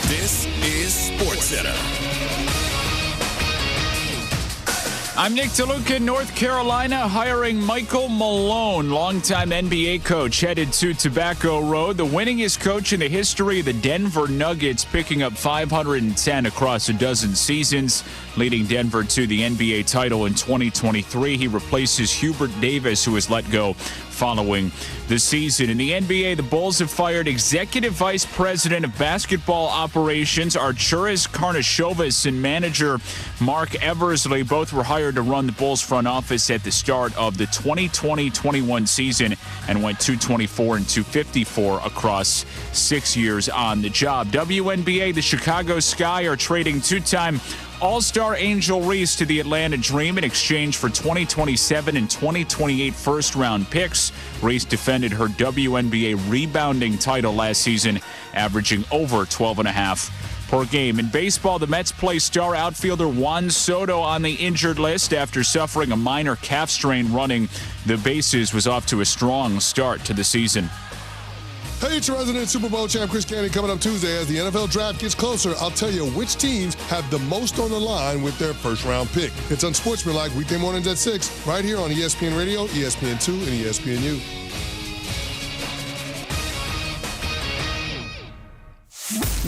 This is SportsCenter. I'm Nick Dellucci. North Carolina hiring Michael Malone, longtime NBA coach, headed to Tobacco Road. The winningest coach in the history of the Denver Nuggets, picking up 510 across a dozen seasons, leading Denver to the NBA title in 2023. He replaces Hubert Davis, who was let go following the season. In the NBA, the Bulls have fired Executive Vice President of Basketball Operations Arturas Karnisovas and manager Mark Eversley. Both were hired to run the Bulls front office at the start of the 2020-21 season and went 224 and 254 across 6 years on the job. WNBA, the Chicago Sky are trading two-time All-Star Angel Reese to the Atlanta Dream in exchange for 2027 and 2028 first-round picks. Reese defended her WNBA rebounding title last season, averaging over 12.5 per game. In baseball, the Mets play star outfielder Juan Soto on the injured list after suffering a minor calf strain running the bases. Was off to a strong start to the season. Hey, it's your resident Super Bowl champ Chris Candy coming up Tuesday as the NFL draft gets closer. I'll tell you which teams have the most on the line with their first-round pick. It's Unsportsmanlike weekday mornings at 6 right here on ESPN Radio, ESPN2, and ESPNU.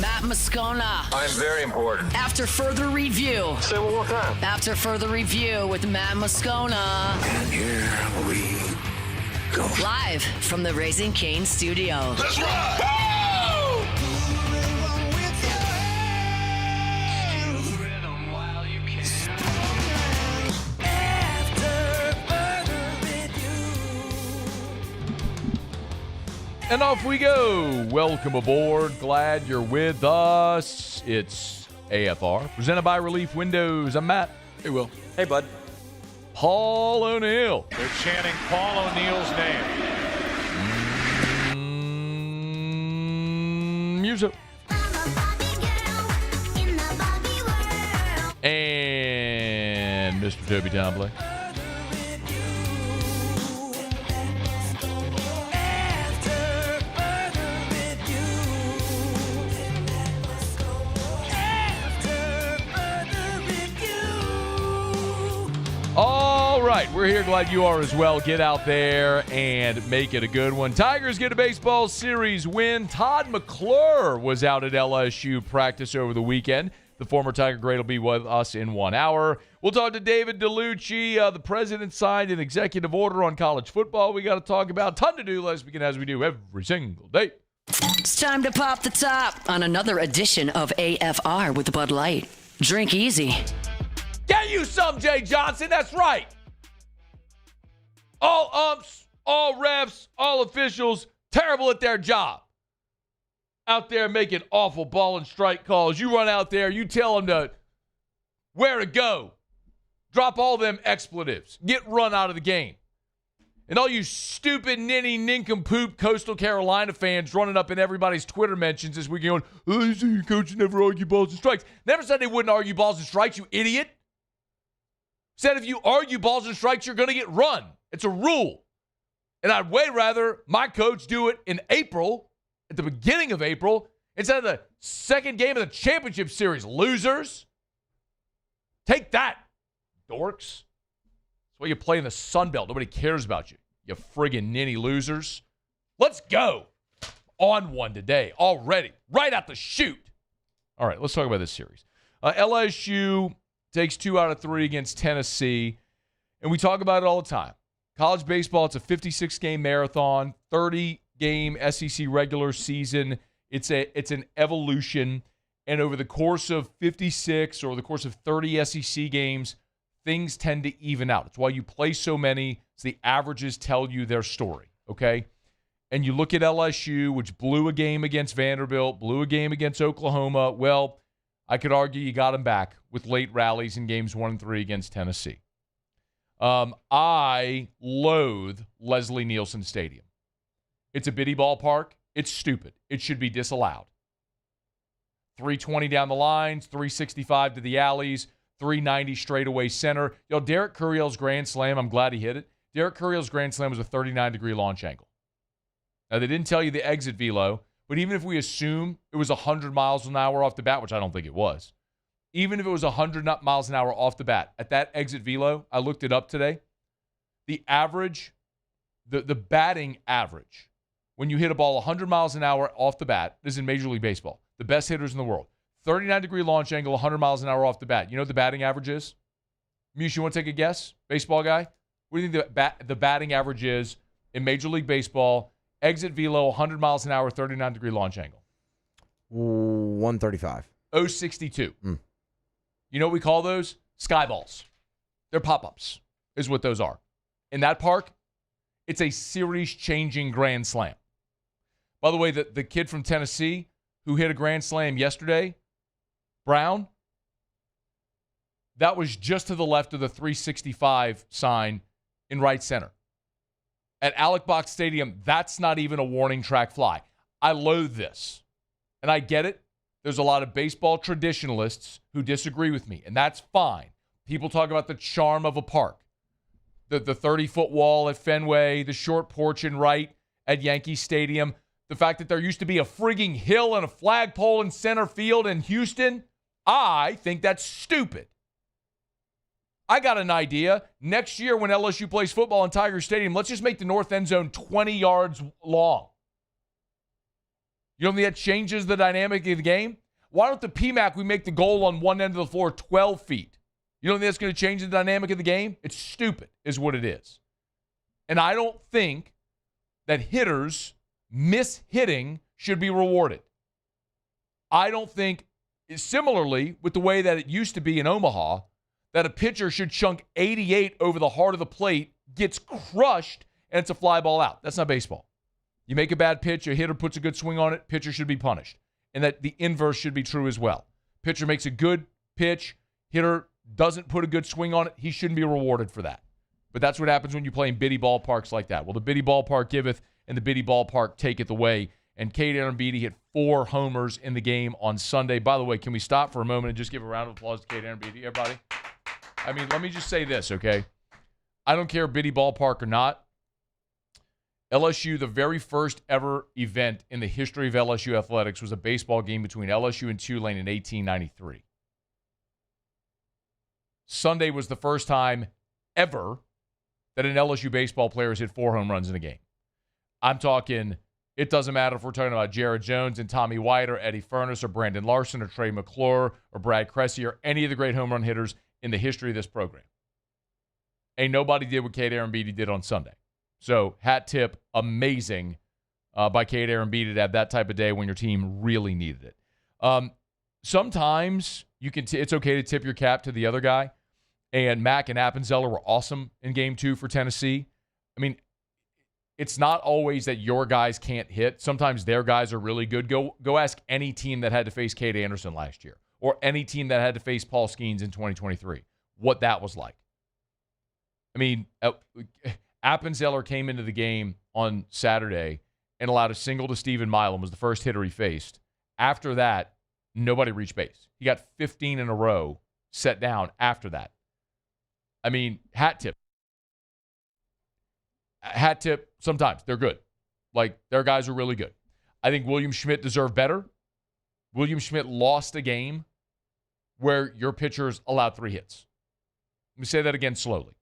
Matt Moscona. I'm very important. After further review. Say it one more time. After further review with Matt Moscona. And here we go. Live from the Raising Cane studio. Let's ride! And off we go. Welcome aboard. Glad you're with us. It's AFR, presented by Relief Windows. I'm Matt. Hey, Will. Hey, bud. Paul O'Neill. They're chanting Paul O'Neill's name. Music. And Mr. Toby Tombley. All right, we're here. Glad you are as well. Get out there and make it a good one. Tigers get a baseball series win. Todd McClure was out at LSU practice over the weekend. The former Tiger great will be with us in 1 hour. We'll talk to David Dellucci. The president signed an executive order on college football. We got to talk about. Ton to do. Let's begin as we do every single day. It's time to pop the top on another edition of AFR with Bud Light. Drink easy. Get you some, Jay Johnson. That's right. All umps, all refs, all officials, terrible at their job. Out there making awful ball and strike calls. You run out there, you tell them where to go. Drop all them expletives. Get run out of the game. And all you stupid, ninny, nincompoop Coastal Carolina fans running up in everybody's Twitter mentions this week going, oh, you say your coach never argue balls and strikes. Never said they wouldn't argue balls and strikes, you idiot. Said if you argue balls and strikes, you're going to get run. It's a rule. And I'd way rather my coach do it in April, at the beginning of April, instead of the second game of the championship series. Losers. Take that, dorks. That's why you play in the Sun Belt. Nobody cares about you, you friggin' ninny losers. Let's go. On one today already. Right out the chute. All right, let's talk about this series. LSU takes 2 out of 3 against Tennessee. And we talk about it all the time. College baseball, it's a 56-game marathon, 30-game SEC regular season. It's an evolution. And over the course of 56 or the course of 30 SEC games, things tend to even out. It's why you play so many. So the averages tell you their story, okay? And you look at LSU, which blew a game against Vanderbilt, blew a game against Oklahoma. Well, I could argue you got them back with late rallies in games 1 and 3 against Tennessee. I loathe Leslie Nielsen Stadium. It's a bitty ballpark. It's stupid. It should be disallowed. 320 down the lines, 365 to the alleys, 390 straightaway center. Derek Curiel's grand slam, I'm glad he hit it. Derek Curiel's grand slam was a 39-degree launch angle. Now, they didn't tell you the exit velo, But even if we assume it was 100 miles an hour off the bat, which I don't think it was, even if it was 100 miles an hour off the bat, at that exit velo, I looked it up today, the average, the batting average, when you hit a ball 100 miles an hour off the bat, this is in Major League Baseball, the best hitters in the world, 39-degree launch angle, 100 miles an hour off the bat. You know what the batting average is? Muse, you want to take a guess? Baseball guy? What do you think the batting average is in Major League Baseball? Exit velo, 100 miles an hour, 39-degree launch angle. 135. 062. You know what we call those? Sky balls. They're pop-ups is what those are. In that park, it's a series-changing grand slam. By the way, the kid from Tennessee who hit a grand slam yesterday, Brown, that was just to the left of the 365 sign in right center. At Alec Box Stadium, that's not even a warning track fly. I loathe this. And I get it. There's a lot of baseball traditionalists who disagree with me, and that's fine. People talk about the charm of a park. The 30-foot wall at Fenway, the short porch in right at Yankee Stadium, the fact that there used to be a frigging hill and a flagpole in center field in Houston, I think that's stupid. I got an idea. Next year when LSU plays football in Tiger Stadium, let's just make the north end zone 20 yards long. You don't think that changes the dynamic of the game? Why don't the PMAC, we make the goal on one end of the floor 12 feet? You don't think that's going to change the dynamic of the game? It's stupid is what it is. And I don't think that hitters mishitting should be rewarded. I don't think, similarly with the way that it used to be in Omaha, that a pitcher should chunk 88 over the heart of the plate, gets crushed, and it's a fly ball out. That's not baseball. You make a bad pitch, a hitter puts a good swing on it, pitcher should be punished. And that the inverse should be true as well. Pitcher makes a good pitch, hitter doesn't put a good swing on it, he shouldn't be rewarded for that. But that's what happens when you play in biddy ballparks like that. Well, the biddy ballpark giveth, and the biddy ballpark taketh away. And Cade Arrambide hit 4 homers in the game on Sunday. By the way, can we stop for a moment and just give a round of applause to Cade Arrambide, everybody? I mean, let me just say this, okay? I don't care biddy ballpark or not. LSU, the very first ever event in the history of LSU athletics was a baseball game between LSU and Tulane in 1893. Sunday was the first time ever that an LSU baseball player has hit 4 home runs in a game. I'm talking, it doesn't matter if we're talking about Jared Jones and Tommy White or Eddie Furness or Brandon Larson or Trey McClure or Brad Cressy or any of the great home run hitters in the history of this program. Ain't nobody did what Cade Arrambide did on Sunday. So, hat tip, amazing by Cade Arrambide to have that type of day when your team really needed it. Sometimes you can it's okay to tip your cap to the other guy. And Mack and Appenzeller were awesome in Game 2 for Tennessee. I mean, it's not always that your guys can't hit. Sometimes their guys are really good. Go ask any team that had to face Cade Anderson last year or any team that had to face Paul Skeens in 2023 what that was like. I mean, Appenzeller came into the game on Saturday and allowed a single to Stephen Milam, was the first hitter he faced. After that, nobody reached base. He got 15 in a row set down after that. I mean, hat tip. Hat tip, sometimes. They're good. Like, their guys are really good. I think William Schmidt deserved better. William Schmidt lost a game where your pitchers allowed 3 hits. Let me say that again slowly.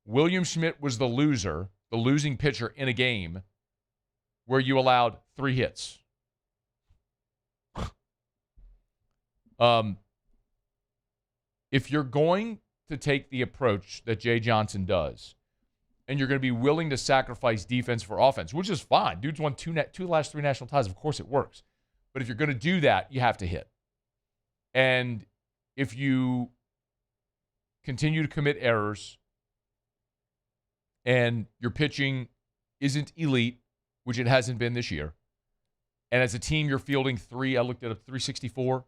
William Schmidt was the loser, the losing pitcher in a game where you allowed 3 hits. If you're going to take the approach that Jay Johnson does, and you're going to be willing to sacrifice defense for offense, which is fine. Dude's won 2 of the last 3 national titles. Of course it works. But if you're going to do that, you have to hit. And if you continue to commit errors and your pitching isn't elite, which it hasn't been this year, and as a team you're fielding I looked at a 364.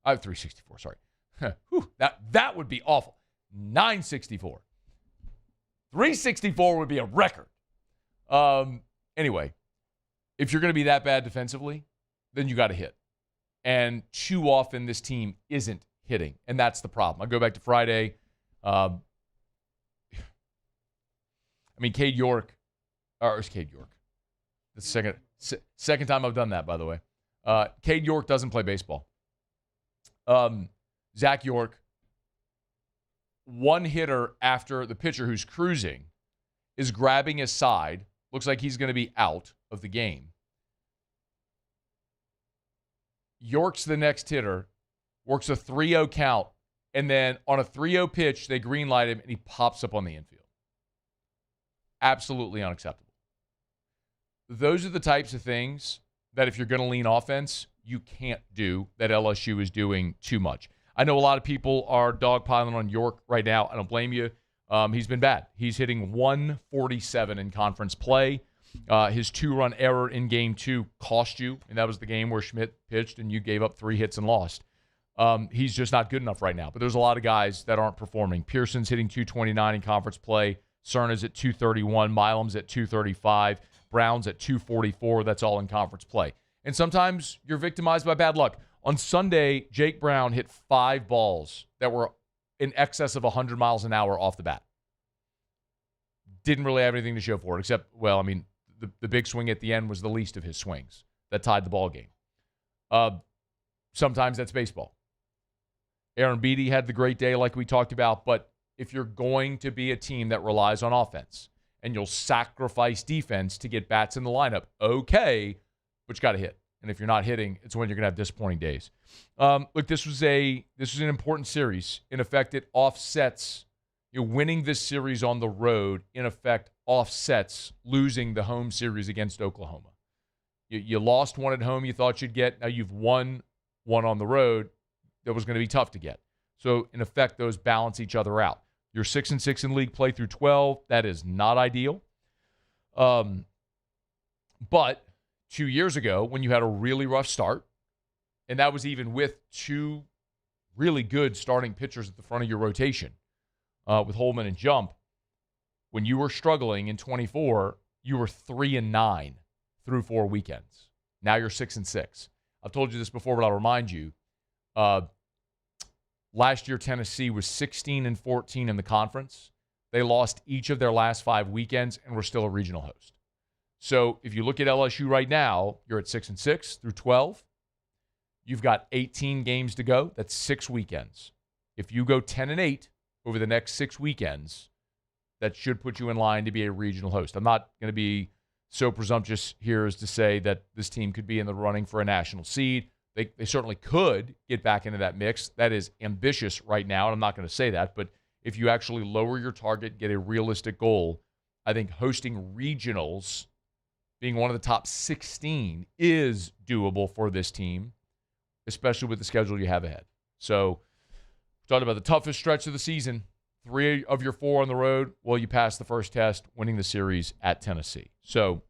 I have 364, sorry. Whew, that would be awful. 964. 364 would be a record. Anyway, if you're going to be that bad defensively, then you got to hit. And too often this team isn't hitting, and that's the problem. I go back to Friday. I mean, Cade York. The second. Second time I've done that, by the way. Cade York doesn't play baseball. Zach York, one hitter after the pitcher who's cruising is grabbing his side. Looks like he's going to be out of the game. York's the next hitter, works a 3-0 count, and then on a 3-0 pitch, they green light him, and he pops up on the infield. Absolutely unacceptable. Those are the types of things that if you're going to lean offense, you can't do, that LSU is doing too much. I know a lot of people are dogpiling on York right now. I don't blame you. He's been bad. He's hitting 147 in conference play. His 2-run error in Game 2 cost you, and that was the game where Schmidt pitched and you gave up 3 hits and lost. He's just not good enough right now. But there's a lot of guys that aren't performing. Pearson's hitting 229 in conference play. Cerna's at 231. Milam's at 235. Brown's at 244. That's all in conference play. And sometimes you're victimized by bad luck. On Sunday, Jake Brown hit 5 balls that were in excess of 100 miles an hour off the bat. Didn't really have anything to show for it, except, well, I mean, the big swing at the end was the least of his swings that tied the ball game. Sometimes that's baseball. Aaron Beatty had the great day like we talked about, but if you're going to be a team that relies on offense and you'll sacrifice defense to get bats in the lineup, okay, but you got to hit. And if you're not hitting, it's when you're going to have disappointing days. Look, this was an important series. In effect, it offsets, winning this series on the road, in effect, offsets losing the home series against Oklahoma. You lost one at home you thought you'd get. Now you've won one on the road that was going to be tough to get. So, in effect, those balance each other out. You're 6-6 in league play through 12. That is not ideal. But 2 years ago, when you had a really rough start, and that was even with 2 really good starting pitchers at the front of your rotation, with Holman and Jump, when you were struggling in 24, you were 3-9 through 4 weekends. Now you're 6-6. I've told you this before, but I'll remind you. Last year, Tennessee was 16-14 in the conference. They lost each of their last 5 weekends and were still a regional host. So if you look at LSU right now, you're at 6-6 through 12. You've got 18 games to go. That's 6 weekends. If you go 10-8 over the next 6 weekends, that should put you in line to be a regional host. I'm not going to be so presumptuous here as to say that this team could be in the running for a national seed. They certainly could get back into that mix. That is ambitious right now, and I'm not going to say that. But if you actually lower your target, get a realistic goal, I think hosting regionals, being one of the top 16, is doable for this team, especially with the schedule you have ahead. So, talking about the toughest stretch of the season, 3 of your 4 on the road. Well, you passed the first test, winning the series at Tennessee. So,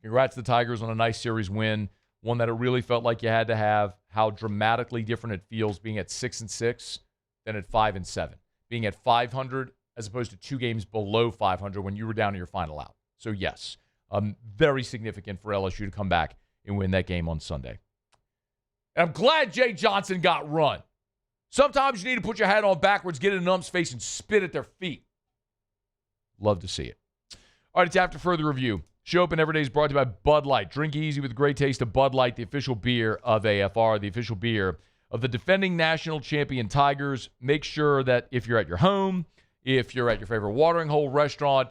congrats to the Tigers on a nice series win, one that it really felt like you had to have. How dramatically different it feels being at 6-6 than at 5-7. Being at 500 as opposed to 2 games below 500 when you were down to your final out. So, yes, very significant for LSU to come back and win that game on Sunday. And I'm glad Jay Johnson got run. Sometimes you need to put your hat on backwards, get in an ump's face, and spit at their feet. Love to see it. All right, it's After Further Review. Show Up and Every Day is brought to you by Bud Light. Drink easy with a great taste of Bud Light, the official beer of AFR, the official beer of the defending national champion Tigers. Make sure that if you're at your home, if you're at your favorite watering hole restaurant,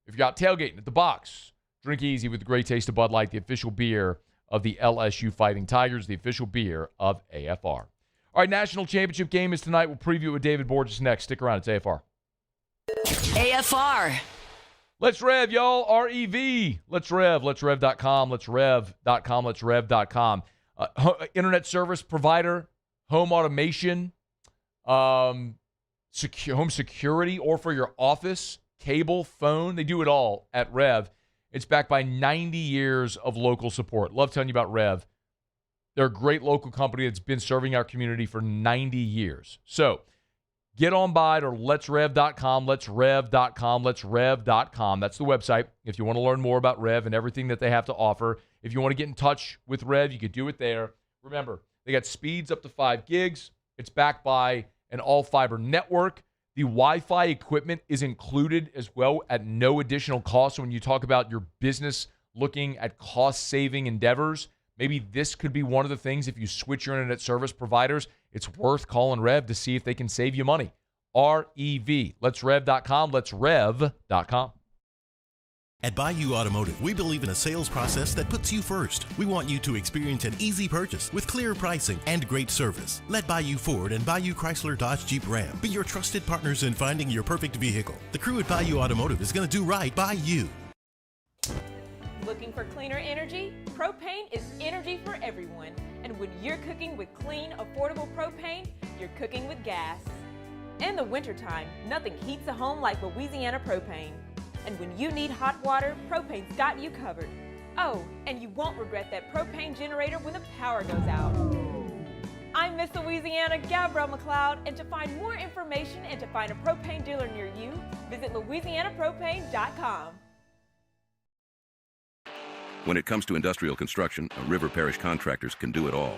if you're out tailgating at the box, drink easy with the great taste of Bud Light, the official beer of the LSU Fighting Tigers, the official beer of AFR. All right, national championship game is tonight. We'll preview it with David Borges next. Stick around. It's AFR. AFR. Let's rev, y'all. REV. Let's rev. Let's rev.com. Let's rev.com. Let's rev.com. Internet service provider, home automation, home security, or for your office, cable, phone. They do it all at Rev. It's backed by 90 years of local support. Love telling you about Rev. They're a great local company that's been serving our community for 90 years. So get on by to letsrev.com, letsrev.com, letsrev.com. That's the website if you want to learn more about Rev and everything that they have to offer. If you want to get in touch with Rev, you could do it there. Remember, they got speeds up to 5 gigs. It's backed by an all-fiber network. The Wi-Fi equipment is included as well at no additional cost. So when you talk about your business looking at cost-saving endeavors, maybe this could be one of the things. If you switch your internet service providers, it's worth calling Rev to see if they can save you money. REV. Let'sRev.com. Let'sRev.com. At Bayou Automotive, we believe in a sales process that puts you first. We want you to experience an easy purchase with clear pricing and great service. Let Bayou Ford and Bayou Chrysler Dodge Jeep Ram be your trusted partners in finding your perfect vehicle. The crew at Bayou Automotive is going to do right by you. Looking for cleaner energy? Propane is energy for everyone. And when you're cooking with clean, affordable propane, you're cooking with gas. In the wintertime, nothing heats a home like Louisiana propane. And when you need hot water, propane's got you covered. Oh, and you won't regret that propane generator when the power goes out. I'm Miss Louisiana, Gabrielle McLeod, and to find more information and to find a propane dealer near you, visit louisianapropane.com. When it comes to industrial construction, River Parish contractors can do it all.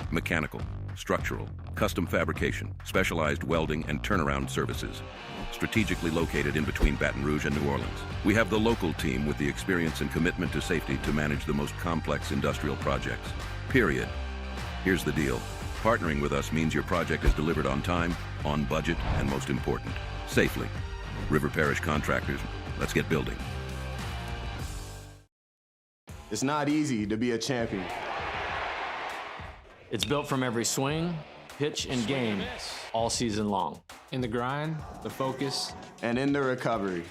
Mechanical, structural, custom fabrication, specialized welding, and turnaround services. Strategically located in between Baton Rouge and New Orleans, we have the local team with the experience and commitment to safety to manage the most complex industrial projects. Period. Here's the deal. Partnering with us means your project is delivered on time, on budget, and most important, safely. River Parish Contractors, let's get building. It's not easy to be a champion. It's built from every swing, pitch, and game all season long. In the grind, the focus, and in the recovery.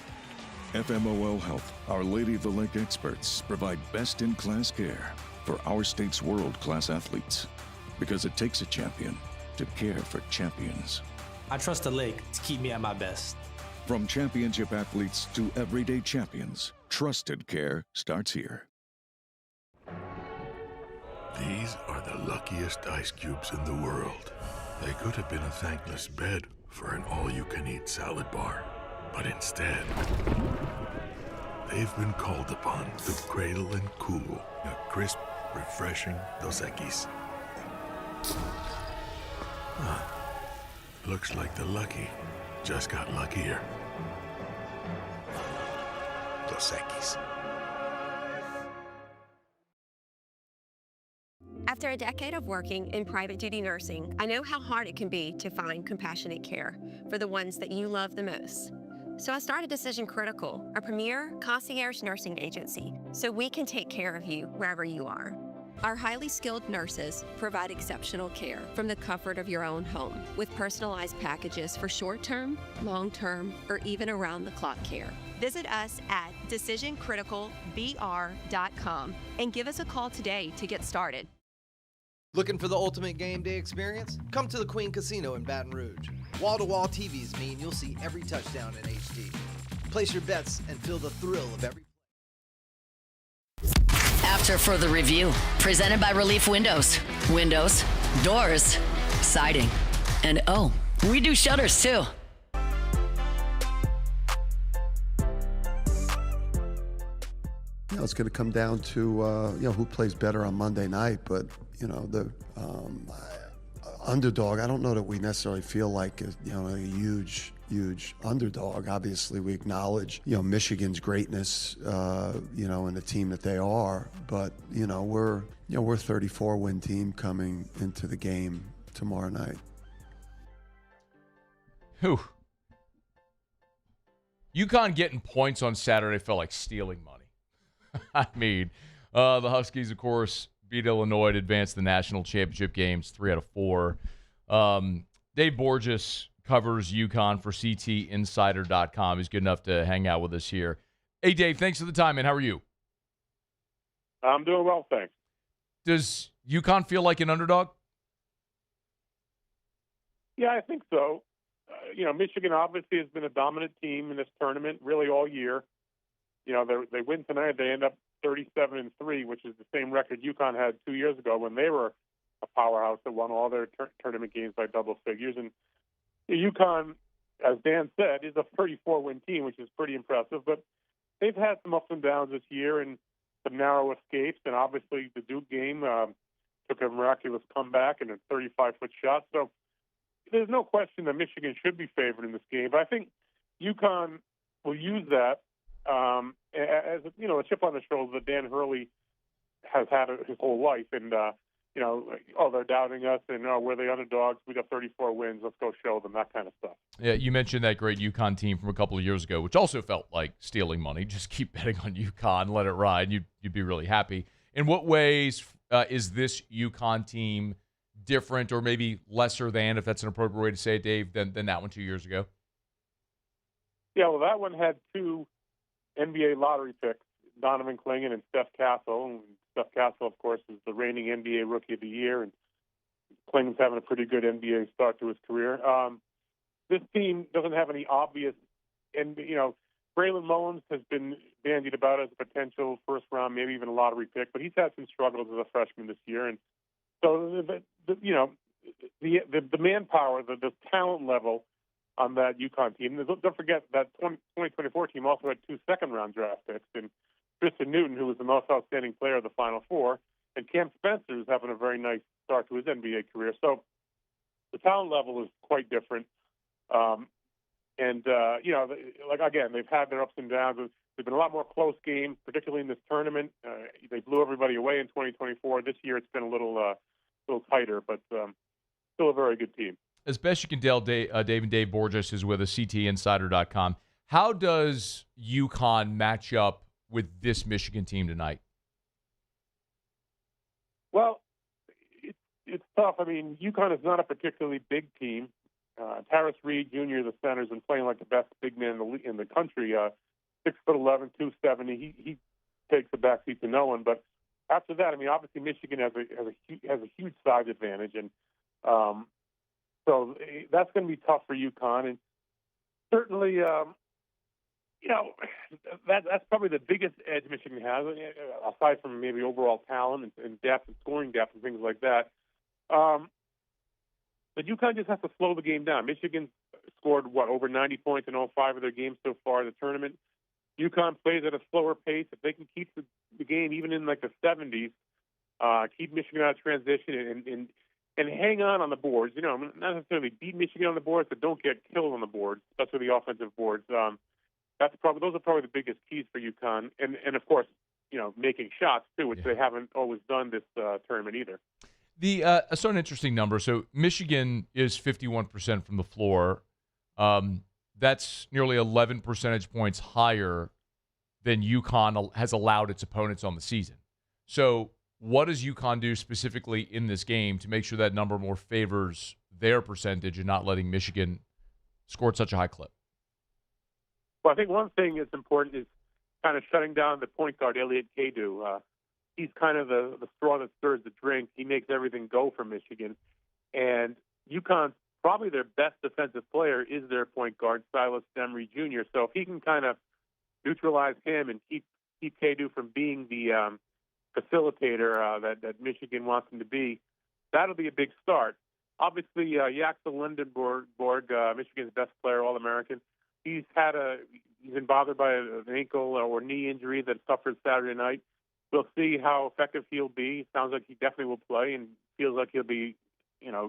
FMOL Health, Our Lady of the Lake experts provide best-in-class care for our state's world-class athletes. Because it takes a champion to care for champions. I trust the lake to keep me at my best. From championship athletes to everyday champions, trusted care starts here. These are the luckiest ice cubes in the world. They could have been a thankless bed for an all-you-can-eat salad bar. But instead, they've been called upon to cradle and cool a crisp, refreshing Dos Equis. Looks like the lucky just got luckier. Dos Equis. After a decade of working in private duty nursing, I know how hard it can be to find compassionate care for the ones that you love the most. So I started Decision Critical, a premier concierge nursing agency, so we can take care of you wherever you are. Our highly skilled nurses provide exceptional care from the comfort of your own home with personalized packages for short-term, long-term, or even around-the-clock care. Visit us at decisioncriticalbr.com and give us a call today to get started. Looking for the ultimate game day experience? Come to the Queen Casino in Baton Rouge. Wall-to-wall TVs mean you'll see every touchdown in HD. Place your bets and feel the thrill of every. After further review, presented by Relief Windows. Windows, doors, siding, and oh, we do shutters too. It's going to come down to who plays better on Monday night, but the underdog. I don't know that we necessarily feel like a huge underdog. Obviously, we acknowledge Michigan's greatness, and the team that they are. But we're a 34-win team coming into the game tomorrow night. Whew. UConn getting points on Saturday felt like stealing money. I mean, the Huskies, of course, beat Illinois to advance the national championship games 3 out of 4. Dave Borges covers UConn for CTinsider.com. He's good enough to hang out with us here. Hey, Dave, thanks for the time, man. How are you? I'm doing well, thanks. Does UConn feel like an underdog? Yeah, I think so. Michigan obviously has been a dominant team in this tournament really all year. They win tonight. They end up 37-3, which is the same record UConn had 2 years ago when they were a powerhouse that won all their tournament games by double figures. And UConn, as Dan said, is a 34-win team, which is pretty impressive. But they've had some ups and downs this year and some narrow escapes. And obviously the Duke game took a miraculous comeback and a 35-foot shot. So there's no question that Michigan should be favored in this game. But I think UConn will use that As you know, a chip on the shoulder that Dan Hurley has had his whole life, and they're doubting us, and we're the underdogs. We got 34 wins. Let's go show them, that kind of stuff. Yeah, you mentioned that great UConn team from a couple of years ago, which also felt like stealing money. Just keep betting on UConn, let it ride. You'd be really happy. In what ways is this UConn team different, or maybe lesser than, if that's an appropriate way to say it, Dave, than that one 2 years ago? Yeah, well, that one had two NBA lottery picks, Donovan Clingan and Steph Castle. And Steph Castle, of course, is the reigning NBA Rookie of the Year, and Clingan's having a pretty good NBA start to his career. This team doesn't have any obvious, and Braylon Mullins has been bandied about as a potential first round, maybe even a lottery pick, but he's had some struggles as a freshman this year, and so the manpower, the talent level on that UConn team. Don't forget that 2024 team also had 2 second-round draft picks, and Tristan Newton, who was the most outstanding player of the Final Four, and Cam Spencer is having a very nice start to his NBA career. So the talent level is quite different. Again, they've had their ups and downs. There's been a lot more close games, particularly in this tournament. They blew everybody away in 2024. This year it's been a little tighter, but still a very good team. As best you can tell, Dave and Dave Borges is with us, CTInsider.com. How does UConn match up with this Michigan team tonight? Well, it's tough. I mean, UConn is not a particularly big team. Harris Reed Jr., the center, has been playing like the best big man in the country. 6'11", 270. He takes the backseat to no one. But after that, I mean, obviously Michigan has a huge size advantage, and so that's going to be tough for UConn. And certainly, that's probably the biggest edge Michigan has, aside from maybe overall talent and depth and scoring depth and things like that. But UConn just has to slow the game down. Michigan scored, over 90 points in all 5 of their games so far in the tournament. UConn plays at a slower pace. If they can keep the game even in like the 70s, keep Michigan out of transition and hang on the boards. Not necessarily beat Michigan on the boards, but don't get killed on the boards, especially the offensive boards. Those are probably the biggest keys for UConn. And of course, making shots too, which they haven't always done this tournament either. I saw an interesting number. So Michigan is 51% from the floor. That's nearly 11 percentage points higher than UConn has allowed its opponents on the season. So what does UConn do specifically in this game to make sure that number more favors their percentage and not letting Michigan score at such a high clip? Well, I think one thing that's important is kind of shutting down the point guard, Elliot Kadu. He's kind of the straw that stirs the drink. He makes everything go for Michigan. And UConn's probably their best defensive player is their point guard, Silas Demery Jr. So if he can kind of neutralize him and keep Kadu from being the facilitator that Michigan wants him to be, that'll be a big start. Obviously, Yaxel Lindenborg, Michigan's best player, All-American, he's been bothered by an ankle or knee injury that suffered Saturday night. We'll see how effective he'll be. Sounds like he definitely will play and feels like he'll be,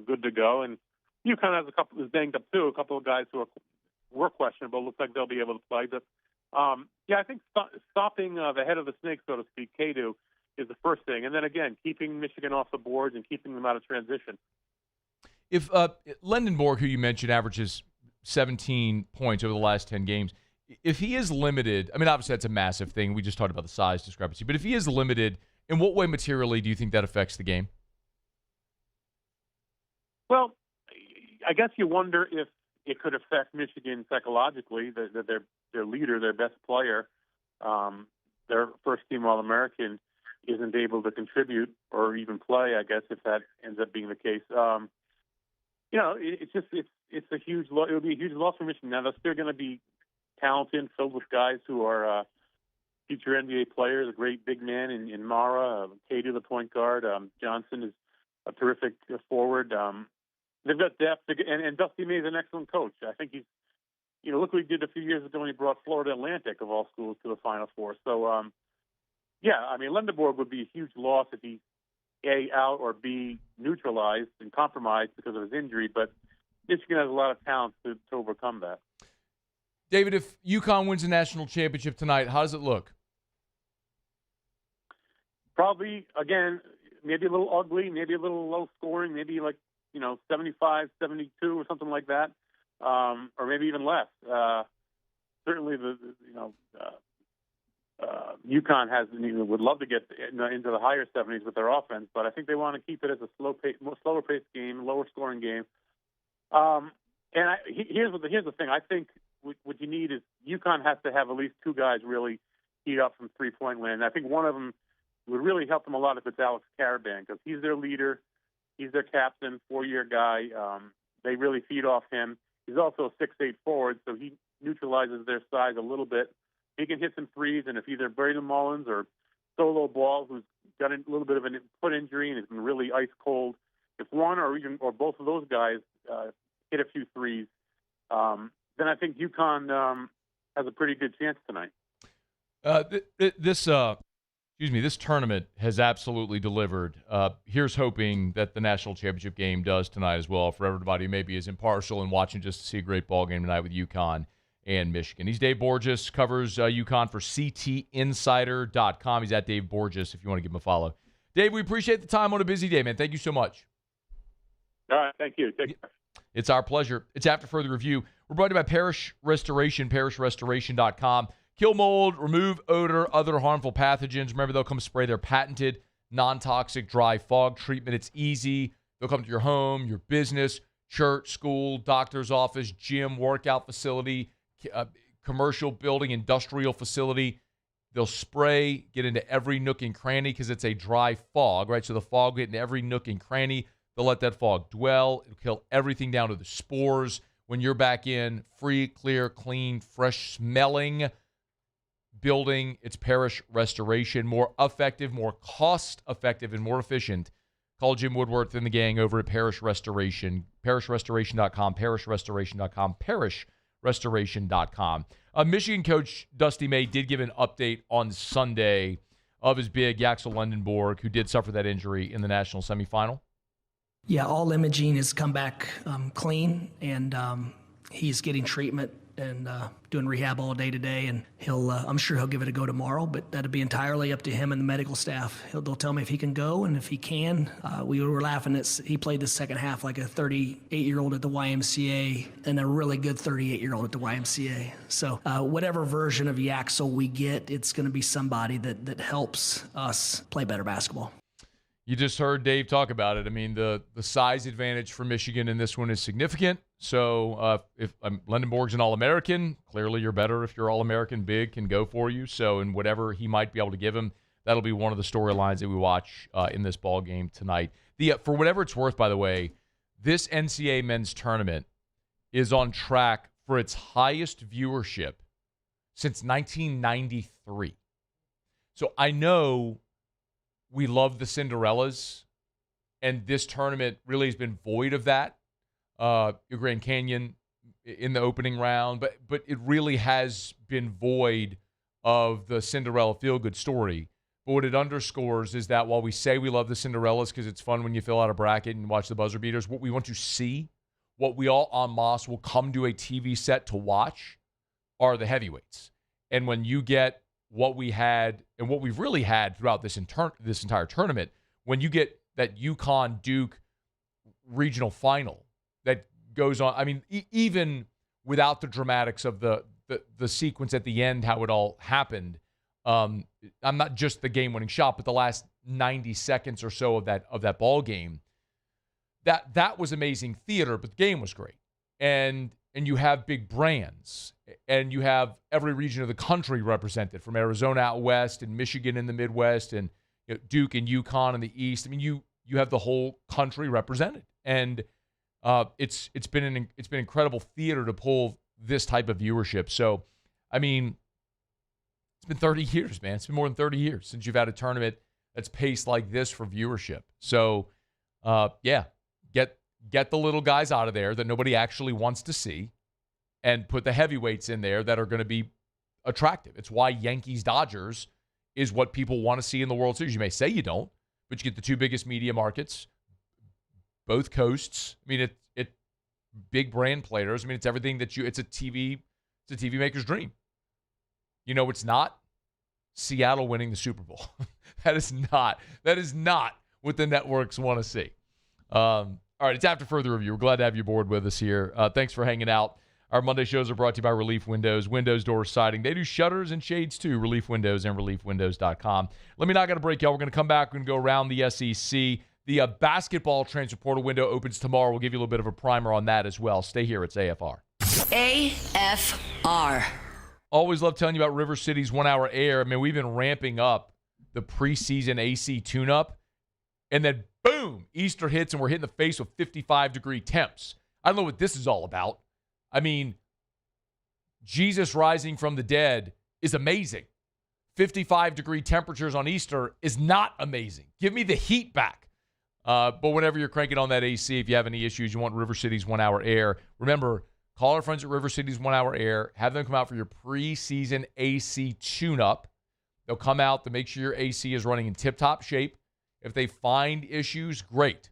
good to go. And UConn has is banged up too. A couple of guys who were questionable. Looks like they'll be able to play. But I think stopping the head of the snake, so to speak, Kadu, is the first thing. And then again, keeping Michigan off the boards and keeping them out of transition. If Lindenborg, who you mentioned, averages 17 points over the last 10 games, if he is limited, I mean, obviously that's a massive thing. We just talked about the size discrepancy. But if he is limited, in what way materially do you think that affects the game? Well, I guess you wonder if it could affect Michigan psychologically, that their leader, their best player, their first-team All-American, isn't able to contribute or even play, I guess, if that ends up being the case. It's a huge loss. It would be a huge loss for Michigan. Now, they're still going to be talented, filled with guys who are future NBA players, a great big man in Mara, Kadu, the point guard. Johnson is a terrific forward. They've got depth, and Dusty May is an excellent coach. I think he's, look what he did a few years ago when he brought Florida Atlantic, of all schools, to the Final Four. So, Lindenborg would be a huge loss if he's A, out, or B, neutralized and compromised because of his injury, but Michigan has a lot of talent to overcome that. David, if UConn wins the national championship tonight, how does it look? Probably, again, maybe a little ugly, maybe a little low scoring, maybe 75, 72 or something like that, or maybe even less. Certainly, UConn would love to get into the higher 70s with their offense, but I think they want to keep it as a slower paced game, lower scoring game. Here's the thing. I think what you need is UConn has to have at least two guys really heat up from 3-point land. I think one of them would really help them a lot if it's Alex Caravan, because he's their leader, he's their captain, 4-year guy. They really feed off him. He's also a 6'8" forward, so he neutralizes their size a little bit. He can hit some threes, and if either Braden Mullins or Solo Ball, who's got a little bit of a foot injury and has been really ice cold, if one or both of those guys hit a few threes, then I think UConn has a pretty good chance tonight. This tournament has absolutely delivered. Here's hoping that the national championship game does tonight as well, for everybody who maybe is impartial and watching just to see a great ball game tonight with UConn and Michigan. He's Dave Borges, covers UConn for CTinsider.com. He's at Dave Borges if you want to give him a follow. Dave, we appreciate the time on a busy day, man. Thank you so much. All right, thank you. Take care. It's our pleasure. It's After Further Review. We're brought to you by Parish Restoration, parishrestoration.com. Kill mold, remove odor, other harmful pathogens. Remember, they'll come spray their patented non-toxic dry fog treatment. It's easy. They'll come to your home, your business, church, school, doctor's office, gym, workout facility, commercial building, industrial facility. They'll spray, get into every nook and cranny because it's a dry fog, right? So the fog will get into every nook and cranny. They'll let that fog dwell. It'll kill everything down to the spores. When you're back in, free, clear, clean, fresh smelling building, it's Parish Restoration. More effective, more cost-effective, and more efficient. Call Jim Woodworth and the gang over at Parish Restoration. Parishrestoration.com, parishrestoration.com, parishrestoration.com. Michigan coach Dusty May did give an update on Sunday of his big Yaxel Lundenborg, who did suffer that injury in the national semifinal. Yeah, all imaging has come back clean, and he's getting treatment and doing rehab all day today, and I'm sure he'll give it a go tomorrow, but that'll be entirely up to him and the medical staff. They'll tell me if he can go, and if he can. We were laughing at he played the second half like a 38-year-old at the YMCA and a really good 38-year-old at the YMCA. So whatever version of Yaxel we get, it's going to be somebody that helps us play better basketball. You just heard Dave talk about it. I mean, the size advantage for Michigan in this one is significant. So if Lundenborg's an All-American, clearly you're better if you're All-American. Big can go for you. So in whatever he might be able to give him, that'll be one of the storylines that we watch in this ball game tonight. For whatever it's worth, by the way, this NCAA men's tournament is on track for its highest viewership since 1993. So I know we love the Cinderellas, and this tournament really has been void of that. Grand Canyon in the opening round, but it really has been void of the Cinderella feel-good story. But what it underscores is that while we say we love the Cinderellas because it's fun when you fill out a bracket and watch the buzzer beaters, what we want to see, what we all en masse will come to a TV set to watch, are the heavyweights. And when you get what we had and what we've really had throughout this entire tournament, when you get that UConn-Duke regional final that goes on, I mean, even without the dramatics of the sequence at the end, how it all happened, I'm not just the game-winning shot, but the last 90 seconds or so of that ball game, that was amazing theater, but the game was great. And you have big brands, and you have every region of the country represented, from Arizona out west and Michigan in the Midwest and Duke and UConn in the East. I mean, you have the whole country represented, and it's been incredible theater to pull this type of viewership. So, I mean, it's been 30 years, man. It's been more than 30 years since you've had a tournament that's paced like this for viewership. So, get the little guys out of there that nobody actually wants to see, and put the heavyweights in there that are going to be attractive. It's why Yankees-Dodgers is what people want to see in the World Series. You may say you don't, but you get the two biggest media markets, both coasts. I mean, it big brand players. I mean, it's everything that it's a It's a TV maker's dream. You know, it's not Seattle winning the Super Bowl. That is not what the networks want to see. All right, it's After Further Review. We're glad to have you aboard with us here. Thanks for hanging out. Our Monday shows are brought to you by Relief Windows, windows, doors, siding. They do shutters and shades too. Relief Windows and reliefwindows.com. Let me not get a break, y'all. We're going to come back and go around the SEC. The basketball transfer portal window opens tomorrow. We'll give you a little bit of a primer on that as well. Stay here. It's AFR. AFR. Always love telling you about River City's 1 hour air. I mean, we've been ramping up the preseason AC tune-up, and then boom, Easter hits, and we're hitting the face with 55-degree temps. I don't know what this is all about. I mean, Jesus rising from the dead is amazing. 55-degree temperatures on Easter is not amazing. Give me the heat back. But whenever you're cranking on that AC, if you have any issues, you want River City's 1 hour air. Remember, call our friends at River City's 1 hour air. Have them come out for your preseason AC tune-up. They'll come out to make sure your AC is running in tip-top shape. If they find issues, great.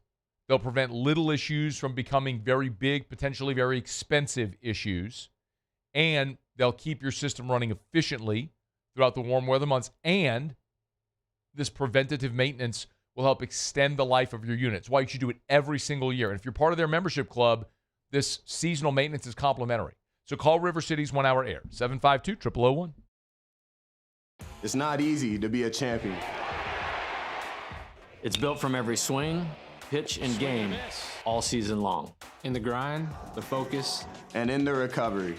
They'll prevent little issues from becoming very big, potentially very expensive issues. And they'll keep your system running efficiently throughout the warm weather months. And this preventative maintenance will help extend the life of your units. Why you should do it every single year. And if you're part of their membership club, this seasonal maintenance is complimentary. So call River City's 1 hour air, 752-0001. It's not easy to be a champion. It's built from every swing, pitch, and game all season long. In the grind, the focus, and in the recovery.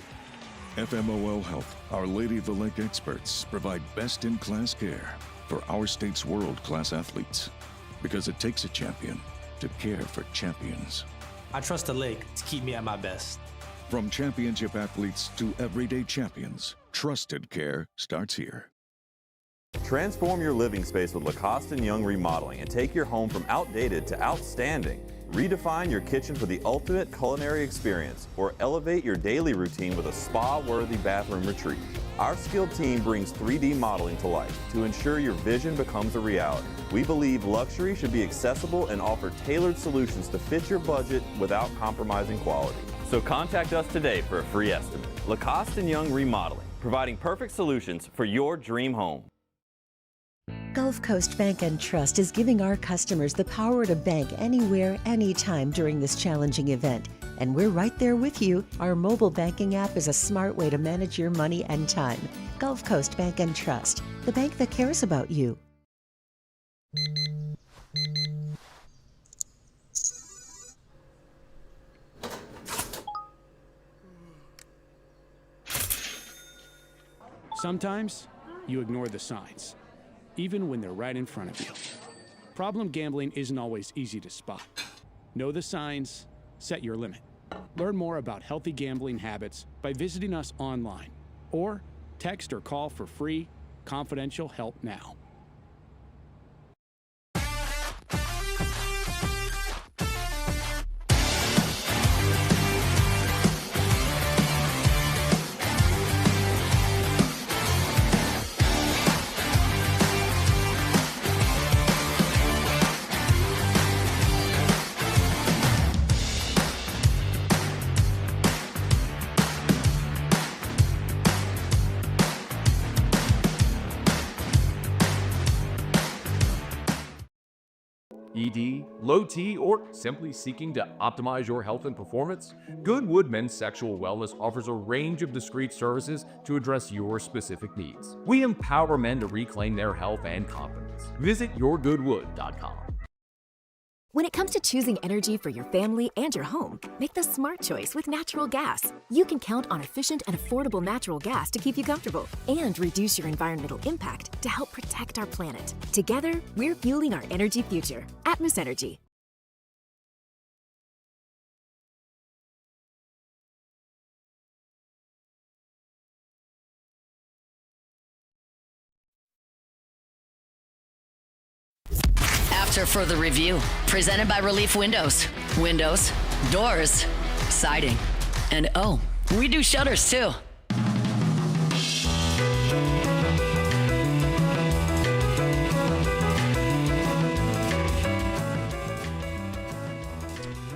FMOL Health, Our Lady of the Lake experts provide best-in-class care for our state's world-class athletes. Because it takes a champion to care for champions. I trust the lake to keep me at my best. From championship athletes to everyday champions, trusted care starts here. Transform your living space with Lacoste & Young Remodeling and take your home from outdated to outstanding. Redefine your kitchen for the ultimate culinary experience or elevate your daily routine with a spa-worthy bathroom retreat. Our skilled team brings 3D modeling to life to ensure your vision becomes a reality. We believe luxury should be accessible and offer tailored solutions to fit your budget without compromising quality. So contact us today for a free estimate. Lacoste & Young Remodeling, providing perfect solutions for your dream home. Gulf Coast Bank and Trust is giving our customers the power to bank anywhere, anytime during this challenging event. And we're right there with you. Our mobile banking app is a smart way to manage your money and time. Gulf Coast Bank and Trust, the bank that cares about you. Sometimes you ignore the signs, even when they're right in front of you. Problem gambling isn't always easy to spot. Know the signs, set your limit. Learn more about healthy gambling habits by visiting us online or text or call for free, confidential help now. ED, low T, or simply seeking to optimize your health and performance? Goodwood Men's Sexual Wellness offers a range of discreet services to address your specific needs. We empower men to reclaim their health and confidence. Visit yourgoodwood.com. When it comes to choosing energy for your family and your home, make the smart choice with natural gas. You can count on efficient and affordable natural gas to keep you comfortable and reduce your environmental impact to help protect our planet. Together, we're fueling our energy future. Atmos Energy. After Further Review, presented by Relief Windows. Windows, doors, siding. And oh, we do shutters too.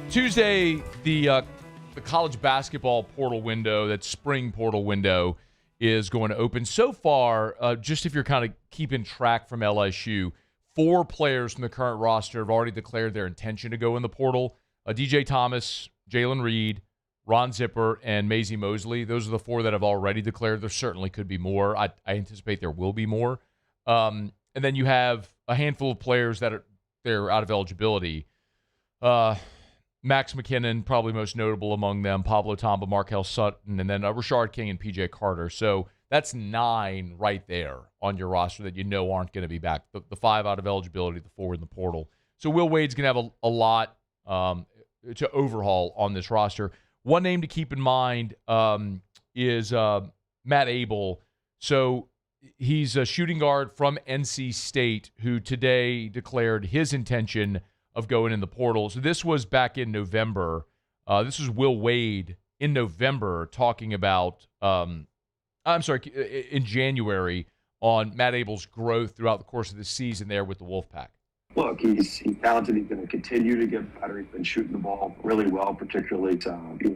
Tuesday, the the college basketball portal window, that spring portal window, is going to open. So far, just if you're kind of keeping track from LSU, 4 players from the current roster have already declared their intention to go in the portal. DJ Thomas, Jalen Reed, Ron Zipper, and Maisie Mosley. Those are the 4 that have already declared. There certainly could be more. I anticipate there will be more. And then you have a handful of players that they're out of eligibility. Max McKinnon, probably most notable among them, Pablo Tamba, Markel Sutton, and then Rashard King and PJ Carter. So that's 9 right there on your roster that you know aren't going to be back. The 5 out of eligibility, the 4 in the portal. So Will Wade's going to have a lot to overhaul on this roster. One name to keep in mind is Matt Abel. So he's a shooting guard from NC State who today declared his intention of going in the portal. So this was back in November. This was Will Wade in November talking about, in January, on Matt Abel's growth throughout the course of the season there with the Wolfpack. Look, he's talented. He's going to continue to get better. He's been shooting the ball really well, particularly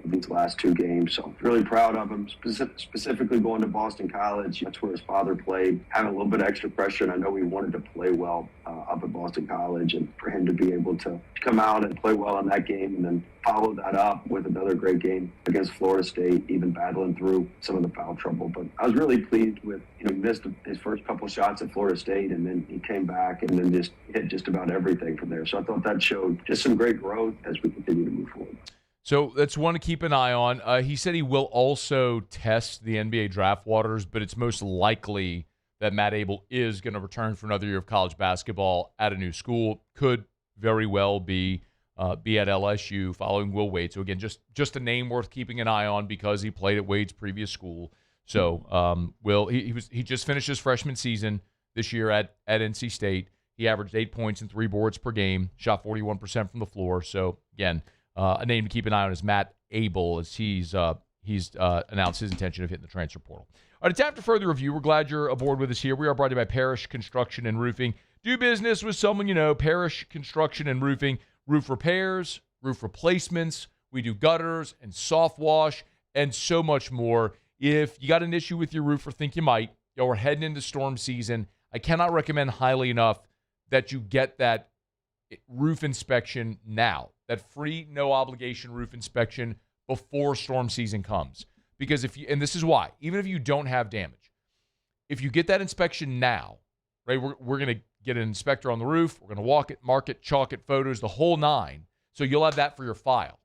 these last 2 games. So really proud of him, specifically going to Boston College. That's where his father played, having a little bit of extra pressure. And I know he wanted to play well up at Boston College. And for him to be able to come out and play well in that game and then follow that up with another great game against Florida State, even battling through some of the foul trouble. But I was really pleased with, he missed his first couple shots at Florida State, and then he came back and then just hit just about everything from there. So I thought that showed just some great growth as we continue to move forward. So that's one to keep an eye on. He said he will also test the NBA draft waters, but it's most likely that Matt Abel is going to return for another year of college basketball at a new school. Could very well be at LSU following Will Wade. So, again, just a name worth keeping an eye on because he played at Wade's previous school. So, he just finished his freshman season this year at NC State. He averaged 8 points and 3 boards per game, shot 41% from the floor. So, again, a name to keep an eye on is Matt Abel as he's announced his intention of hitting the transfer portal. All right, it's after further review. We're glad you're aboard with us here. We are brought to you by Parrish Construction and Roofing. Do business with someone you know. Parrish Construction and Roofing. Roof repairs, roof replacements. We do gutters and soft wash and so much more. If you got an issue with your roof or think you might, we're heading into storm season. I cannot recommend highly enough that you get that roof inspection now, that free, no obligation roof inspection before storm season comes. Because and this is why, even if you don't have damage, if you get that inspection now, right, we're going to get an inspector on the roof. We're going to walk it, mark it, chalk it, photos, the whole 9. So you'll have that for your file.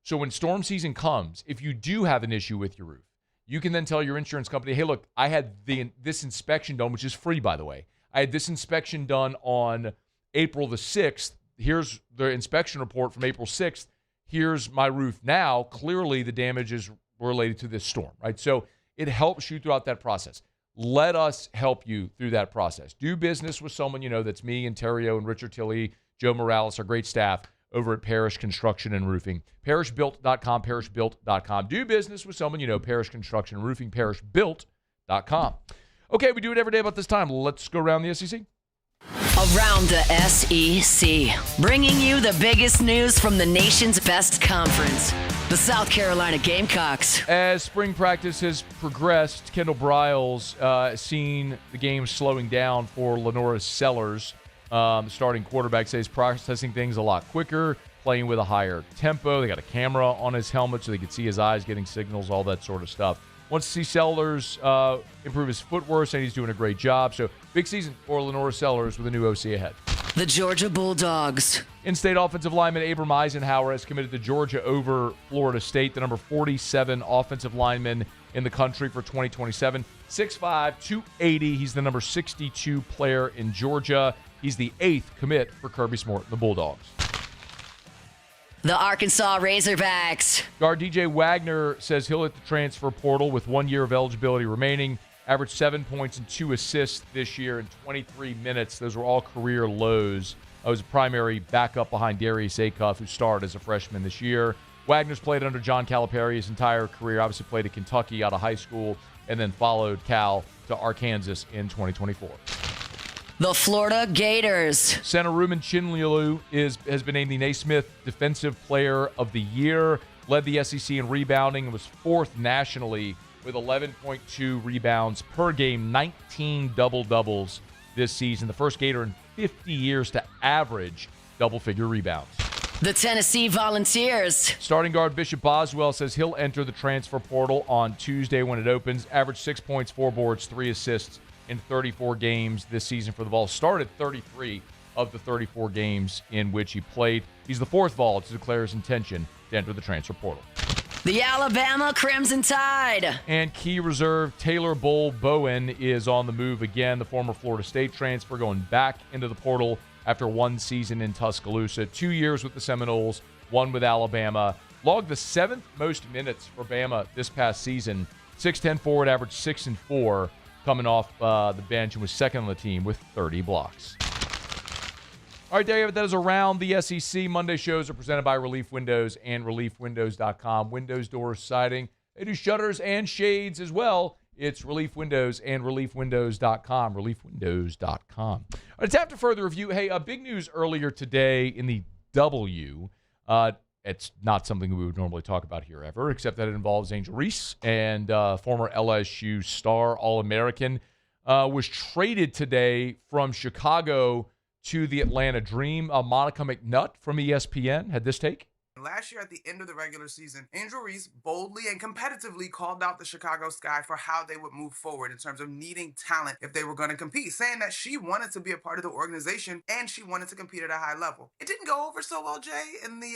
So when storm season comes, if you do have an issue with your roof, you can then tell your insurance company, hey, look, I had this inspection done, which is free, by the way. I had this inspection done on April the 6th. Here's the inspection report from April 6th. Here's my roof now. Clearly, the damage is related to this storm, right? So it helps you throughout that process. Let us help you through that process. Do business with someone you know. That's me and Terrio and Richard Tilley, Joe Morales, our great staff over at Parrish Construction and Roofing. ParrishBuilt.com, ParrishBuilt.com. Do business with someone you know. Parrish Construction and Roofing, ParrishBuilt.com. Okay, we do it every day about this time. Let's go around the SEC. Around the SEC, bringing you the biggest news from the nation's best conference, the South Carolina Gamecocks. As spring practice has progressed, Kendall Briles seen the game slowing down for Lenora Sellers. Starting quarterback says processing things a lot quicker, playing with a higher tempo. They got a camera on his helmet so they could see his eyes getting signals, all that sort of stuff. Wants to see Sellers improve his footwork, saying he's doing a great job. So big season for Lenora Sellers with a new OC ahead. The Georgia Bulldogs. In-state offensive lineman Abram Eisenhower has committed to Georgia over Florida State, the number 47 offensive lineman in the country for 2027. 6'5", 280. He's the number 62 player in Georgia. He's the 8th commit for Kirby Smart and the Bulldogs. The Arkansas Razorbacks. Guard DJ Wagner says he'll hit the transfer portal with 1 year of eligibility remaining. Averaged 7 points and 2 assists this year in 23 minutes. Those were all career lows. I was a primary backup behind Darius Acuff, who started as a freshman this year. Wagner's played under John Calipari his entire career. Obviously played at Kentucky out of high school and then followed Cal to Arkansas in 2024. The Florida Gators. Center Ruben Chinlilu has been named the Naismith Defensive Player of the Year. led the SEC in rebounding and was fourth nationally with 11.2 rebounds per game, 19 double-doubles this season. The first Gator in 50 years to average double-figure rebounds. The Tennessee Volunteers. Starting guard Bishop Boswell says he'll enter the transfer portal on Tuesday when it opens. Averaged 6 points, 4 boards, 3 assists in 34 games this season for the Vols. Started 33 of the 34 games in which he played. He's the fourth Vol to declare his intention to enter the transfer portal. The Alabama Crimson Tide. And key reserve Taylor Bull Bowen is on the move again. The former Florida State transfer going back into the portal after one season in Tuscaloosa. 2 years with the Seminoles, one with Alabama. Logged the 7th most minutes for Bama this past season. 6'10" forward, averaged 6 and 4 coming off the bench and was second on the team with 30 blocks. All right, there you have it. That is Around the SEC. Monday shows are presented by Relief Windows and ReliefWindows.com. Windows, doors, siding. They do shutters and shades as well. It's Relief Windows and ReliefWindows.com. ReliefWindows.com. All right, it's after further review. Hey, big news earlier today in the W. It's not something we would normally talk about here ever, except that it involves Angel Reese and former LSU star All-American. Was traded today from Chicago to the Atlanta Dream. Monica McNutt from ESPN had this take. Last year at the end of the regular season, Angel Reese boldly and competitively called out the Chicago Sky for how they would move forward in terms of needing talent if they were going to compete, saying that she wanted to be a part of the organization and she wanted to compete at a high level. It didn't go over so well, Jay, in the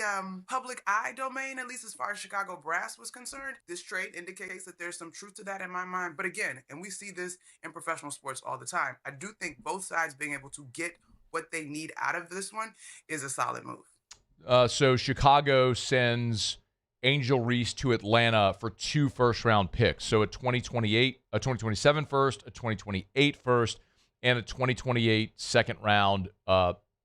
public eye domain, at least as far as Chicago brass was concerned. This trade indicates that there's some truth to that in my mind. But again, and we see this in professional sports all the time, I do think both sides being able to get what they need out of this one is a solid move. So Chicago sends Angel Reese to Atlanta for 2 first-round picks. So a 2027 first, a 2028 first, and a 2028 second-round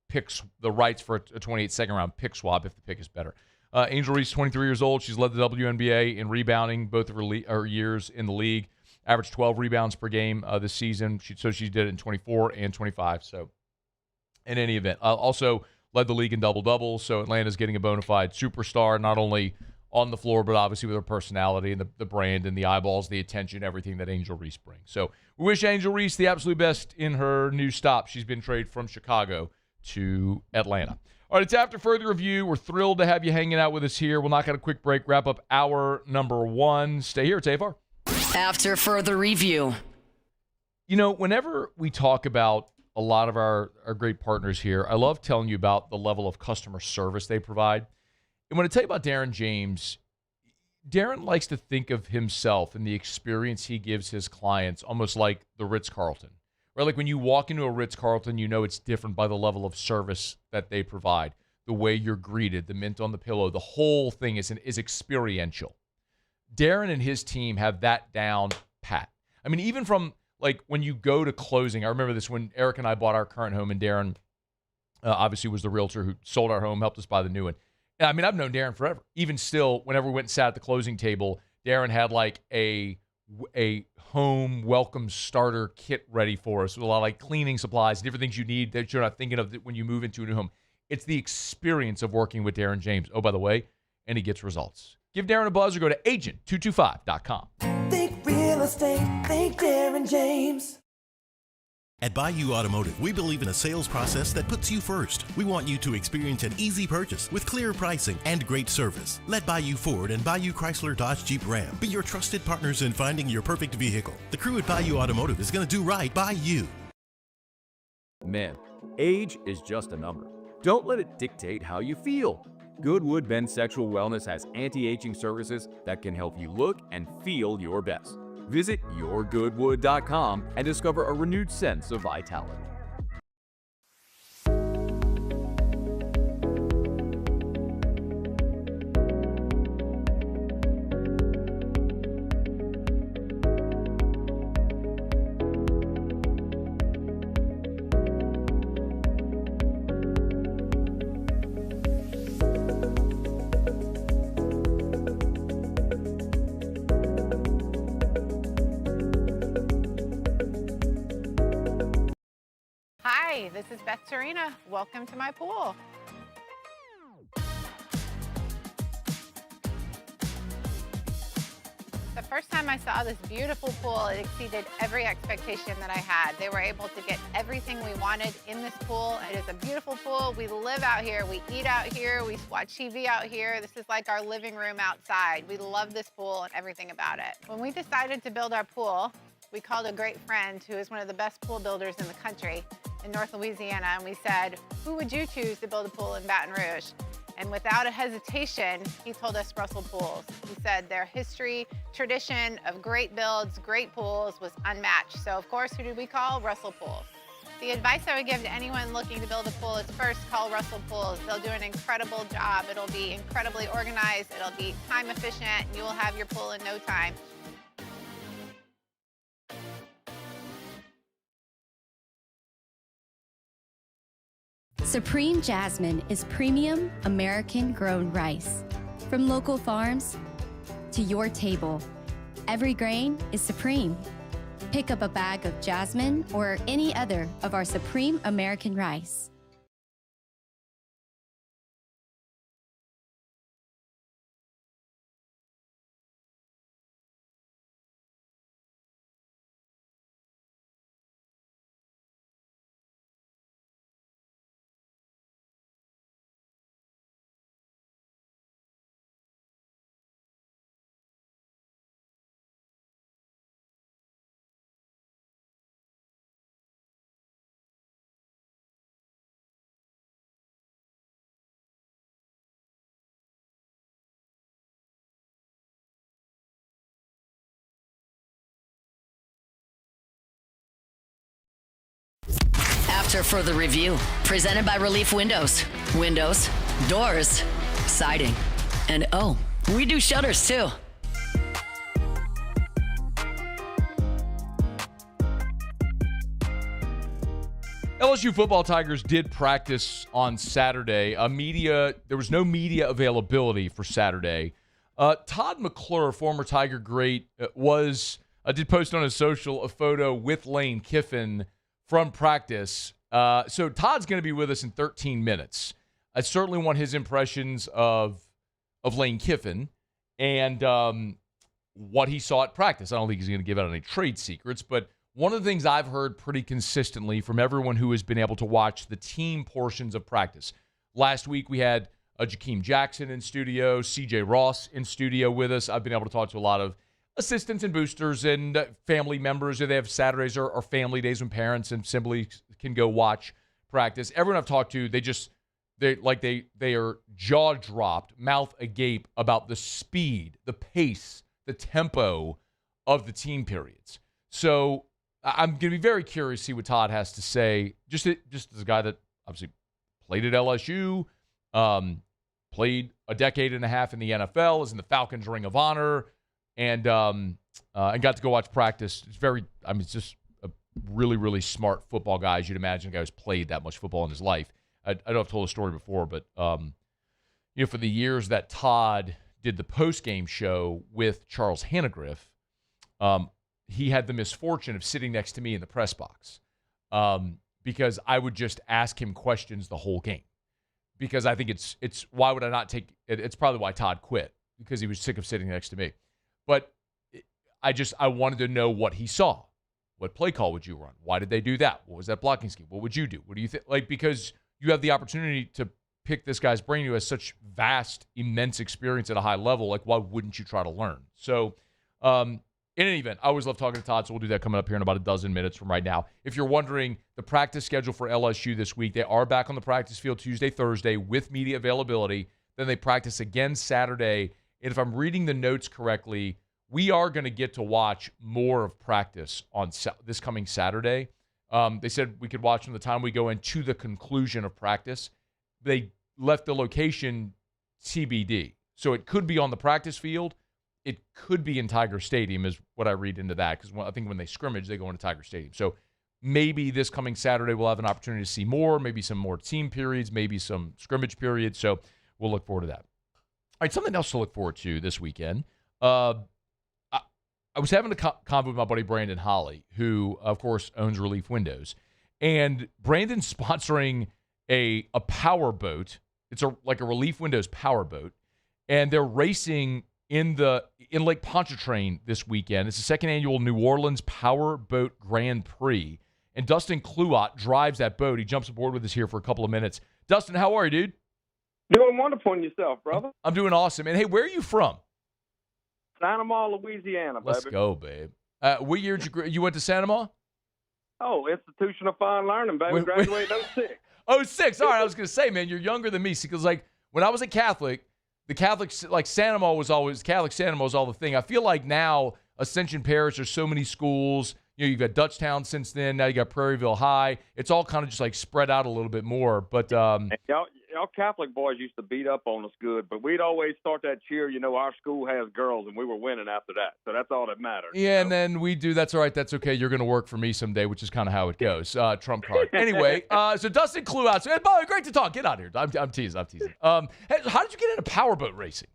picks, the rights for a 28 second-round pick swap if the pick is better. Angel Reese, 23 years old. She's led the WNBA in rebounding both of her years in the league. Averaged 12 rebounds per game this season. She did it in 24 and 25. So in any event, also led the league in double-doubles, so Atlanta's getting a bona fide superstar, not only on the floor, but obviously with her personality and the brand and the eyeballs, the attention, everything that Angel Reese brings. So we wish Angel Reese the absolute best in her new stop. She's been traded from Chicago to Atlanta. All right, it's after further review. We're thrilled to have you hanging out with us here. We'll knock out a quick break, wrap up hour number 1. Stay here. It's AFR. After further review. You know, whenever we talk about a lot of our great partners here, I love telling you about the level of customer service they provide. And when I tell you about Darren James, Darren likes to think of himself and the experience he gives his clients almost like the Ritz-Carlton. Right? Like when you walk into a Ritz-Carlton, you know it's different by the level of service that they provide, the way you're greeted, the mint on the pillow, the whole thing is experiential. Darren and his team have that down pat. I mean, even from like when you go to closing, I remember this when Eric and I bought our current home, and Darren obviously was the realtor who sold our home, helped us buy the new one. And I mean, I've known Darren forever. Even still, whenever we went and sat at the closing table, Darren had like a home welcome starter kit ready for us with a lot of like cleaning supplies, different things you need that you're not thinking of when you move into a new home. It's the experience of working with Darren James. Oh, by the way, and he gets results. Give Darren a buzz or go to agent225.com. Think real estate, think Darren James. At Bayou Automotive, we believe in a sales process that puts you first. We want you to experience an easy purchase with clear pricing and great service. Let Bayou Ford and Bayou Chrysler Dodge Jeep Ram be your trusted partners in finding your perfect vehicle. The crew at Bayou Automotive is going to do right by you. Men, age is just a number. Don't let it dictate how you feel. Goodwood Men's Sexual Wellness has anti-aging services that can help you look and feel your best. Visit yourgoodwood.com and discover a renewed sense of vitality. Hi, this is Beth Serena. Welcome to my pool. first time I saw this beautiful pool, it exceeded every expectation that I had. They were able to get everything we wanted in this pool. It is a beautiful pool. We live out here. We eat out here. We watch TV out here. This is like our living room outside. We love this pool and everything about it. When we decided to build our pool, we called a great friend who is one of the best pool builders in the country in North Louisiana, and we said, who would you choose to build a pool in Baton Rouge? And without a hesitation, he told us Russell Pools. He said their history, tradition of great builds, great pools was unmatched. So of course, who did we call? Russell Pools. The advice I would give to anyone looking to build a pool is first call Russell Pools. They'll do an incredible job. It'll be incredibly organized. It'll be time efficient. And you will have your pool in no time. Supreme Jasmine is premium American-grown rice. From local farms to your table, every grain is supreme. Pick up a bag of Jasmine or any other of our Supreme American rice. After further review, presented by Relief Windows. Windows, doors, siding, and oh, we do shutters too. LSU football Tigers did practice on Saturday. There was no media availability for Saturday. Todd McClure, former Tiger great, did post on his social a photo with Lane Kiffin from practice. So Todd's going to be with us in 13 minutes. I certainly want his impressions of Lane Kiffin and what he saw at practice. I don't think he's going to give out any trade secrets, but one of the things I've heard pretty consistently from everyone who has been able to watch the team portions of practice. Last week we had Jakeem Jackson in studio, CJ Ross in studio with us. I've been able to talk to a lot of assistants and boosters and family members. They have Saturdays or family days when parents and siblings can go watch practice. Everyone I've talked to, they are jaw dropped, mouth agape about the speed, the pace, the tempo of the team periods. So I'm going to be very curious to see what Todd has to say. Just as a guy that obviously played at LSU, played a decade and a half in the NFL, is in the Falcons Ring of Honor, and got to go watch practice. It's just a really, really smart football guy, as you'd imagine, a guy who's played that much football in his life. I know I've told a story before, but for the years that Todd did the post-game show with Charles Hannegriff, he had the misfortune of sitting next to me in the press box because I would just ask him questions the whole game. Because I think it's why would I not take it? It's probably why Todd quit, because he was sick of sitting next to me. But I wanted to know what he saw. What play call would you run? Why did they do that? What was that blocking scheme? What would you do? What do you think? Because you have the opportunity to pick this guy's brain who has such vast, immense experience at a high level. Why wouldn't you try to learn? So, in any event, I always love talking to Todd, so we'll do that coming up here in about a dozen minutes from right now. If you're wondering, the practice schedule for LSU this week, they are back on the practice field Tuesday, Thursday with media availability. Then they practice again Saturday. And if I'm reading the notes correctly, we are going to get to watch more of practice on this coming Saturday. They said we could watch from the time we go into the conclusion of practice. They left the location TBD. So it could be on the practice field. It could be in Tiger Stadium is what I read into that, because I think when they scrimmage, they go into Tiger Stadium. So maybe this coming Saturday we'll have an opportunity to see more, maybe some more team periods, maybe some scrimmage periods. So we'll look forward to that. All right, something else to look forward to this weekend. I was having a convo with my buddy Brandon Holly, who, of course, owns Relief Windows. And Brandon's sponsoring a power boat. It's like a Relief Windows power boat. And they're racing in Lake Pontchartrain this weekend. It's the second annual New Orleans Power Boat Grand Prix. And Dustin Clouatre drives that boat. He jumps aboard with us here for a couple of minutes. Dustin, how are you, dude? Doing wonderful in yourself, brother. I'm doing awesome. And hey, where are you from? Santa Ma, Louisiana, baby. Let's go, babe. What year did you went to Santa Ma? Oh, Institution of Fine Learning, baby. Graduated 06. 06. All right, I was going to say, man, you're younger than me. Because, like, when I was a Catholic, the Catholics, like, Santa Ma was always, Catholic Santa Ma was all the thing. I feel like now, Ascension Parish, there's so many schools. You know, you've got Dutchtown since then. Now you got Prairieville High. It's all kind of just, like, spread out a little bit more. But Y'all Catholic boys used to beat up on us good, but we'd always start that cheer, our school has girls, and we were winning after that. So that's all that matters. Yeah, and then we do. That's all right. That's okay. You're going to work for me someday, which is kind of how it goes. Trump card. Anyway, so Dustin Clouatre. So, by the way, great to talk. Get out of here. I'm teasing. Hey, how did you get into powerboat racing?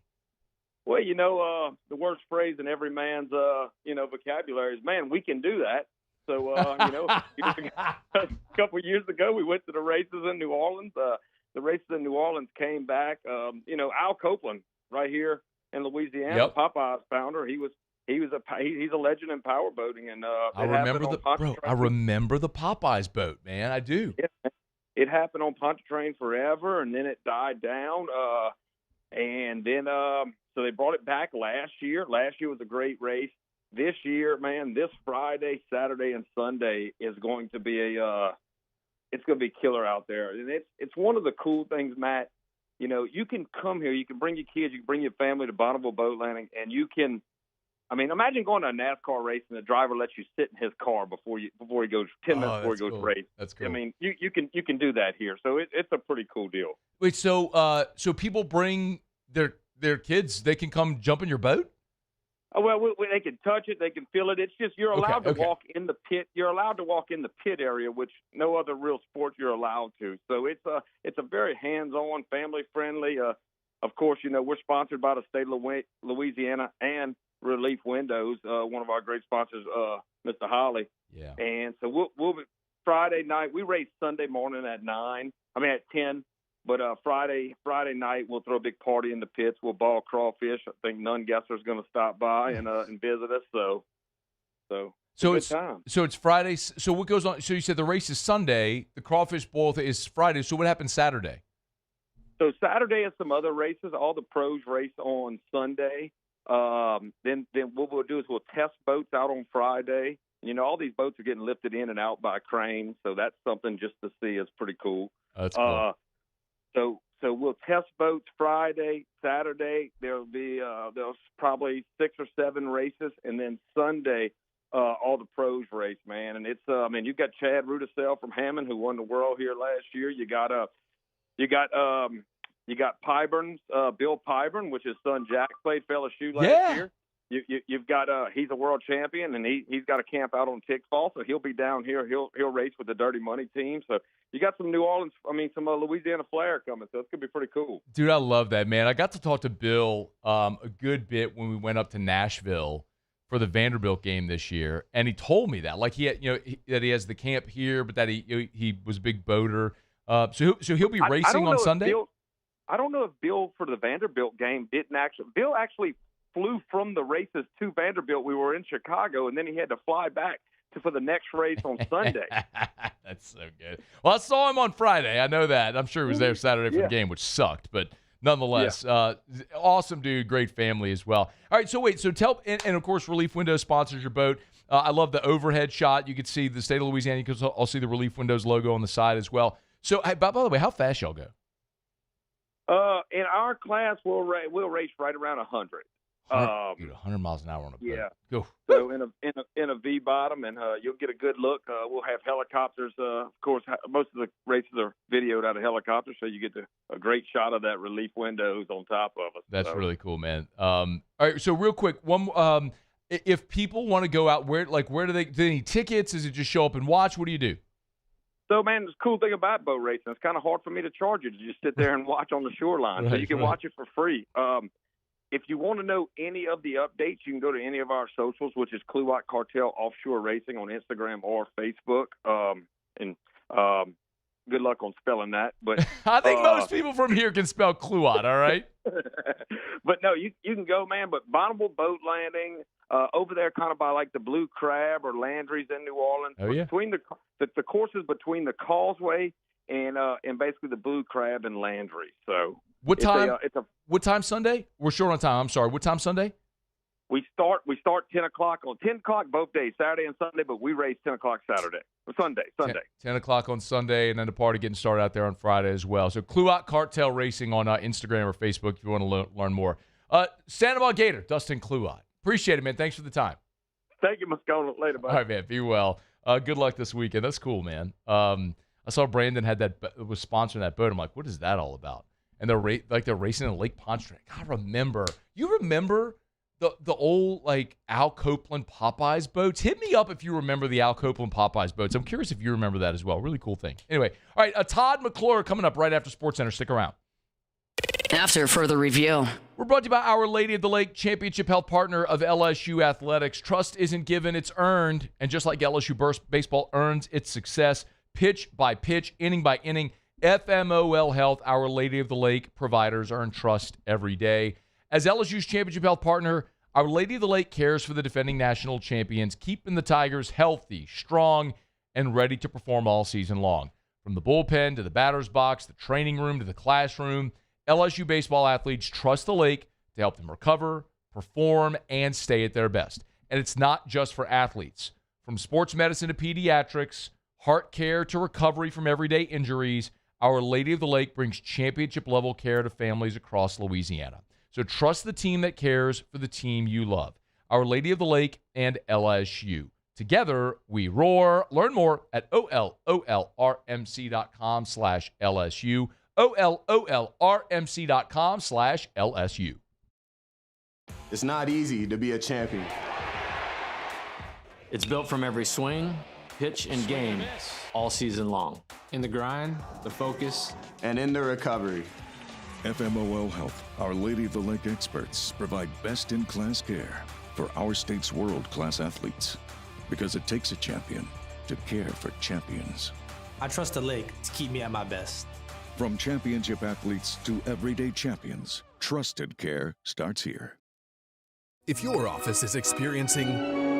Well, the worst phrase in every man's, vocabulary is, man, we can do that. So, a couple of years ago, we went to the races in New Orleans. The races in New Orleans came back. Al Copeland, right here in Louisiana, Yep. Popeye's founder. He's a legend in powerboating, and I remember the Popeyes boat, man. I do. It happened on Pontchartrain forever, and then it died down. And then so they brought it back last year. Last year was a great race. This year, man, this Friday, Saturday, and Sunday is going to be it's going to be killer out there. And it's one of the cool things, Matt. You can come here, you can bring your kids, you can bring your family to Bonneville Boat Landing, and you can, imagine going to a NASCAR race and the driver lets you sit in his car before he goes 10 minutes before he goes to race. That's cool. You can do that here. So it's a pretty cool deal. Wait, so people bring their kids, they can come jump in your boat? Oh, well, they can touch it, they can feel it. It's just you're allowed to walk in the pit. You're allowed to walk in the pit area, which no other real sport you're allowed to. So it's a very hands-on, family-friendly. Of course, we're sponsored by the state of Louisiana and Relief Windows, one of our great sponsors, Mr. Holly. Yeah. And so we'll be Friday night. We race Sunday morning at 10. But Friday night, we'll throw a big party in the pits. We'll ball crawfish. I think None Guesser's going to stop by and visit us. So it's Friday. So what goes on? So you said the race is Sunday. The crawfish boil is Friday. So what happens Saturday? So Saturday is some other races. All the pros race on Sunday. Then what we'll do is we'll test boats out on Friday. All these boats are getting lifted in and out by cranes. So that's something just to see. Is pretty cool. That's cool. So we'll test boats Friday, Saturday. There's probably 6 or 7 races, and then Sunday, all the pros race, man. And it's you've got Chad Rudisell from Hammond who won the world here last year. You got Pyburn's Bill Pyburn, which his son Jack played for LSU last year. You've got he's a world champion, and he's got a camp out on Tickfall, so he'll be down here. He'll race with the Dirty Money team. So you got some some Louisiana flair coming, so it's gonna be pretty cool. Dude, I love that, man. I got to talk to Bill a good bit when we went up to Nashville for the Vanderbilt game this year, and he told me that, like, he had, that he has the camp here, but that he was a big boater. So he'll be racing on Sunday. I don't know if Bill for the Vanderbilt game Bill actually flew from the races to Vanderbilt. We were in Chicago, and then he had to fly back for the next race on Sunday. That's so good. Well, I saw him on Friday. I know that. I'm sure he was there Saturday for the game, which sucked, but nonetheless, awesome dude, great family as well. All right, so wait, so tell, and of course, Relief Windows sponsors your boat. I love the overhead shot. You can see the state of Louisiana. You can also see the Relief Windows logo on the side as well. So, by the way, how fast y'all go? In our class, we'll race right around 100. 100 miles an hour on a boat. Yeah. Go. So in a V bottom, and you'll get a good look. We'll have helicopters. Of course, most of the races are videoed out of helicopters, so you get a great shot of that Relief Windows on top of us. That's really cool, man. All right, so real quick, if people want to go out, where do they need tickets? Is it just show up and watch? What do you do? So, man, the cool thing about boat racing, it's kind of hard for me to charge you to just sit there and watch on the shoreline. So you can watch it for free. If you want to know any of the updates, you can go to any of our socials, which is Clouatre Cartel Offshore Racing on Instagram or Facebook. Good luck on spelling that. But I think most people from here can spell Clouatre, all right? But no, you can go, man. But Bonneville Boat Landing over there, kind of by like the Blue Crab or Landry's in New Orleans. Oh yeah. Between the courses between the Causeway and basically the Blue Crab and Landry. So what time? What time Sunday? We're short on time. I'm sorry. What time Sunday? We start 10 o'clock on 10 o'clock both days, Saturday and Sunday. But we race 10 o'clock Sunday. 10 o'clock on Sunday, and then the party getting started out there on Friday as well. So Clouatre Cartel Racing on Instagram or Facebook if you want to learn more. Santa Maria Gator, Dustin Clouatre. Appreciate it, man. Thanks for the time. Thank you, Moscona. Later, bye. All right, man. Be well. Good luck this weekend. That's cool, man. I saw Brandon was sponsoring that boat. I'm like, what is that all about? And they're racing in Lake Pontchartrain. I remember. You remember the old like Al Copeland Popeyes boats? Hit me up if you remember the Al Copeland Popeyes boats. I'm curious if you remember that as well. Really cool thing. Anyway, all right. Todd McClure coming up right after SportsCenter. Stick around. After further review. We're brought to you by Our Lady of the Lake, championship health partner of LSU Athletics. Trust isn't given, it's earned. And just like LSU baseball earns its success, pitch by pitch, inning by inning, FMOL Health, Our Lady of the Lake providers earn trust every day. As LSU's championship health partner, Our Lady of the Lake cares for the defending national champions, keeping the Tigers healthy, strong, and ready to perform all season long. From the bullpen to the batter's box, the training room to the classroom, LSU baseball athletes trust the Lake to help them recover, perform, and stay at their best. And it's not just for athletes. From sports medicine to pediatrics, heart care to recovery from everyday injuries, Our Lady of the Lake brings championship-level care to families across Louisiana. So trust the team that cares for the team you love. Our Lady of the Lake and LSU. Together, we roar. Learn more at olrmc.com/LSU. olrmc.com/LSU. It's not easy to be a champion. It's built from every swing, pitch, and game all season long. In the grind, the focus, and in the recovery. FMOL Health, Our Lady of the Lake experts provide best-in-class care for our state's world-class athletes. Because it takes a champion to care for champions. I trust the lake to keep me at my best. From championship athletes to everyday champions, trusted care starts here. If your office is experiencing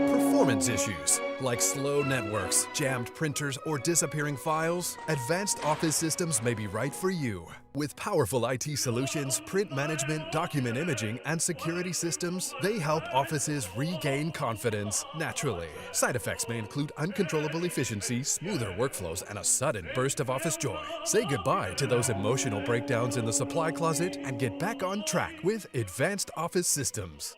performance issues like slow networks, jammed printers, or disappearing files, Advanced Office Systems may be right for you. With powerful IT solutions, print management, document imaging, and security systems, they help offices regain confidence naturally. Side effects may include uncontrollable efficiency, smoother workflows, and a sudden burst of office joy. Say goodbye to those emotional breakdowns in the supply closet and get back on track with Advanced Office Systems.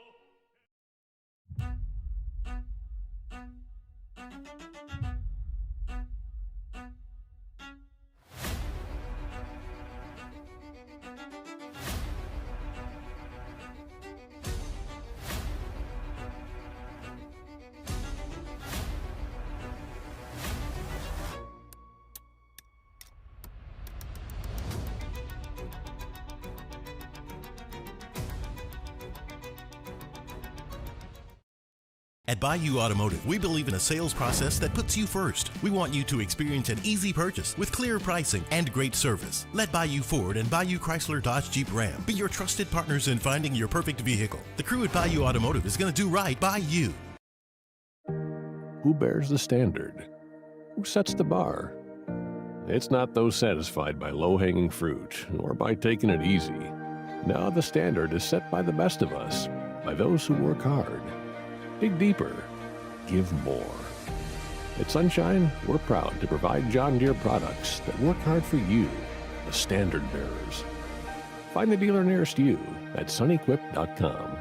At Bayou Automotive, we believe in a sales process that puts you first. We want you to experience an easy purchase with clear pricing and great service. Let Bayou Ford and Bayou Chrysler Dodge Jeep Ram be your trusted partners in finding your perfect vehicle. The crew at Bayou Automotive is going to do right by you. Who bears the standard? Who sets the bar? It's not those satisfied by low-hanging fruit or by taking it easy. No, the standard is set by the best of us, by those who work hard. Dig deeper. Give more. At Sunshine, we're proud to provide John Deere products that work hard for you, the standard bearers. Find the dealer nearest you at sunequip.com.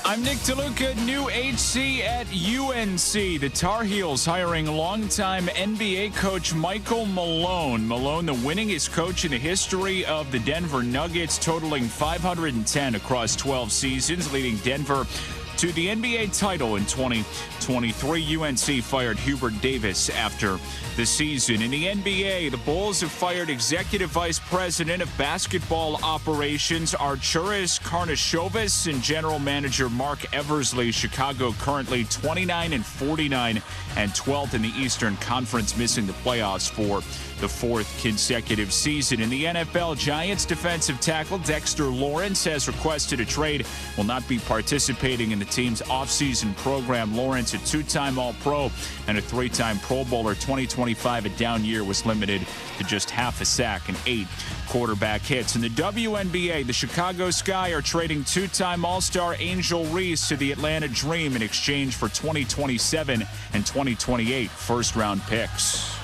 I'm Nick DeLuca, new HC at UNC. The Tar Heels hiring longtime NBA coach Michael Malone. Malone, the winningest coach in the history of the Denver Nuggets, totaling 510 across 12 seasons, leading Denver to the NBA title in 2023. UNC fired Hubert Davis after the season. In the NBA, the Bulls have fired Executive Vice President of Basketball Operations Arturas Karnisovas and General Manager Mark Eversley. Chicago currently 29-49 and 12th in the Eastern Conference, missing the playoffs for the fourth consecutive season. In the NFL, Giants defensive tackle Dexter Lawrence has requested a trade, will not be participating in the team's offseason program. Lawrence, a two-time All-Pro and a three-time Pro Bowler, 2025, a down year, was limited to just half a sack and 8 quarterback hits. In the WNBA, the Chicago Sky are trading two-time All-Star Angel Reese to the Atlanta Dream in exchange for 2027 and 2028 first-round picks.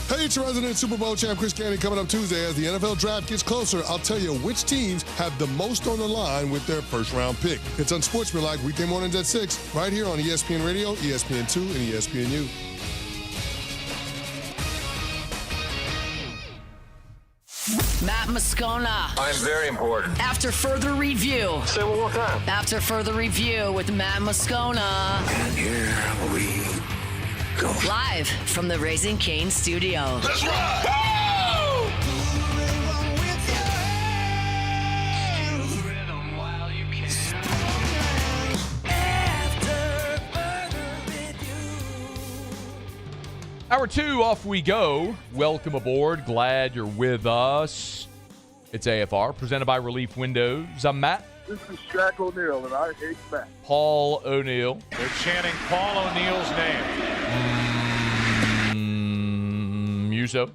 Hey, it's your resident Super Bowl champ Chris Candy coming up Tuesday as the NFL draft gets closer. I'll tell you which teams have the most on the line with their first-round pick. It's Unsportsmanlike, weekday mornings at 6, right here on ESPN Radio, ESPN2, and ESPNU. Matt Moscona. I'm very important. After further review. Say it one more time. After further review with Matt Moscona. And here we go. Live from the Raising Cane studio. Let's ride! Hour 2, off we go. Welcome aboard. Glad you're with us. It's AFR, presented by Relief Windows. I'm Matt. This is Shaq O'Neal, and I hate Matt. Paul O'Neal. They're chanting Paul O'Neal's name. Muso.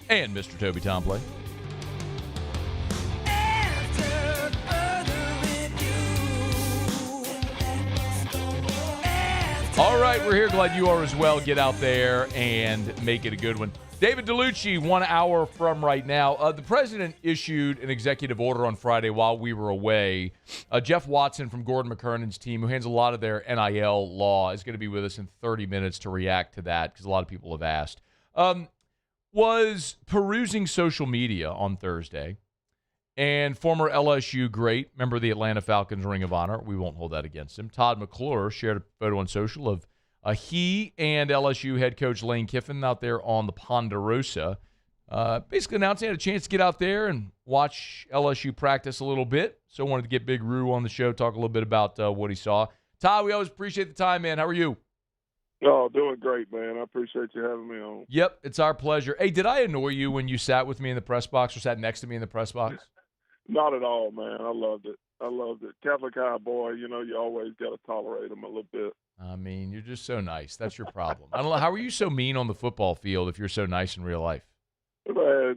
And Mr. Toby Tomplay. All right, we're here. Glad you are as well. Get out there and make it a good one. David Dellucci, 1 hour from right now. The president issued an executive order on Friday while we were away. Jeff Watson from Gordon McKernan's team, who handles a lot of their NIL law, is going to be with us in 30 minutes to react to that because a lot of people have asked. Was perusing social media on Thursday, and former LSU great, member of the Atlanta Falcons Ring of Honor, we won't hold that against him, Todd McClure, shared a photo on social of he and LSU head coach Lane Kiffin out there on the Ponderosa, basically announcing he had a chance to get out there and watch LSU practice a little bit. So I wanted to get Big Roo on the show, talk a little bit about what he saw. Todd, we always appreciate the time, man. How are you? Oh, doing great, man. I appreciate you having me on. Yep, it's our pleasure. Hey, did I annoy you when you sat with me in the press box or sat next to me in the press box? Not at all, man. I loved it. Catholic high boy, you always got to tolerate him a little bit. I mean, you're just so nice. That's your problem. I don't know. How are you so mean on the football field if you're so nice in real life?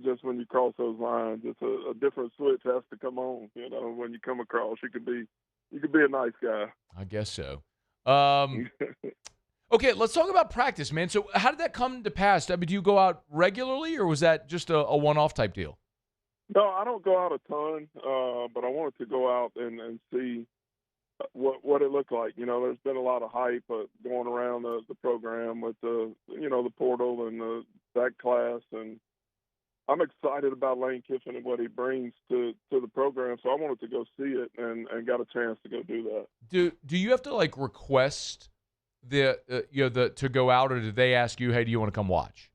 Just when you cross those lines, it's a different switch has to come on. When you come across, you could be a nice guy. I guess so. Okay, let's talk about practice, man. So how did that come to pass? I mean, do you go out regularly, or was that just a one-off type deal? No, I don't go out a ton, but I wanted to go out and see what it looked like. There's been a lot of hype going around the program with the portal and that class, and I'm excited about Lane Kiffin and what he brings to the program. So I wanted to go see it and got a chance to go do that. Do you have to request to go out, or do they ask you, hey, do you want to come watch?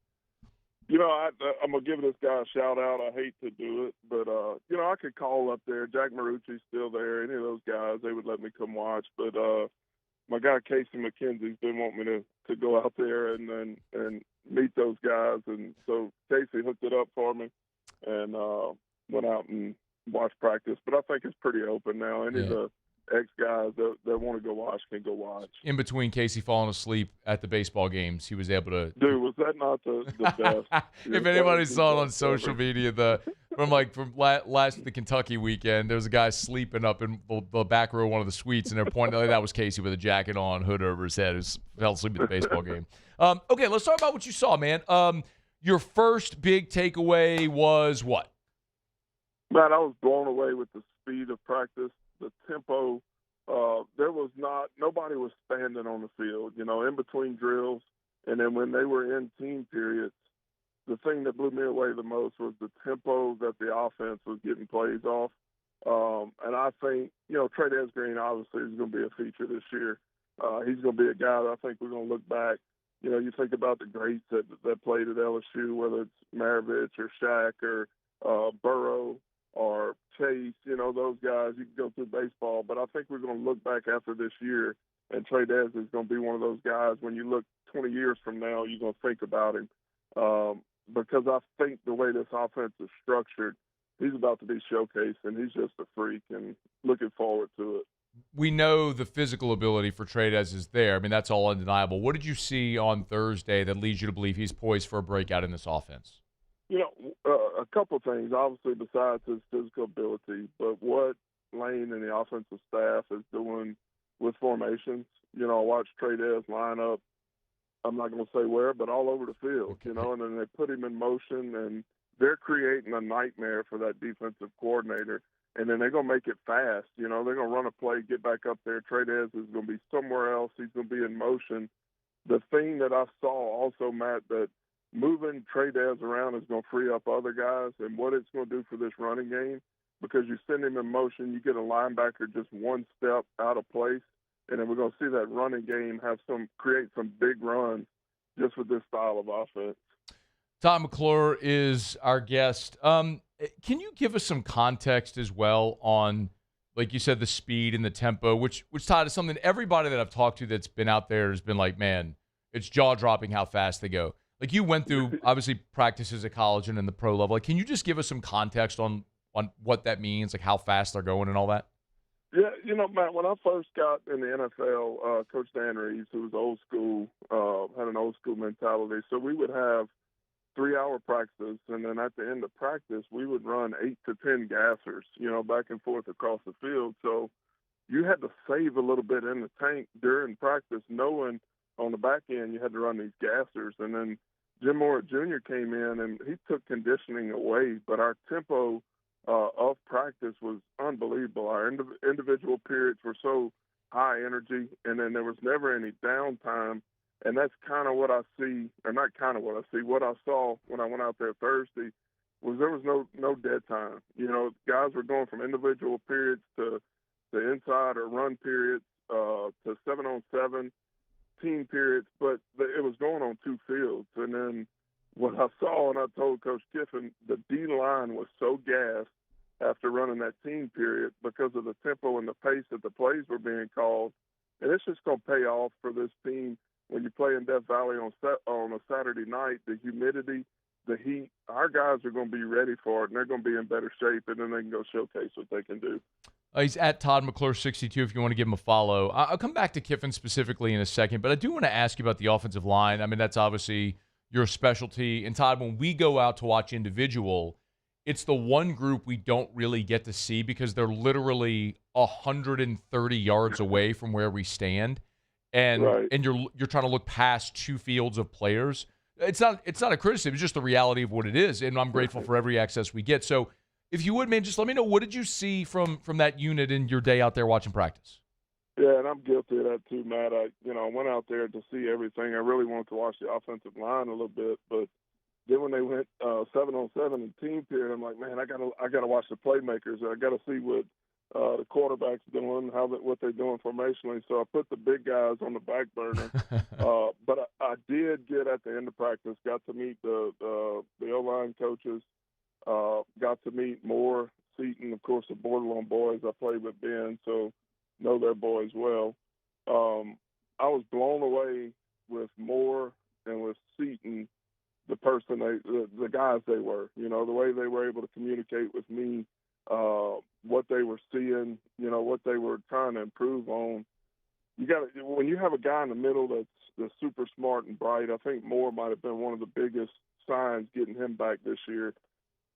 I'm going to give this guy a shout-out. I hate to do it, but, I could call up there. Jack Marucci's still there. Any of those guys, they would let me come watch. But my guy Casey McKenzie's been wanting me to go out there and meet those guys. And so Casey hooked it up for me and went out and watched practice. But I think it's pretty open now. Any of the ex-guys that want to go watch can go watch. In between Casey falling asleep at the baseball games, he was able to... Dude, was that not the best? If anybody saw it on social media, from last the Kentucky weekend, there was a guy sleeping up in the back row of one of the suites, and they're pointing that was Casey with a jacket on, hood over his head, who fell asleep at the baseball game. Okay, let's talk about what you saw, man. Your first big takeaway was what? Man, I was blown away with the speed of practice, the tempo. Nobody was standing on the field, in between drills. And then when they were in team periods, the thing that blew me away the most was the tempo that the offense was getting plays off. And I think, Trey Green obviously is going to be a feature this year. He's going to be a guy that I think we're going to look back. You think about the greats that played at LSU, whether it's Maravich or Shaq or Burrow or Chase, those guys. You can go through baseball. But I think we're going to look back after this year, and Trey is going to be one of those guys. When you look 20 years from now, you're going to think about him. Because I think the way this offense is structured, he's about to be showcased, and he's just a freak, and looking forward to it. We know the physical ability for Trades is there. I mean, that's all undeniable. What did you see on Thursday that leads you to believe he's poised for a breakout in this offense? A couple things, obviously, besides his physical ability, but what Lane and the offensive staff is doing with formations. I watched Trades line up, I'm not going to say where, but all over the field, and then they put him in motion, and they're creating a nightmare for that defensive coordinator. And then they're going to make it fast. They're going to run a play, get back up there. Trades is going to be somewhere else. He's going to be in motion. The thing that I saw also, Matt, that moving Trades around is going to free up other guys, and what it's going to do for this running game, because you send him in motion, you get a linebacker just one step out of place, and then we're going to see that running game create some big runs just with this style of offense. Todd McClure is our guest. Can you give us some context as well on, like you said, the speed and the tempo, which Todd is something everybody that I've talked to that's been out there has been like, man, it's jaw-dropping how fast they go. Like you went through, obviously, practices at college and in the pro level. Like, can you just give us some context on what that means, like how fast they're going and all that? Yeah, Matt, when I first got in the NFL, Coach Dan Reese, who was old school, had an old school mentality. So we would have 3-hour practice, and then at the end of practice, we would run 8 to 10 gassers, back and forth across the field. So you had to save a little bit in the tank during practice, knowing on the back end you had to run these gassers. And then Jim Moore Jr. came in, and he took conditioning away, but our tempo of practice was unbelievable. Our individual periods were so high energy, and then there was never any downtime. And that's kind of what I see, or not kind of what I see. What I saw when I went out there Thursday was there was no dead time. Guys were going from individual periods to inside or run periods to 7-on-7 team periods, but it was going on 2 fields. And then what I saw, and I told Coach Kiffin, the D-line was so gassed after running that team period because of the tempo and the pace that the plays were being called. And it's just going to pay off for this team. When you play in Death Valley on a Saturday night, the humidity, the heat, our guys are going to be ready for it, and they're going to be in better shape, and then they can go showcase what they can do. He's at Todd McClure 62 if you want to give him a follow. I'll come back to Kiffin specifically in a second, but I do want to ask you about the offensive line. I mean, that's obviously your specialty. And, Todd, when we go out to watch individual, it's the one group we don't really get to see because they're literally 130 yards away from where we stand. And right. and you're trying to look past 2 fields of players. It's not a criticism. It's just the reality of what it is, and I'm grateful for every access we get. So, if you would, man, just let me know, what did you see from that unit in your day out there watching practice? Yeah, and I'm guilty of that too, Matt. I went out there to see everything. I really wanted to watch the offensive line a little bit, but then when they went 7-on-7 in team period, I'm like, man, I gotta watch the playmakers. I gotta see what the quarterback's doing, what they're doing formationally. So I put the big guys on the back burner. But I did get at the end of practice, got to meet the O-line coaches, got to meet Moore, Seaton, of course, the Borderline boys. I played with Ben, so know their boys well. I was blown away with Moore and with Seaton, the guys they were, the way they were able to communicate with me, what they were seeing, what they were trying to improve on. When you have a guy in the middle that's super smart and bright, I think Moore might have been one of the biggest signs getting him back this year.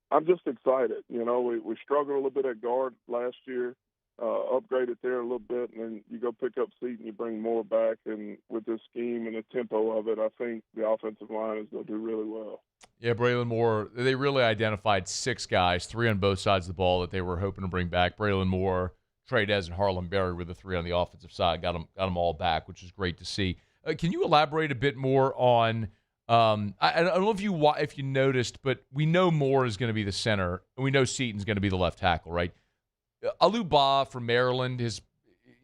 I'm just excited. We struggled a little bit at guard last year, upgraded there a little bit, and then you go pick up Seaton, you bring Moore back, and with this scheme and the tempo of it, I think the offensive line is going to do really well. Yeah, Braylon Moore, they really identified 6 guys, 3 on both sides of the ball that they were hoping to bring back. Braylon Moore, Trey Dez, and Harlan Berry were the 3 on the offensive side. Got them all back, which is great to see. Can you elaborate a bit more on I don't know if you noticed, but we know Moore is going to be the center, and we know Seaton's going to be the left tackle, right? Aluba from Maryland, he's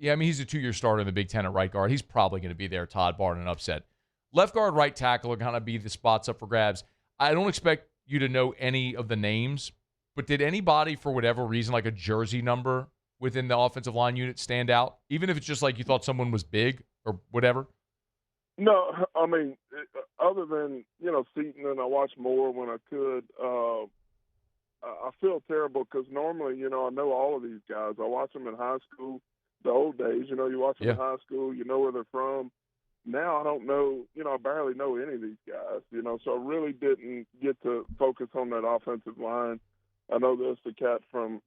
a 2-year starter in the Big Ten at right guard. He's probably going to be there, Todd, barring an upset. Left guard, right tackle are going to be the spots up for grabs. I don't expect you to know any of the names, but did anybody, for whatever reason, like a jersey number within the offensive line unit stand out? Even if it's just like you thought someone was big or whatever? No, I mean, other than, Seaton, and I watch Moore when I could, I feel terrible because normally, I know all of these guys. I watch them in high school, the old days, you watch them in high school, you know where they're from. Now I don't know, I barely know any of these guys, so I really didn't get to focus on that offensive line. I know there's the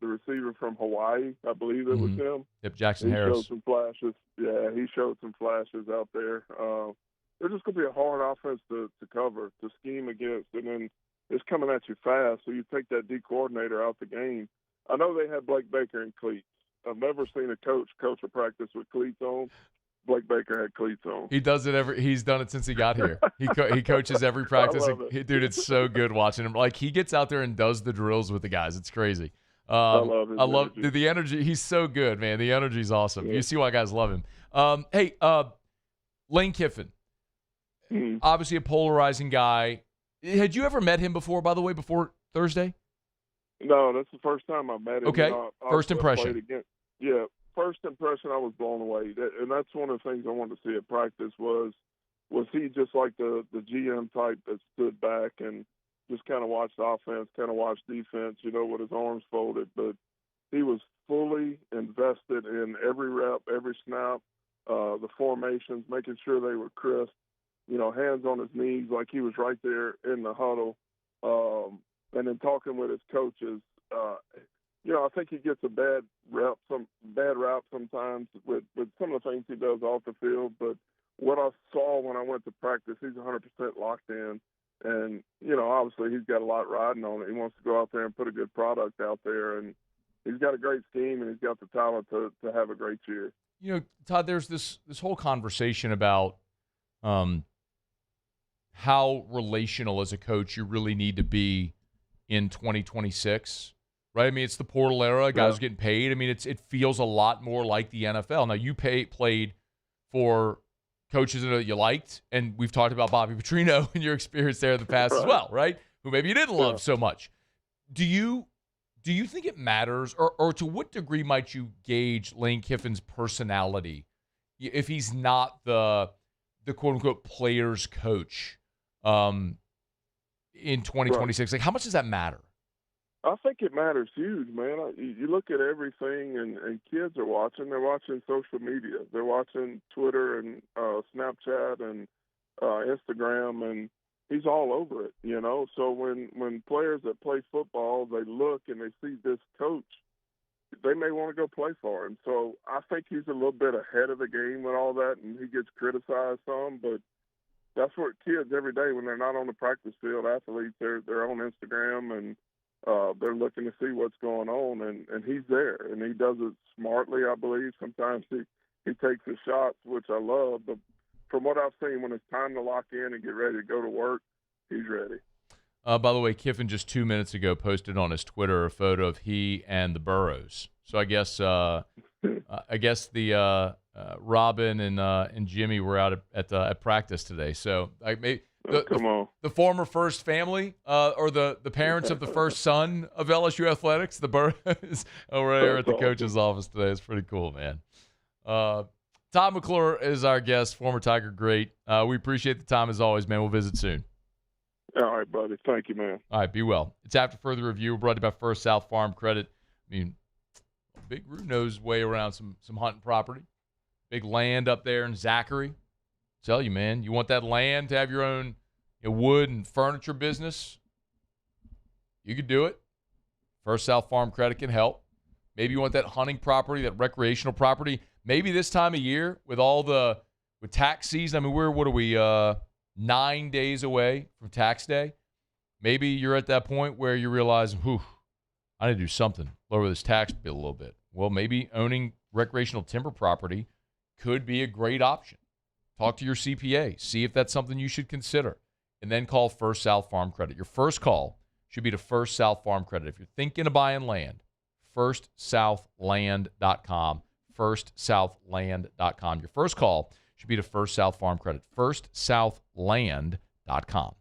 receiver from Hawaii. I believe it was him. Yep, Jackson Harris. He showed some flashes. Yeah, he showed some flashes out there. They're just going to be a hard offense to cover, to scheme against, and then it's coming at you fast, so you take that D coordinator out the game. I know they had Blake Baker in cleats. I've never seen a coach a practice with cleats on. Blake Baker had cleats on. He does it he's done it since he got here. He coaches every practice. Dude, it's so good watching him. Like, he gets out there and does the drills with the guys. It's crazy. I love the energy. He's so good, man. The energy's awesome. Yeah. You see why guys love him. Hey, Lane Kiffin, obviously a polarizing guy. Had you ever met him before, by the way, before Thursday? No, that's the first time I met him. Okay, first impression. Yeah. First impression, I was blown away, and that's one of the things I wanted to see at practice was he just like the GM type that stood back and just kind of watched offense, kind of watched defense, with his arms folded, but he was fully invested in every rep, every snap, the formations, making sure they were crisp, hands on his knees like he was right there in the huddle, and then talking with his coaches. I think he gets a bad rap sometimes with some of the things he does off the field. But what I saw when I went to practice, he's 100% locked in. And, obviously he's got a lot riding on it. He wants to go out there and put a good product out there. And he's got a great scheme, and he's got the talent to have a great year. Todd, there's this whole conversation about how relational as a coach you really need to be in 2026. Right, I mean, it's the portal era. Guys are getting paid. I mean, it feels a lot more like the NFL. Now, you played for coaches that you liked, and we've talked about Bobby Petrino and your experience there in the past as well, right? Who maybe you didn't love so much. Do you think it matters, or to what degree might you gauge Lane Kiffin's personality if he's not the quote unquote players coach in 2026? Like, how much does that matter? I think it matters huge, man. You look at everything, and kids are watching. They're watching social media. They're watching Twitter and Snapchat and Instagram, and he's all over it, So when players that play football, they look and they see this coach, they may want to go play for him. So I think he's a little bit ahead of the game with all that, and he gets criticized some, but that's what kids every day when they're not on the practice field, athletes, they're on Instagram and they're looking to see what's going on, and he's there, and he does it smartly, I believe. Sometimes he takes his shots, which I love, but from what I've seen, when it's time to lock in and get ready to go to work, he's ready. By the way, Kiffin just 2 minutes ago posted on his Twitter a photo of he and the Burrows. So I guess the Robin and Jimmy were out at practice today. So the former first family or the parents of the first son of LSU athletics, the Burrows, over there at the coach's office today. It's pretty cool, man. Todd McClure is our guest, former Tiger great. We appreciate the time as always, man. We'll visit soon. All right, buddy. Thank you, man. All right, be well. It's After Further Review, brought to you by First South Farm Credit. I mean, Big Roo knows his way around some hunting property. Big land up there in Zachary. Tell you, man, you want that land to have your own wood and furniture business? You could do it. First South Farm Credit can help. Maybe you want that hunting property, that recreational property. Maybe this time of year with tax season. I mean, what are we, 9 days away from tax day? maybe you're at that point where you realize, I need to do something, lower this tax bill a little bit. Well, maybe owning recreational timber property could be a great option. Talk to your CPA. See if that's something you should consider. And then call First South Farm Credit. Your first call should be to First South Farm Credit. If you're thinking of buying land, firstsouthland.com, firstsouthland.com. Your first call should be to First South Farm Credit, firstsouthland.com. All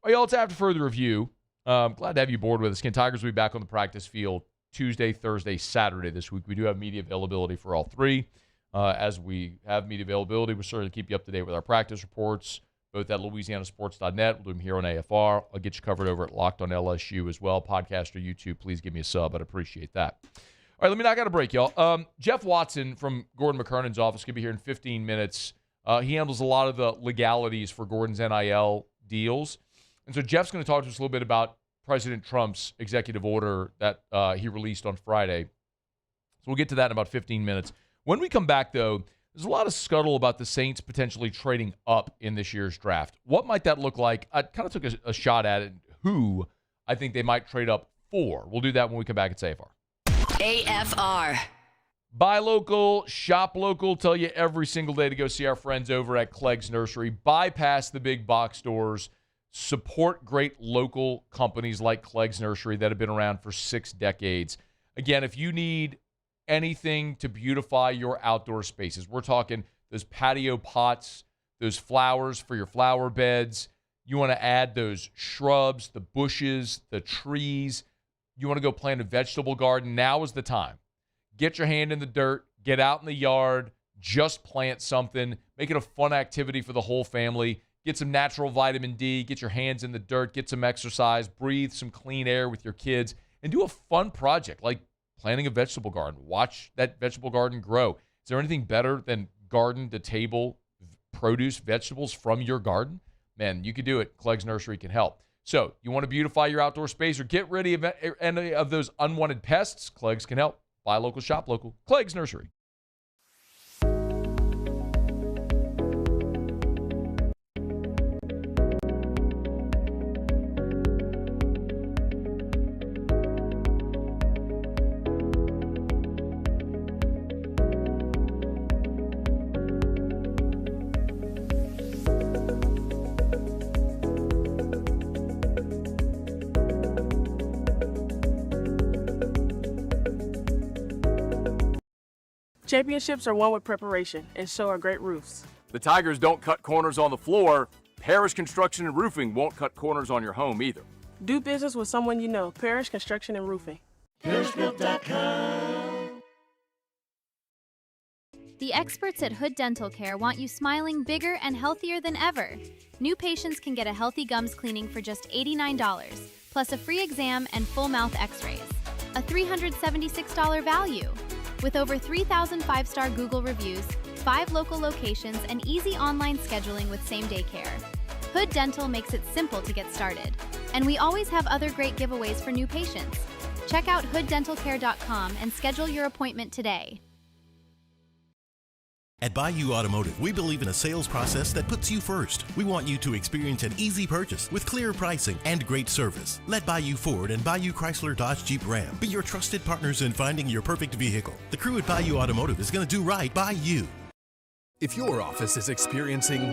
right, y'all, it's After Further Review. Glad to have you aboard with us. Again, Tigers will be back on the practice field Tuesday, Thursday, Saturday this week. We do have media availability for all three. As we have media availability, we'll certainly keep you up to date with our practice reports, both at LouisianaSports.net. We'll do them here on AFR. I'll get you covered over at Locked on LSU as well. Podcast or YouTube, please give me a sub. I'd appreciate that. All right, let me knock out a break, y'all. Jeff Watson from Gordon McKernan's office could be here in 15 minutes. He handles a lot of the legalities for Gordon's NIL deals. And so Jeff's going to talk to us a little bit about President Trump's executive order that he released on Friday. So we'll get to that in about 15 minutes. When we come back, though, there's a lot of scuttle about the Saints potentially trading up in this year's draft. What might that look like? I kind of took a shot at it, who I think they might trade up for. We'll do that when we come back at AFR. AFR. Buy local, shop local. Tell you every single day to go see our friends over at Clegg's Nursery. Bypass the big box stores. Support great local companies like Clegg's Nursery that have been around for 6 decades. Again, if you need anything to beautify your outdoor spaces, we're talking those patio pots, those flowers for your flower beds. You want to add those shrubs, the bushes, the trees. You want to go plant a vegetable garden. Now is the time. Get your hand in the dirt. Get out in the yard. Just plant something. Make it a fun activity for the whole family. Get some natural vitamin D. Get your hands in the dirt. Get some exercise. Breathe some clean air with your kids. And do a fun project like planting a vegetable garden. Watch that vegetable garden grow. Is there anything better than garden-to-table produce vegetables from your garden? Man, you can do it. Clegg's Nursery can help. So you want to beautify your outdoor space or get rid of any of those unwanted pests? Clegg's can help. Buy local, shop local. Clegg's Nursery. Championships are won with preparation, and so are great roofs. The Tigers don't cut corners on the floor. Parrish Construction and Roofing won't cut corners on your home either. Do business with someone you know. Parrish Construction and Roofing. ParrishBuilt.com. The experts at Hood Dental Care want you smiling bigger and healthier than ever. New patients can get a healthy gums cleaning for just $89, plus a free exam and full mouth x-rays. A $376 value. With over 3,000 5-star Google reviews, 5 local locations, and easy online scheduling with same-day care. Hood Dental makes it simple to get started. And we always have other great giveaways for new patients. Check out hooddentalcare.com and schedule your appointment today. At Bayou Automotive, we believe in a sales process that puts you first. We want you to experience an easy purchase with clear pricing and great service. Let Bayou Ford and Bayou Chrysler Dodge Jeep Ram be your trusted partners in finding your perfect vehicle. The crew at Bayou Automotive is going to do right by you. If your office is experiencing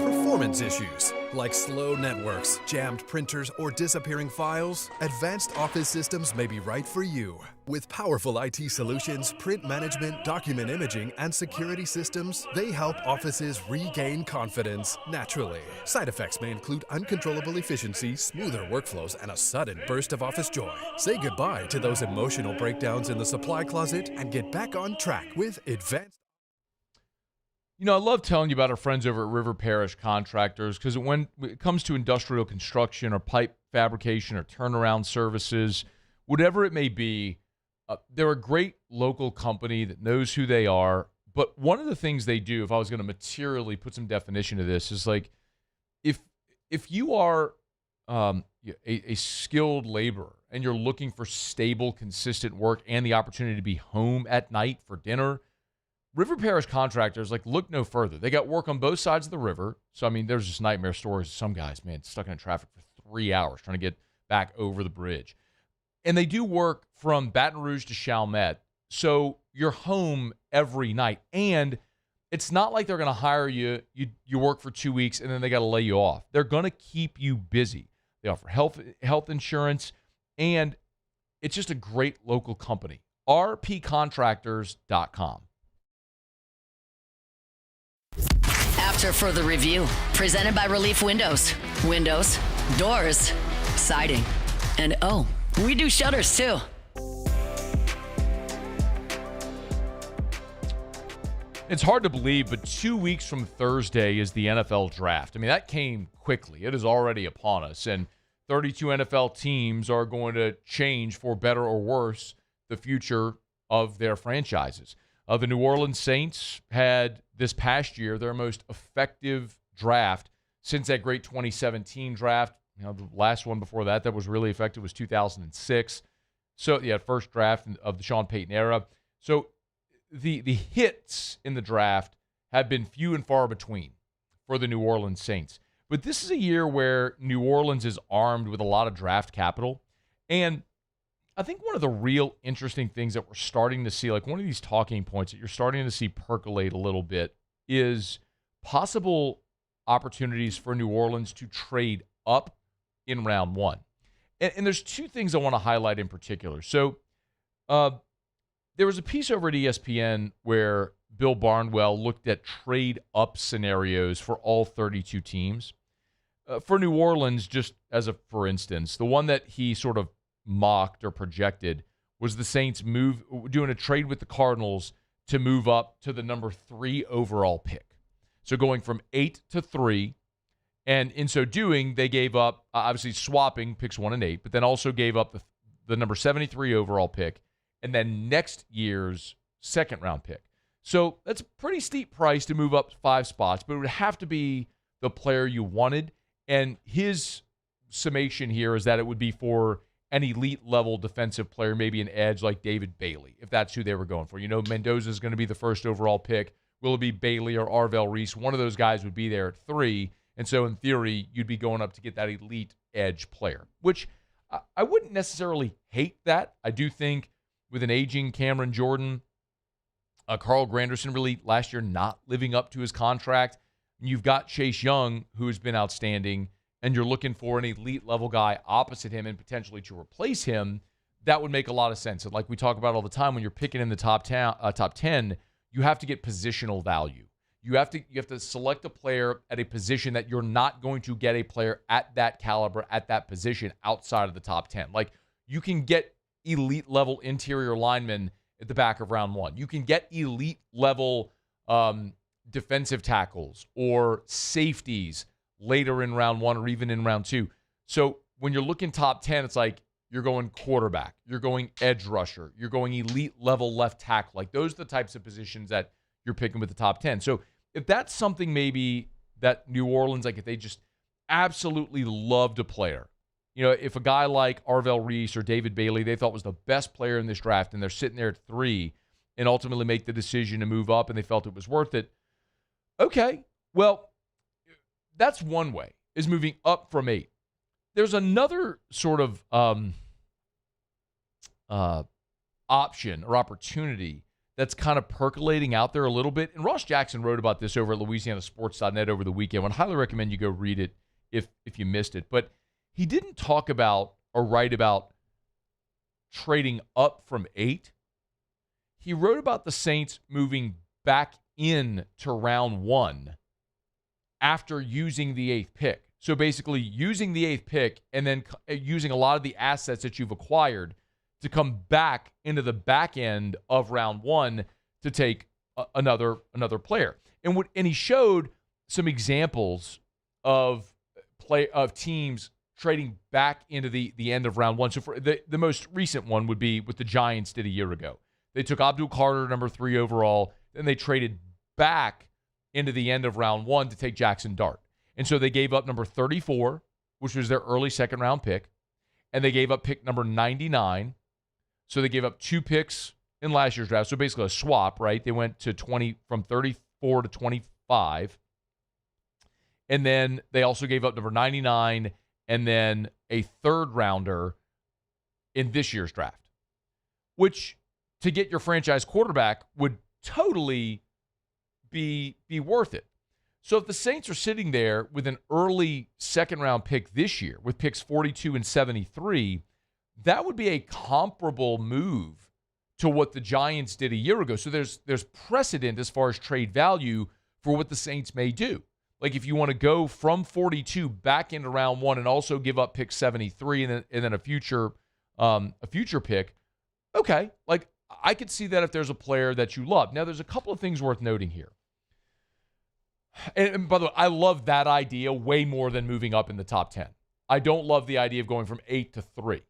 performance issues like slow networks, jammed printers, or disappearing files, Advanced Office Systems may be right for you. With powerful IT solutions, print management, document imaging, and security systems, they help offices regain confidence naturally. Side effects may include uncontrollable efficiency, smoother workflows, and a sudden burst of office joy. Say goodbye to those emotional breakdowns in the supply closet and get back on track with Advanced. You know, I love telling you about our friends over at River Parish Contractors because when it comes to industrial construction or pipe fabrication or turnaround services, whatever it may be, they're a great local company that knows who they are. But one of the things they do, if I was going to materially put some definition to this, is like if you are a skilled laborer and you're looking for stable, consistent work and the opportunity to be home at night for dinner, River Parish Contractors, like, look no further. They got work on both sides of the river. So, I mean, there's just nightmare stories of some guys, man, stuck in traffic for 3 hours trying to get back over the bridge. And they do work from Baton Rouge to Chalmette, so you're home every night. And it's not like they're going to hire you, you work for 2 weeks, and then they got to lay you off. They're going to keep you busy. They offer health insurance, and it's just a great local company. rpcontractors.com. After further review, presented by Relief Windows. Windows, doors, siding, and oh, we do shutters too. It's hard to believe, but 2 weeks from Thursday is the NFL draft. I mean, that came quickly. It is already upon us, and 32 NFL teams are going to change, for better or worse, the future of their franchises. The New Orleans Saints had this past year their most effective draft since that great 2017 draft. You know, the last one before that was really effective was 2006. So, yeah, first draft of the Sean Payton era. So the hits in the draft have been few and far between for the New Orleans Saints. But this is a year where New Orleans is armed with a lot of draft capital. And I think one of the real interesting things that we're starting to see, like one of these talking points that you're starting to see percolate a little bit, is possible opportunities for New Orleans to trade up in round one. And there's two things I want to highlight in particular. So there was a piece over at ESPN where Bill Barnwell looked at trade up scenarios for all 32 teams. For New Orleans, just as a for instance, the one that he sort of mocked or projected was the Saints doing a trade with the Cardinals to move up to the number 3 overall pick. So going from 8 to 3, and in so doing, they gave up, obviously swapping picks 1 and 8, but then also gave up the number 73 overall pick, and then next year's second-round pick. So that's a pretty steep price to move up 5 spots, but it would have to be the player you wanted. And his summation here is that it would be for an elite-level defensive player, maybe an edge like David Bailey, if that's who they were going for. You know, Mendoza is going to be the first overall pick. Will it be Bailey or Arvell Reese? One of those guys would be there at 3. And so, in theory, you'd be going up to get that elite edge player, which I wouldn't necessarily hate that. I do think with an aging Cameron Jordan, Carl Granderson really last year not living up to his contract, and you've got Chase Young, who's been outstanding, and you're looking for an elite-level guy opposite him and potentially to replace him, that would make a lot of sense. And like we talk about all the time, when you're picking in the top 10, you have to get positional value. You have to select a player at a position that you're not going to get a player at that caliber, at that position outside of the top 10. Like, you can get elite-level interior linemen at the back of round 1. You can get elite-level defensive tackles or safeties later in round 1 or even in round 2. So when you're looking top 10, it's like you're going quarterback, you're going edge rusher, you're going elite-level left tackle. Like, those are the types of positions that you're picking with the top 10. So if that's something maybe that New Orleans, like if they just absolutely loved a player, you know, if a guy like Arvell Reese or David Bailey they thought was the best player in this draft and they're sitting there at 3 and ultimately make the decision to move up and they felt it was worth it, okay, well, that's one way, is moving up from 8. There's another sort of option or opportunity that's kind of percolating out there a little bit. And Ross Jackson wrote about this over at LouisianaSports.net over the weekend. I would highly recommend you go read it if you missed it. But he didn't talk about or write about trading up from 8. He wrote about the Saints moving back in to round 1 after using the 8th pick. So basically using the 8th pick and then using a lot of the assets that you've acquired to come back into the back end of round 1 to take another player. And he showed some examples of teams trading back into the end of round 1. So for the most recent one would be what the Giants did a year ago. They took Abdul Carter, number 3 overall, then they traded back into the end of round 1 to take Jackson Dart. And so they gave up number 34, which was their early second-round pick, and they gave up pick number 99. So they gave up 2 picks in last year's draft. So basically a swap, right? They went to from 34 to 25. And then they also gave up number 99 and then a third rounder in this year's draft, which to get your franchise quarterback would totally be worth it. So if the Saints are sitting there with an early second-round pick this year, with picks 42 and 73, that would be a comparable move to what the Giants did a year ago. So there's precedent as far as trade value for what the Saints may do. Like if you want to go from 42 back into round one and also give up pick 73 and then a future pick, okay, like I could see that if there's a player that you love. Now, there's a couple of things worth noting here. And by the way, I love that idea way more than moving up in the top 10. I don't love the idea of going from 8 to 3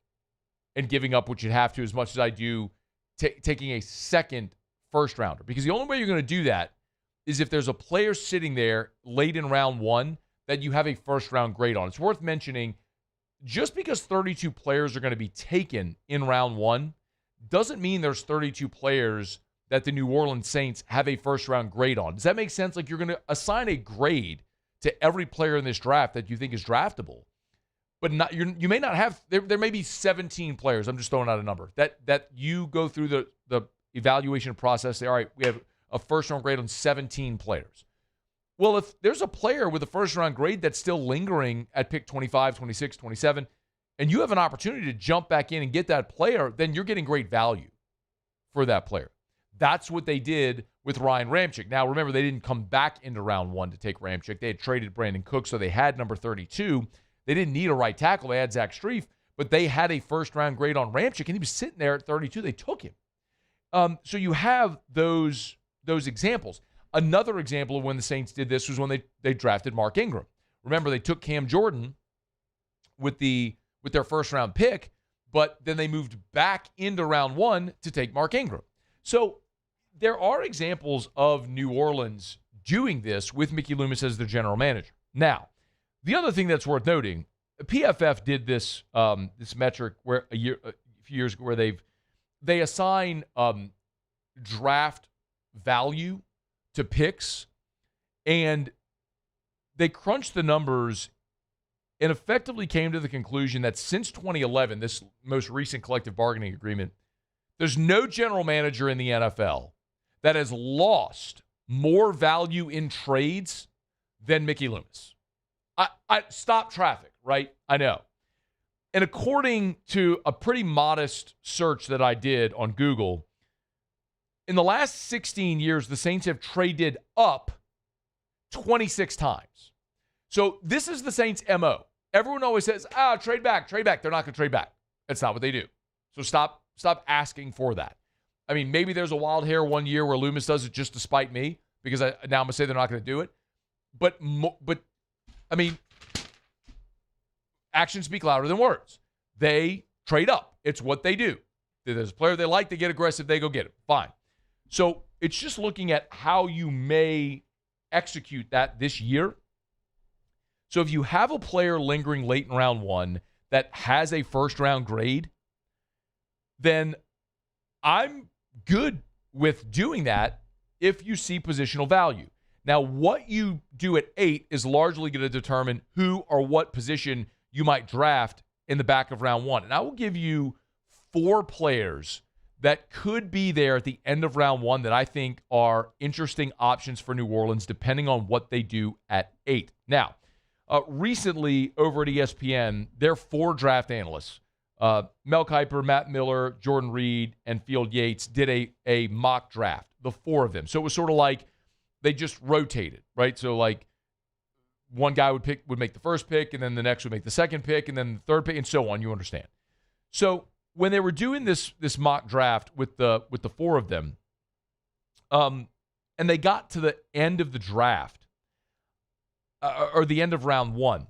and giving up what you'd have to as much as I do taking a second first rounder. Because the only way you're going to do that is if there's a player sitting there late in round one that you have a first round grade on. It's worth mentioning, just because 32 players are going to be taken in round one doesn't mean there's 32 players that the New Orleans Saints have a first-round grade on. Does that make sense? Like you're going to assign a grade to every player in this draft that you think is draftable, but you may not have. There may be 17 players. I'm just throwing out a number that you go through the evaluation process. Say, all right, we have a first-round grade on 17 players. Well, if there's a player with a first-round grade that's still lingering at pick 25, 26, 27, and you have an opportunity to jump back in and get that player, then you're getting great value for that player. That's what they did with Ryan Ramczyk. Now, remember, they didn't come back into round one to take Ramczyk. They had traded Brandon Cook, so they had number 32. They didn't need a right tackle. They had Zach Strief, but they had a first-round grade on Ramczyk, and he was sitting there at 32. They took him. So you have those examples. Another example of when the Saints did this was when they drafted Mark Ingram. Remember, they took Cam Jordan with their first-round pick, but then they moved back into round one to take Mark Ingram. So there are examples of New Orleans doing this with Mickey Loomis as their general manager. Now, the other thing that's worth noting, PFF did this metric where a few years ago where they assign draft value to picks, and they crunched the numbers and effectively came to the conclusion that since 2011, this most recent collective bargaining agreement, there's no general manager in the NFL that has lost more value in trades than Mickey Loomis. I stop traffic, right? I know. And according to a pretty modest search that I did on Google, in the last 16 years, the Saints have traded up 26 times. So this is the Saints' MO. Everyone always says, trade back. They're not going to trade back. That's not what they do. So stop asking for that. I mean, maybe there's a wild hair one year where Loomis does it just to spite me because now I'm going to say they're not going to do it. But I mean, actions speak louder than words. They trade up. It's what they do. If there's a player they like, they get aggressive, they go get it. Fine. So it's just looking at how you may execute that this year. So if you have a player lingering late in round one that has a first-round grade, then I'm good with doing that if you see positional value. Now, what you do at 8 is largely going to determine who or what position you might draft in the back of round one. And I will give you 4 players that could be there at the end of round one that I think are interesting options for New Orleans, depending on what they do at 8. Now, recently over at ESPN, their 4 draft analysts, Mel Kiper, Matt Miller, Jordan Reed, and Field Yates, did a mock draft, the 4 of them. So it was sort of like they just rotated, right? So like one guy would make the first pick, and then the next would make the second pick, and then the third pick, and so on. You understand. So when they were doing this mock draft with the 4 of them, and they got to the end of the draft, or the end of round one,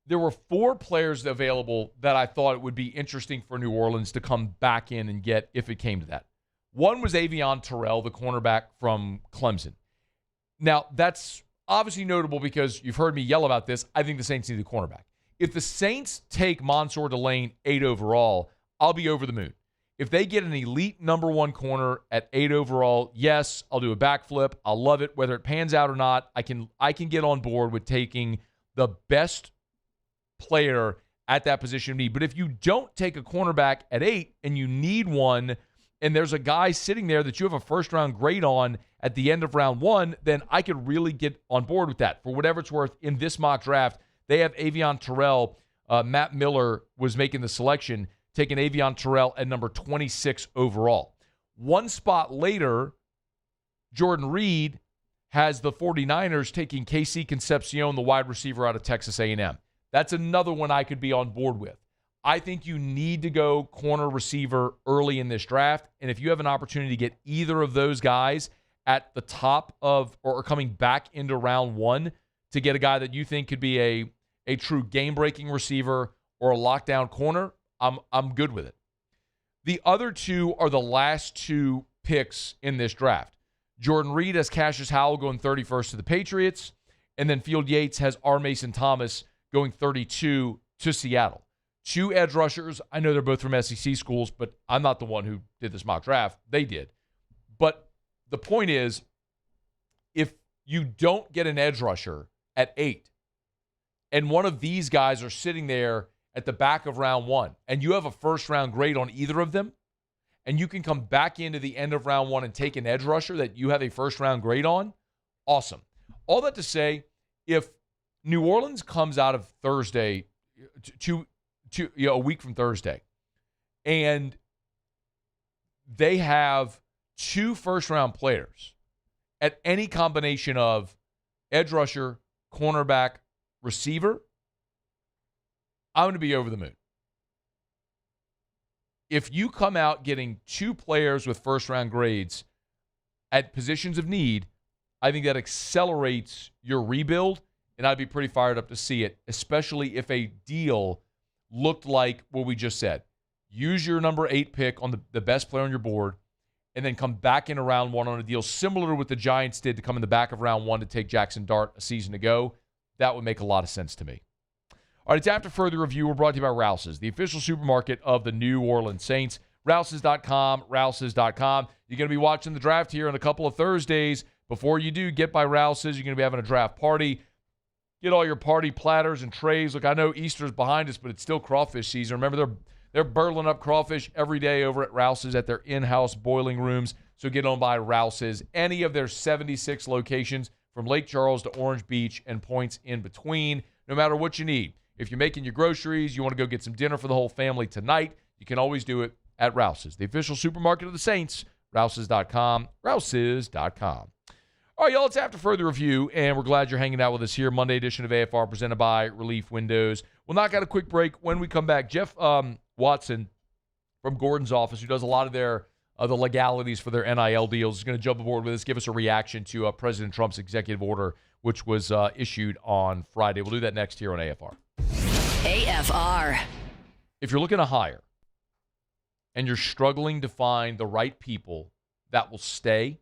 there were 4 players available that I thought it would be interesting for New Orleans to come back in and get if it came to that. One was Avion Terrell, the cornerback from Clemson. Now, that's obviously notable because you've heard me yell about this. I think the Saints need a cornerback. If the Saints take Mansour Delane 8 overall, I'll be over the moon. If they get an elite number 1 corner at 8 overall, yes, I'll do a backflip. I'll love it. Whether it pans out or not, I can get on board with taking the best player at that position of need. But if you don't take a cornerback at 8 and you need one, and there's a guy sitting there that you have a first-round grade on at the end of round 1, then I could really get on board with that. For whatever it's worth, in this mock draft, they have Avion Terrell. Matt Miller was making the selection, taking Avion Terrell at number 26 overall. One spot later, Jordan Reed has the 49ers taking KC Concepcion, the wide receiver out of Texas A&M. That's another one I could be on board with. I think you need to go corner receiver early in this draft, and if you have an opportunity to get either of those guys at the top of or coming back into round 1 to get a guy that you think could be a true game-breaking receiver or a lockdown corner, I'm good with it. The other two are the last 2 picks in this draft. Jordan Reed has Cassius Howell going 31st to the Patriots, and then Field Yates has R. Mason Thomas going 32 to Seattle. 2 edge rushers. I know they're both from SEC schools, but I'm not the one who did this mock draft. They did. But the point is, if you don't get an edge rusher at 8, and one of these guys are sitting there at the back of round 1, and you have a first-round grade on either of them, and you can come back into the end of round 1 and take an edge rusher that you have a first-round grade on, awesome. All that to say, if New Orleans comes out of Thursday a week from Thursday, and they have 2 first-round players at any combination of edge rusher, cornerback, receiver, I'm going to be over the moon. If you come out getting 2 players with first-round grades at positions of need, I think that accelerates your rebuild, and I'd be pretty fired up to see it, especially if a deal looked like what we just said. Use your number 8 pick on the best player on your board, and then come back into round 1 on a deal similar to what the Giants did to come in the back of round 1 to take Jackson Dart a season ago. That would make a lot of sense to me. All right, it's After Further Review. We're brought to you by Rouse's, the official supermarket of the New Orleans Saints. Rouse's.com, Rouse's.com. You're going to be watching the draft here on a couple of Thursdays. Before you do, get by Rouse's. You're going to be having a draft party. Get all your party platters and trays. Look, I know Easter's behind us, but it's still crawfish season. Remember, they're burling up crawfish every day over at Rouse's at their in-house boiling rooms. So get on by Rouse's. Any of their 76 locations from Lake Charles to Orange Beach and points in between, no matter what you need. If you're making your groceries, you want to go get some dinner for the whole family tonight, you can always do it at Rouse's, the official supermarket of the Saints. Rouse's.com, Rouse's.com. All right, y'all, it's After Further Review, and we're glad you're hanging out with us here. Monday edition of AFR presented by Relief Windows. We'll knock out a quick break. When we come back, Jeff Watson from Gordon's office, who does a lot of the legalities for their NIL deals, is going to jump aboard with us, give us a reaction to President Trump's executive order, which was issued on Friday. We'll do that next here on AFR. AFR. If you're looking to hire and you're struggling to find the right people that will stay,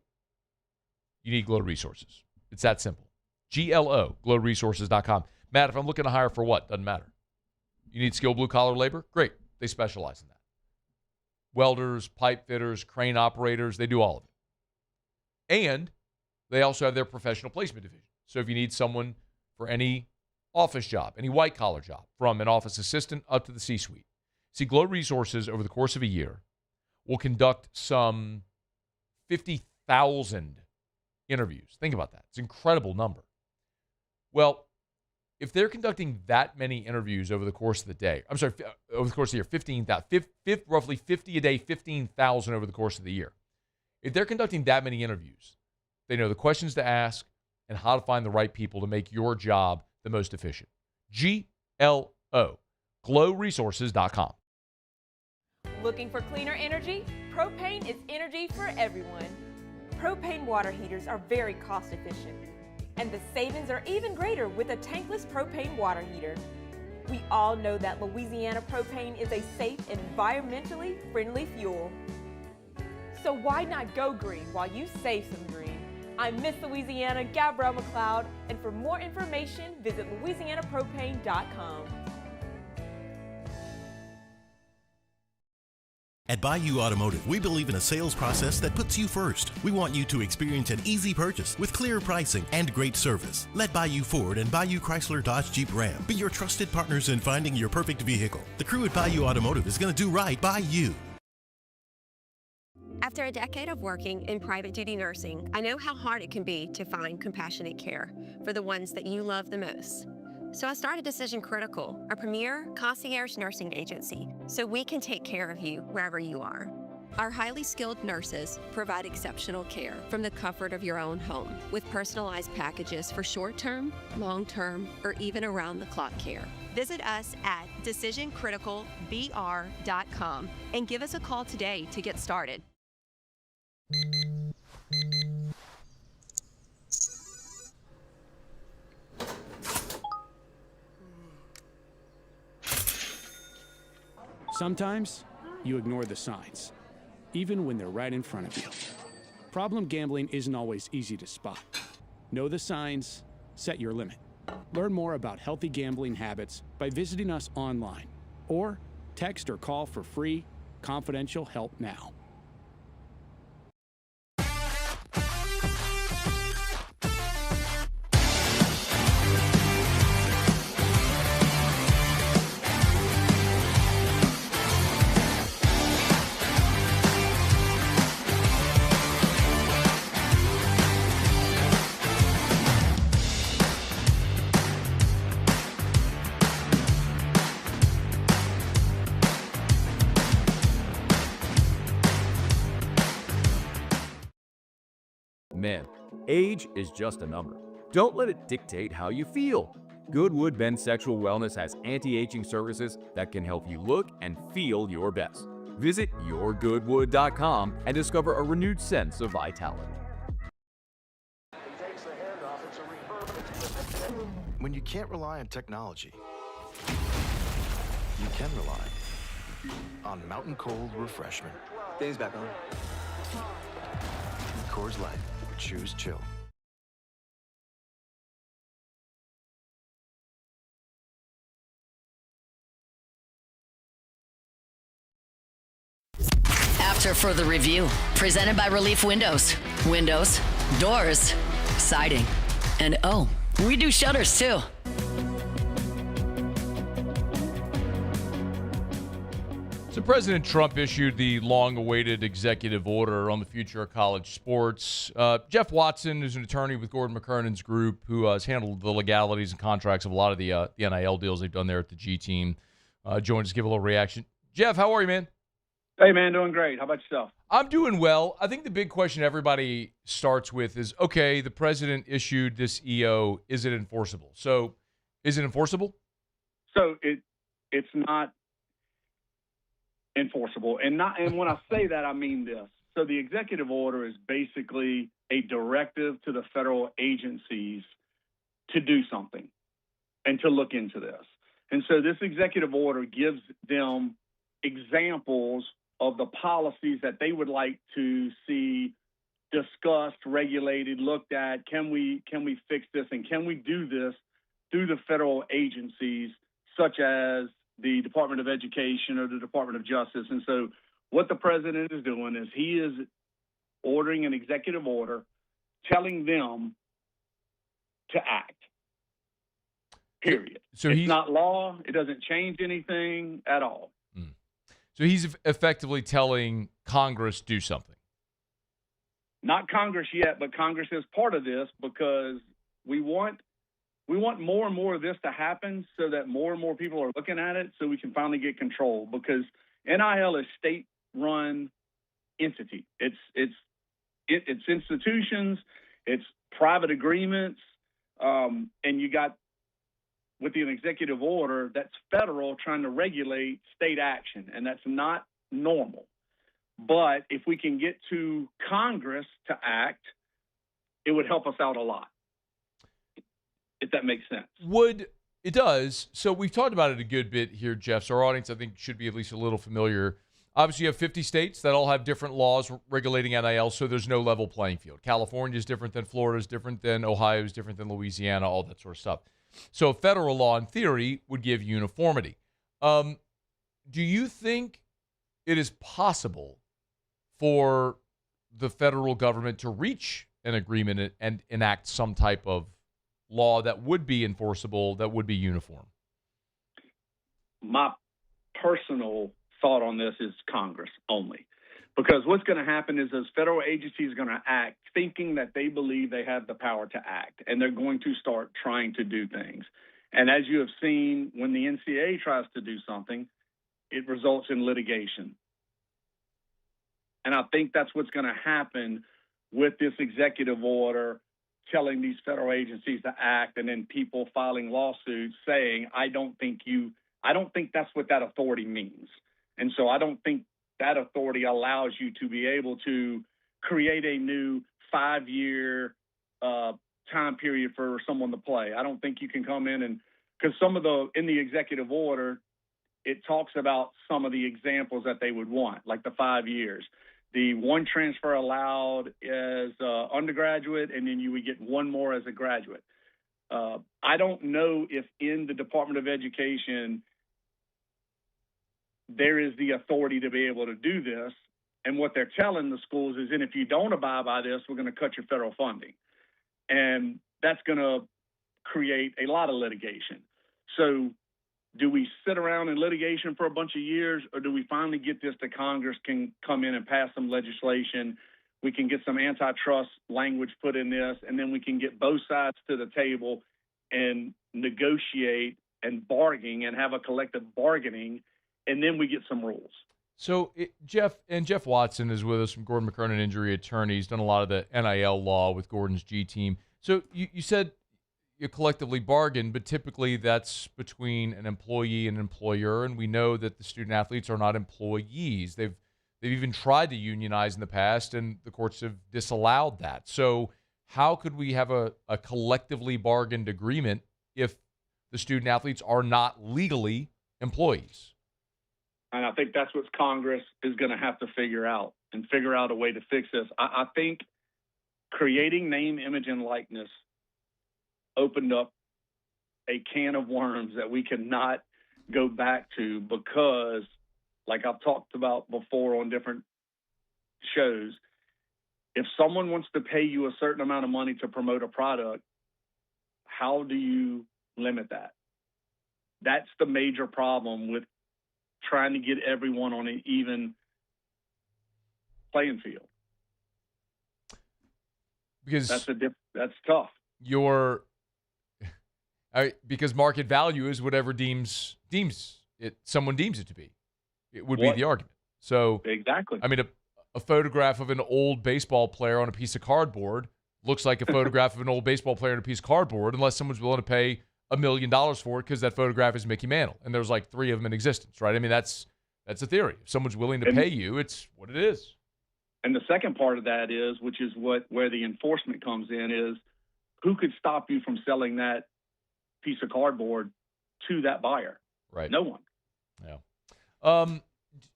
you need Glow Resources. It's that simple. GLO, glowresources.com. Matt, if I'm looking to hire for what? Doesn't matter. You need skilled blue-collar labor? Great. They specialize in that. Welders, pipe fitters, crane operators, they do all of it. And they also have their professional placement division. So if you need someone for any office job, any white-collar job, from an office assistant up to the C-suite. See, Glow Resources, over the course of a year, will conduct some 50,000 interviews. Think about that. It's an incredible number. Well, if they're conducting that many interviews over the course of the day, over the course of the year, 15,000, roughly 50 a day, 15,000 over the course of the year. If they're conducting that many interviews, they know the questions to ask and how to find the right people to make your job the most efficient. GLO, glowresources.com. Looking for cleaner energy? Propane is energy for everyone. Propane water heaters are very cost efficient, and the savings are even greater with a tankless propane water heater. We all know that Louisiana propane is a safe and environmentally friendly fuel. So why not go green while you save some green? I'm Miss Louisiana, Gabrielle McLeod, and for more information, visit louisianapropane.com. At Bayou Automotive, we believe in a sales process that puts you first. We want you to experience an easy purchase with clear pricing and great service. Let Bayou Ford and Bayou Chrysler Dodge Jeep Ram be your trusted partners in finding your perfect vehicle. The crew at Bayou Automotive is going to do right by you. After a decade of working in private duty nursing, I know how hard it can be to find compassionate care for the ones that you love the most. So I started Decision Critical, a premier concierge nursing agency, so we can take care of you wherever you are. Our highly skilled nurses provide exceptional care from the comfort of your own home with personalized packages for short-term, long-term, or even around-the-clock care. Visit us at decisioncriticalbr.com and give us a call today to get started. Sometimes you ignore the signs, even when they're right in front of you. Problem gambling isn't always easy to spot. Know the signs, set your limit. Learn more about healthy gambling habits by visiting us online or text or call for free, confidential help now. Man, age is just a number. Don't let it dictate how you feel. Goodwood Men's Sexual Wellness has anti-aging services that can help you look and feel your best. Visit yourgoodwood.com and discover a renewed sense of vitality. When you can't rely on technology, you can rely on Mountain Cold Refreshment. Dave's back on. Coors Light. Choose chill. After further review, presented by Relief Windows. Windows, doors, siding, and oh, we do shutters too. So President Trump issued the long-awaited executive order on the future of college sports. Jeff Watson, who's an attorney with Gordon McKernan's group, who has handled the legalities and contracts of a lot of the NIL deals they've done there at the G team, joined us to give a little reaction. Jeff, how are you, man? Hey, man, doing great. How about yourself? I'm doing well. I think the big question everybody starts with is, okay, the president issued this EO. Is it enforceable? So is it enforceable? So it's not enforceable. And when I say that, I mean this. So the executive order is basically a directive to the federal agencies to do something and to look into this. And so this executive order gives them examples of the policies that they would like to see discussed, regulated, looked at. Can we fix this, and can we do this through the federal agencies such as the Department of Education or the Department of Justice? And so what the president is doing is he is ordering an executive order telling them to act, period. So it's not law. It doesn't change anything at all. So he's effectively telling Congress do something. Not Congress yet, but Congress is part of this because we want more and more of this to happen so that more and more people are looking at it so we can finally get control, because NIL is state-run entity. It's institutions, it's private agreements, and you got, with an executive order, that's federal trying to regulate state action, and that's not normal. But if we can get to Congress to act, it would help us out a lot, if that makes sense. It does. So we've talked about it a good bit here, Jeff. So our audience, I think, should be at least a little familiar. Obviously, you have 50 states that all have different laws regulating NIL, so there's no level playing field. California is different than Florida, is different than Ohio, is different than Louisiana, all that sort of stuff. So federal law, in theory, would give uniformity. Do you think it is possible for the federal government to reach an agreement and enact some type of law that would be enforceable, that would be uniform? My personal thought on this is Congress only. Because what's going to happen is those federal agencies are going to act thinking that they believe they have the power to act, and they're going to start trying to do things. And as you have seen, when the NCAA tries to do something, it results in litigation. And I think that's what's going to happen with this executive order telling these federal agencies to act, and then people filing lawsuits saying, I don't think that's what that authority means. And so I don't think that authority allows you to be able to create a new 5-year time period for someone to play. I don't think you can come in and, because in the executive order, it talks about some of the examples that they would want, like the 5 years. The one transfer allowed as undergraduate, and then you would get one more as a graduate. I don't know if in the Department of Education there is the authority to be able to do this. And what they're telling the schools is, and if you don't abide by this, we're going to cut your federal funding. And that's going to create a lot of litigation. So do we sit around in litigation for a bunch of years, or do we finally get this to Congress, can come in and pass some legislation? We can get some antitrust language put in this, and then we can get both sides to the table and negotiate and bargain and have a collective bargaining, and then we get some rules. So Jeff Watson is with us from Gordon McKernan Injury Attorney. He's done a lot of the NIL law with Gordon's G team. So you said you collectively bargain, but typically that's between an employee and an employer, and we know that the student athletes are not employees. They've even tried to unionize in the past, and the courts have disallowed that. So how could we have a collectively bargained agreement if the student athletes are not legally employees? And I think that's what Congress is going to have to figure out a way to fix this. I think creating name, image, and likeness opened up a can of worms that we cannot go back to, because, like I've talked about before on different shows, if someone wants to pay you a certain amount of money to promote a product, how do you limit that? That's the major problem with trying to get everyone on an even playing field. Because that's tough. Because market value is whatever someone deems it to be. It would be the argument. So exactly. I mean, a photograph of an old baseball player on a piece of cardboard looks like a photograph of an old baseball player on a piece of cardboard, unless someone's willing to pay $1 million for it because that photograph is Mickey Mantle, and there's like 3 of them in existence, right? I mean, that's a theory. If someone's willing to pay you, it's what it is. And the second part of that is, which is where the enforcement comes in, is who could stop you from selling that piece of cardboard to that buyer? Right. No one. Yeah.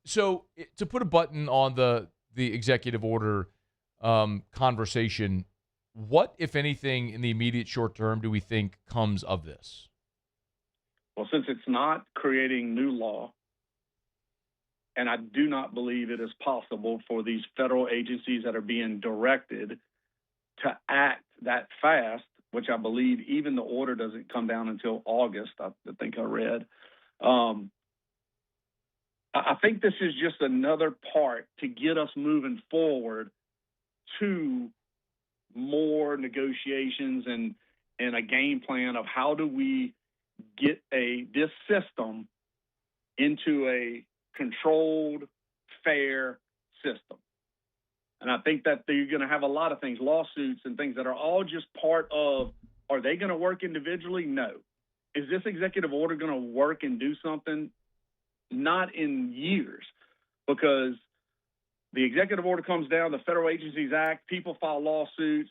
So to put a button on the executive order conversation, what, if anything, in the immediate short term do we think comes of this? Well, since it's not creating new law, and I do not believe it is possible for these federal agencies that are being directed to act that fast, which I believe even the order doesn't come down until August, I think I read. I think this is just another part to get us moving forward to more negotiations and a game plan of how do we get this system into a controlled, fair system. And I think that you're going to have a lot of things, lawsuits and things that are all just part of, are they going to work individually? No. Is this executive order going to work and do something? Not in years, because the executive order comes down, the federal agencies act, people file lawsuits,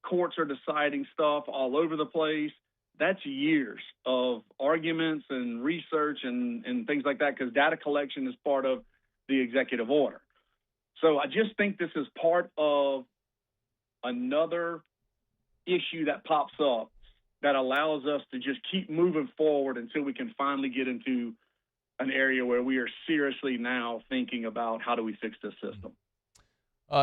courts are deciding stuff all over the place. That's years of arguments and research and things like that, because data collection is part of the executive order. So I just think this is part of another issue that pops up that allows us to just keep moving forward until we can finally get into an area where we are seriously now thinking about how do we fix this system.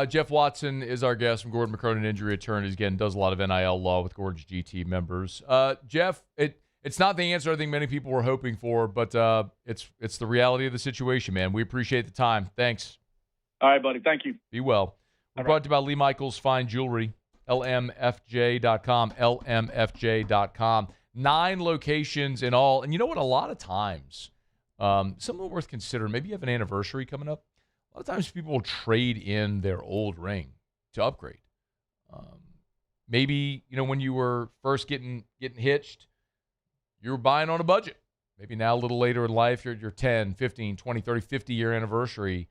Jeff Watson is our guest from Gordon McCronin Injury Attorneys. Again, does a lot of NIL law with Gordon's GT members. Jeff, it's not the answer I think many people were hoping for, but it's the reality of the situation, man. We appreciate the time. Thanks. All right, buddy. Thank you. Be well. We're brought to you by Lee Michaels Fine Jewelry, lmfj.com, lmfj.com. 9 locations in all. And you know what? A lot of times, something worth considering, maybe you have an anniversary coming up. A lot of times people will trade in their old ring to upgrade. Maybe, when you were first getting hitched, you were buying on a budget. Maybe now a little later in life, you're at your 10, 15, 20, 30, 50-year anniversary,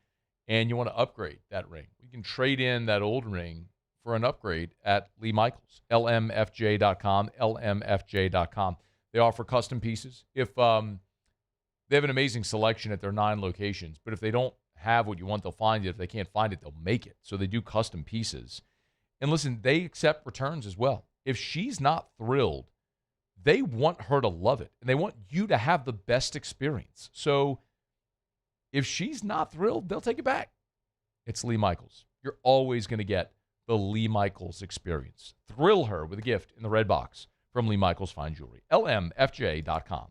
and you want to upgrade that ring. You can trade in that old ring for an upgrade at Lee Michaels, lmfj.com, lmfj.com. They offer custom pieces. If they have an amazing selection at their 9 locations, but if they don't have what you want, they'll find it. If they can't find it, they'll make it. So they do custom pieces. And listen, they accept returns as well. If she's not thrilled, they want her to love it, and they want you to have the best experience. So if she's not thrilled, they'll take it back. It's Lee Michaels. You're always going to get the Lee Michaels experience. Thrill her with a gift in the red box from Lee Michaels Fine Jewelry, lmfj.com.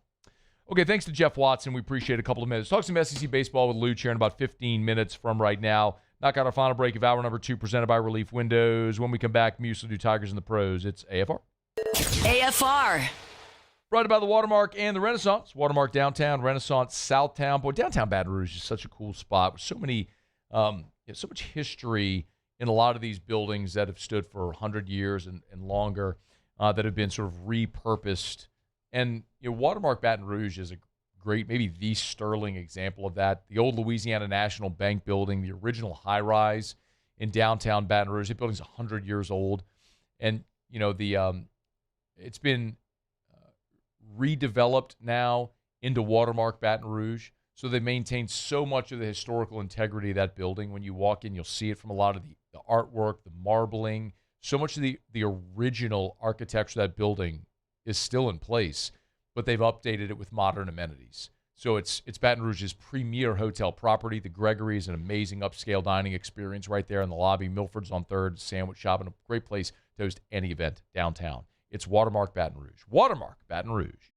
Okay, thanks to Jeff Watson. We appreciate a couple of minutes. Talk some SEC baseball with Luch here in about 15 minutes from right now. Knock out our final break of hour number 2 presented by Relief Windows. When we come back, Musil do Tigers and the Pros. It's AFR. AFR. Brought to you by the Watermark and the Renaissance. Watermark downtown, Renaissance Southtown. Boy, downtown Baton Rouge is such a cool spot with so many, so much history in a lot of these buildings that have stood for 100 years and longer, that have been sort of repurposed. And Watermark Baton Rouge is a great, maybe the sterling example of that. The old Louisiana National Bank building, the original high-rise in downtown Baton Rouge. The building's 100 years old. And, it's been redeveloped now into Watermark Baton Rouge. So they've maintained so much of the historical integrity of that building. When you walk in, you'll see it from a lot of the artwork, the marbling. So much of the original architecture of that building is still in place, but they've updated it with modern amenities. So it's Baton Rouge's premier hotel property. The Gregory is an amazing upscale dining experience right there in the lobby. Milford's on 3rd, sandwich shop, and a great place to host any event downtown. It's Watermark Baton Rouge. Watermark Baton Rouge.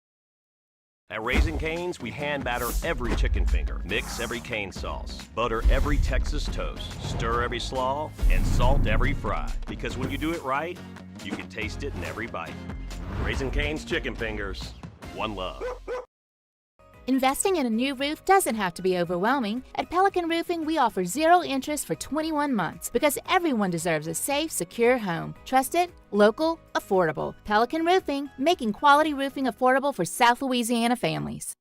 At Raising Cane's, we hand batter every chicken finger, mix every cane sauce, butter every Texas toast, stir every slaw, and salt every fry. Because when you do it right, you can taste it in every bite. Raising Cane's chicken fingers, one love. Investing in a new roof doesn't have to be overwhelming. At Pelican Roofing, we offer 0 interest for 21 months because everyone deserves a safe, secure home. Trusted, local, affordable. Pelican Roofing, making quality roofing affordable for South Louisiana families.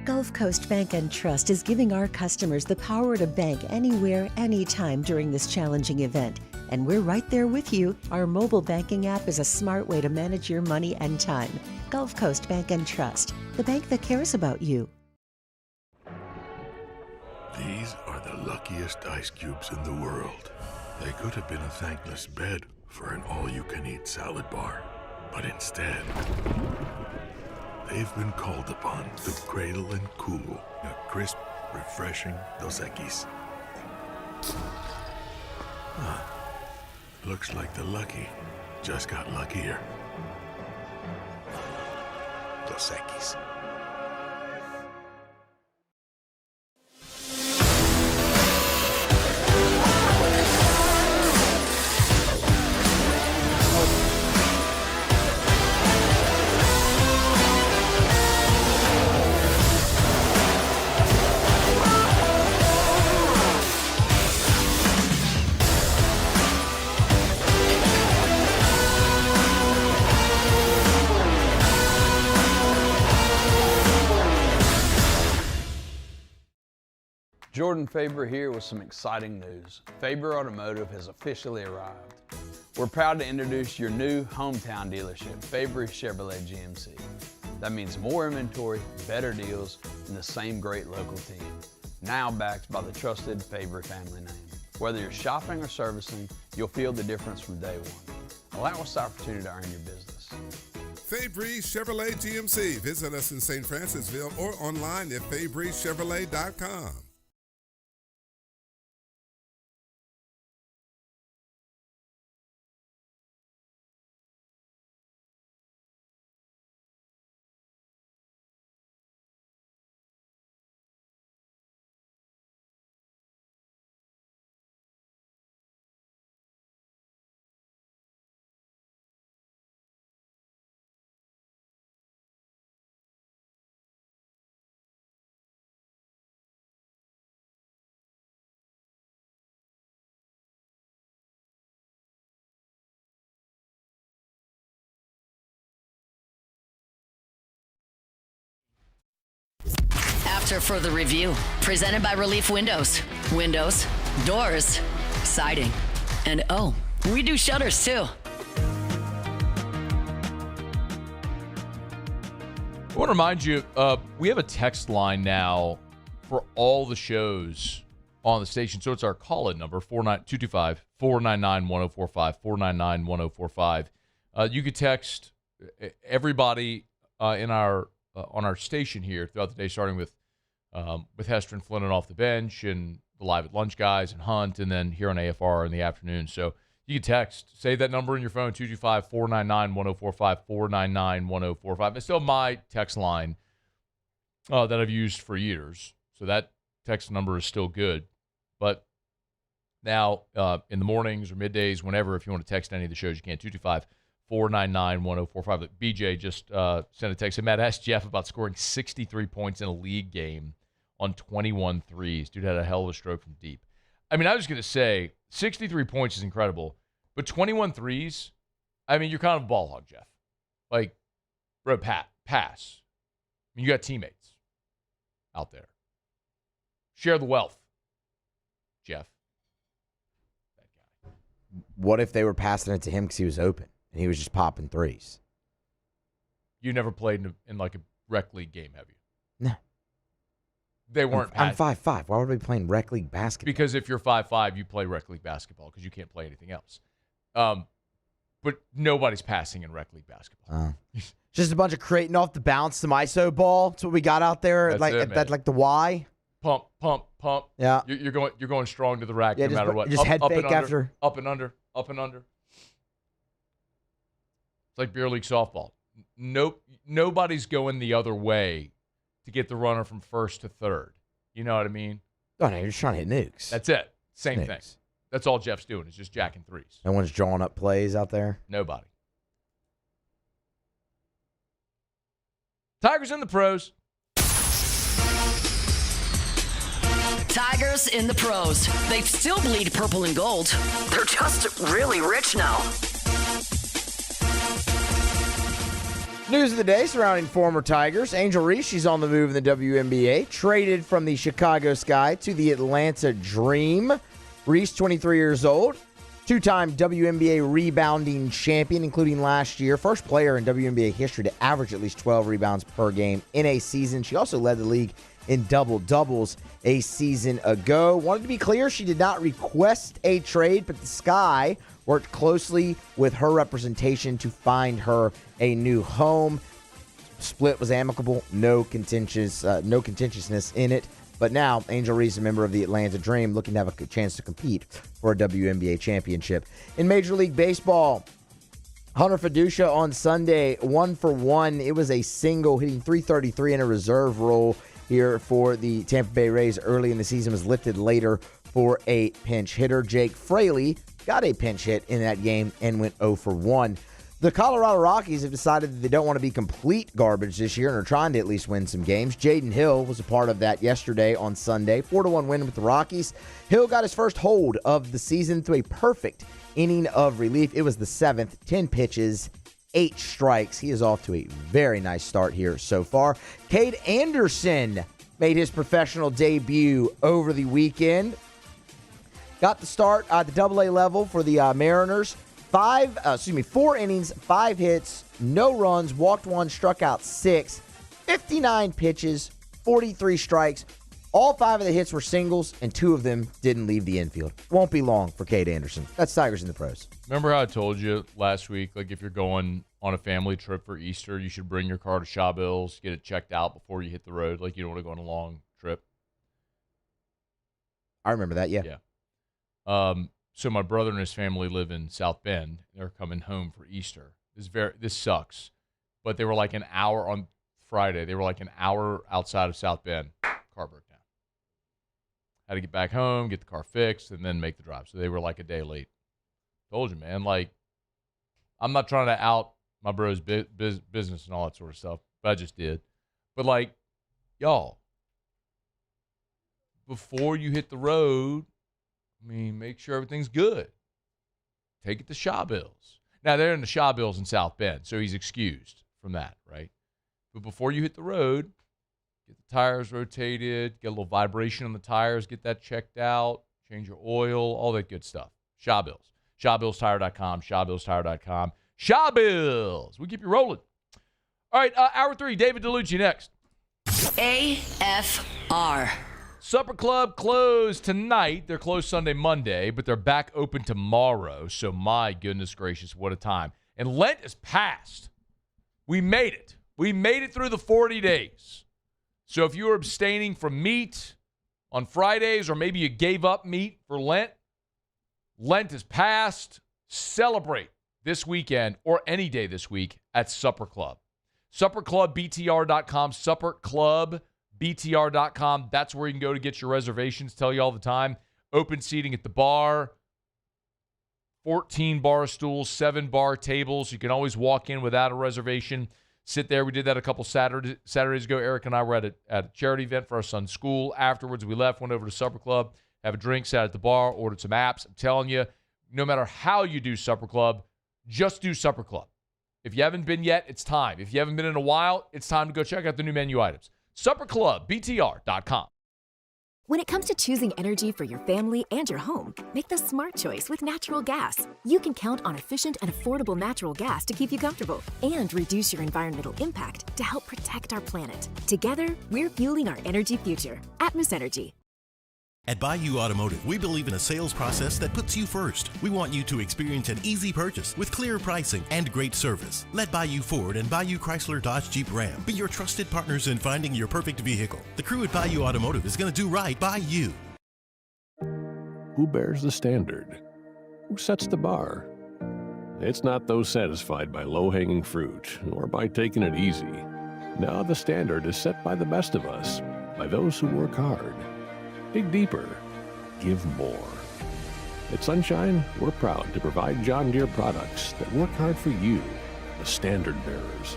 Gulf Coast Bank and Trust is giving our customers the power to bank anywhere, anytime during this challenging event. And we're right there with you. Our mobile banking app is a smart way to manage your money and time. Gulf Coast Bank and Trust, the bank that cares about you. These are the luckiest ice cubes in the world. They could have been a thankless bed for an all-you-can-eat salad bar. But instead, they've been called upon to cradle and cool a crisp, refreshing Dos Equis. Looks like the lucky just got luckier. Dos Equis. Jordan Faber here with some exciting news. Faber Automotive has officially arrived. We're proud to introduce your new hometown dealership, Faber Chevrolet GMC. That means more inventory, better deals, and the same great local team. Now backed by the trusted Faber family name. Whether you're shopping or servicing, you'll feel the difference from day one. Allow us the opportunity to earn your business. Fabry Chevrolet GMC. Visit us in St. Francisville or online at FabryChevrolet.com. After further review, presented by Relief Windows. Windows, doors, siding, and oh, we do shutters too. I want to remind you, we have a text line now for all the shows on the station. So it's our call-in number, 225-499-1045, 499-1045. You could text everybody on our station here throughout the day, starting with Hester and Flynn and Off the Bench and the Live at Lunch guys and Hunt, and then here on AFR in the afternoon. So you can text, save that number in your phone, 225-499-1045, 499-1045. It's still my text line that I've used for years. So that text number is still good. But now in the mornings or middays, whenever, if you want to text any of the shows, you can, 225-499-1045. BJ just sent a text. And Matt asked Jeff about scoring 63 points in a league game on 21 threes. Dude had a hell of a stroke from deep. I mean, I was going to say 63 points is incredible, but 21 threes, I mean, you're kind of a ball hog, Jeff. Like, bro, pass. I mean, you got teammates out there. Share the wealth, Jeff. What if they were passing it to him because he was open and he was just popping threes? You never played in like a rec league game, have you? No. They weren't. I'm 5'5". Why would we be playing rec league basketball? Because if you're 5'5", you play rec league basketball because you can't play anything else. But nobody's passing in rec league basketball. Just a bunch of creating off the bounce, some ISO ball. That's what we got out there. That's like the Y. Pump. Yeah. You're going strong to the rack no matter what. Just head fake after. Up and under. It's like beer league softball. Nobody's going the other way to get the runner from first to third. You know what I mean? Oh, no, you're just trying to hit nukes. That's it. Same thing. That's all Jeff's doing is just jacking threes. No one's drawing up plays out there? Nobody. Tigers in the pros. Tigers in the pros. They still bleed purple and gold. They're just really rich now. News of the day surrounding former Tigers. Angel Reese, she's on the move in the WNBA. Traded from the Chicago Sky to the Atlanta Dream. Reese, 23 years old. Two-time WNBA rebounding champion, including last year. First player in WNBA history to average at least 12 rebounds per game in a season. She also led the league in double-doubles a season ago. Wanted to be clear, she did not request a trade, but the Sky worked closely with her representation to find her a new home. Split was amicable, no contentiousness in it. But now, Angel Reese, a member of the Atlanta Dream, looking to have a chance to compete for a WNBA championship. In Major League Baseball, Hunter Fiducia on Sunday, 1-for-1. It was a single, hitting .333 in a reserve role here for the Tampa Bay Rays early in the season. Was lifted later for a pinch hitter. Jake Fraley got a pinch hit in that game and went 0-for-1. The Colorado Rockies have decided that they don't want to be complete garbage this year and are trying to at least win some games. Jaden Hill was a part of that yesterday on Sunday. 4-1 win with the Rockies. Hill got his first hold of the season through a perfect inning of relief. It was the 7th, 10 pitches, 8 strikes. He is off to a very nice start here so far. Cade Anderson made his professional debut over the weekend. Got the start at the AA level for the Mariners. 4 innings, 5 hits, no runs, walked 1, struck out 6, 59 pitches, 43 strikes, All 5 of the hits were singles, and 2 of them didn't leave the infield. Won't be long for Cade Anderson. That's Tigers in the pros. Remember how I told you last week, like if you're going on a family trip for Easter, you should bring your car to Shawbills, get it checked out before you hit the road. Like you don't want to go on a long trip. I remember that, yeah. Yeah. So my brother and his family live in South Bend. They're coming home for Easter. This sucks. But they were like an hour on Friday. They were like an hour outside of South Bend. Car broke down. Had to get back home, get the car fixed, and then make the drive. So they were like a day late. Told you, man. Like, I'm not trying to out my bro's business and all that sort of stuff, but I just did. But, like, y'all, before you hit the road, I mean, make sure everything's good. Take it to Shawbills. Now, they're in the Shawbills in South Bend, so he's excused from that, right? But before you hit the road, get the tires rotated, get a little vibration on the tires, get that checked out, change your oil, all that good stuff. Shawbills. ShawBillsTire.com, ShawBillsTire.com. Shawbills. We keep you rolling. All right, hour 3, David Dellucci next. AFR. Supper Club closed tonight. They're closed Sunday, Monday, but they're back open tomorrow. So my goodness gracious, what a time. And Lent is past. We made it. We made it through the 40 days. So if you were abstaining from meat on Fridays, or maybe you gave up meat for Lent, Lent is past. Celebrate this weekend or any day this week at Supper Club. SupperClubBTR.com, SupperClubBTR.com. That's where you can go to get your reservations. Tell you all the time. Open seating at the bar. 14 bar stools, 7 bar tables. You can always walk in without a reservation. Sit there. We did that a couple Saturdays ago. Eric and I were at a charity event for our son's school. Afterwards, we left, went over to Supper Club, have a drink, sat at the bar, ordered some apps. I'm telling you, no matter how you do Supper Club, just do Supper Club. If you haven't been yet, it's time. If you haven't been in a while, it's time to go check out the new menu items. SupperClubBTR.com. When it comes to choosing energy for your family and your home, make the smart choice with natural gas. You can count on efficient and affordable natural gas to keep you comfortable and reduce your environmental impact to help protect our planet. Together, we're fueling our energy future. Atmos Energy. At Bayou Automotive, we believe in a sales process that puts you first. We want you to experience an easy purchase with clear pricing and great service. Let Bayou Ford and Bayou Chrysler Dodge Jeep Ram be your trusted partners in finding your perfect vehicle. The crew at Bayou Automotive is going to do right by you. Who bears the standard? Who sets the bar? It's not those satisfied by low-hanging fruit or by taking it easy. Now the standard is set by the best of us, by those who work hard. Dig deeper. Give more. At Sunshine, we're proud to provide John Deere products that work hard for you, the standard bearers.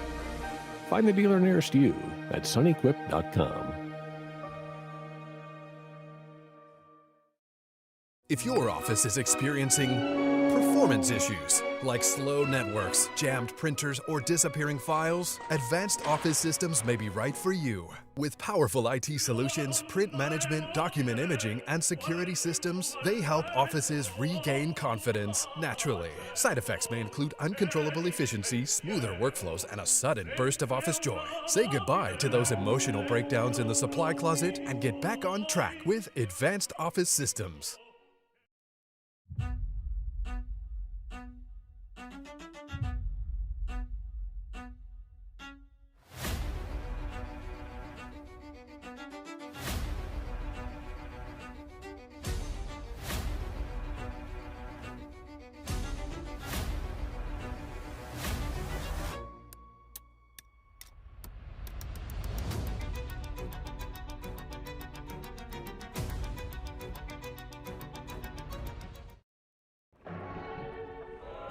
Find the dealer nearest you at sunequip.com. If your office is experiencing performance issues like slow networks, jammed printers, or disappearing files, Advanced Office Systems may be right for you. With powerful IT solutions, print management, document imaging, and security systems, they help offices regain confidence naturally. Side effects may include uncontrollable efficiency, smoother workflows, and a sudden burst of office joy. Say goodbye to those emotional breakdowns in the supply closet and get back on track with Advanced Office Systems.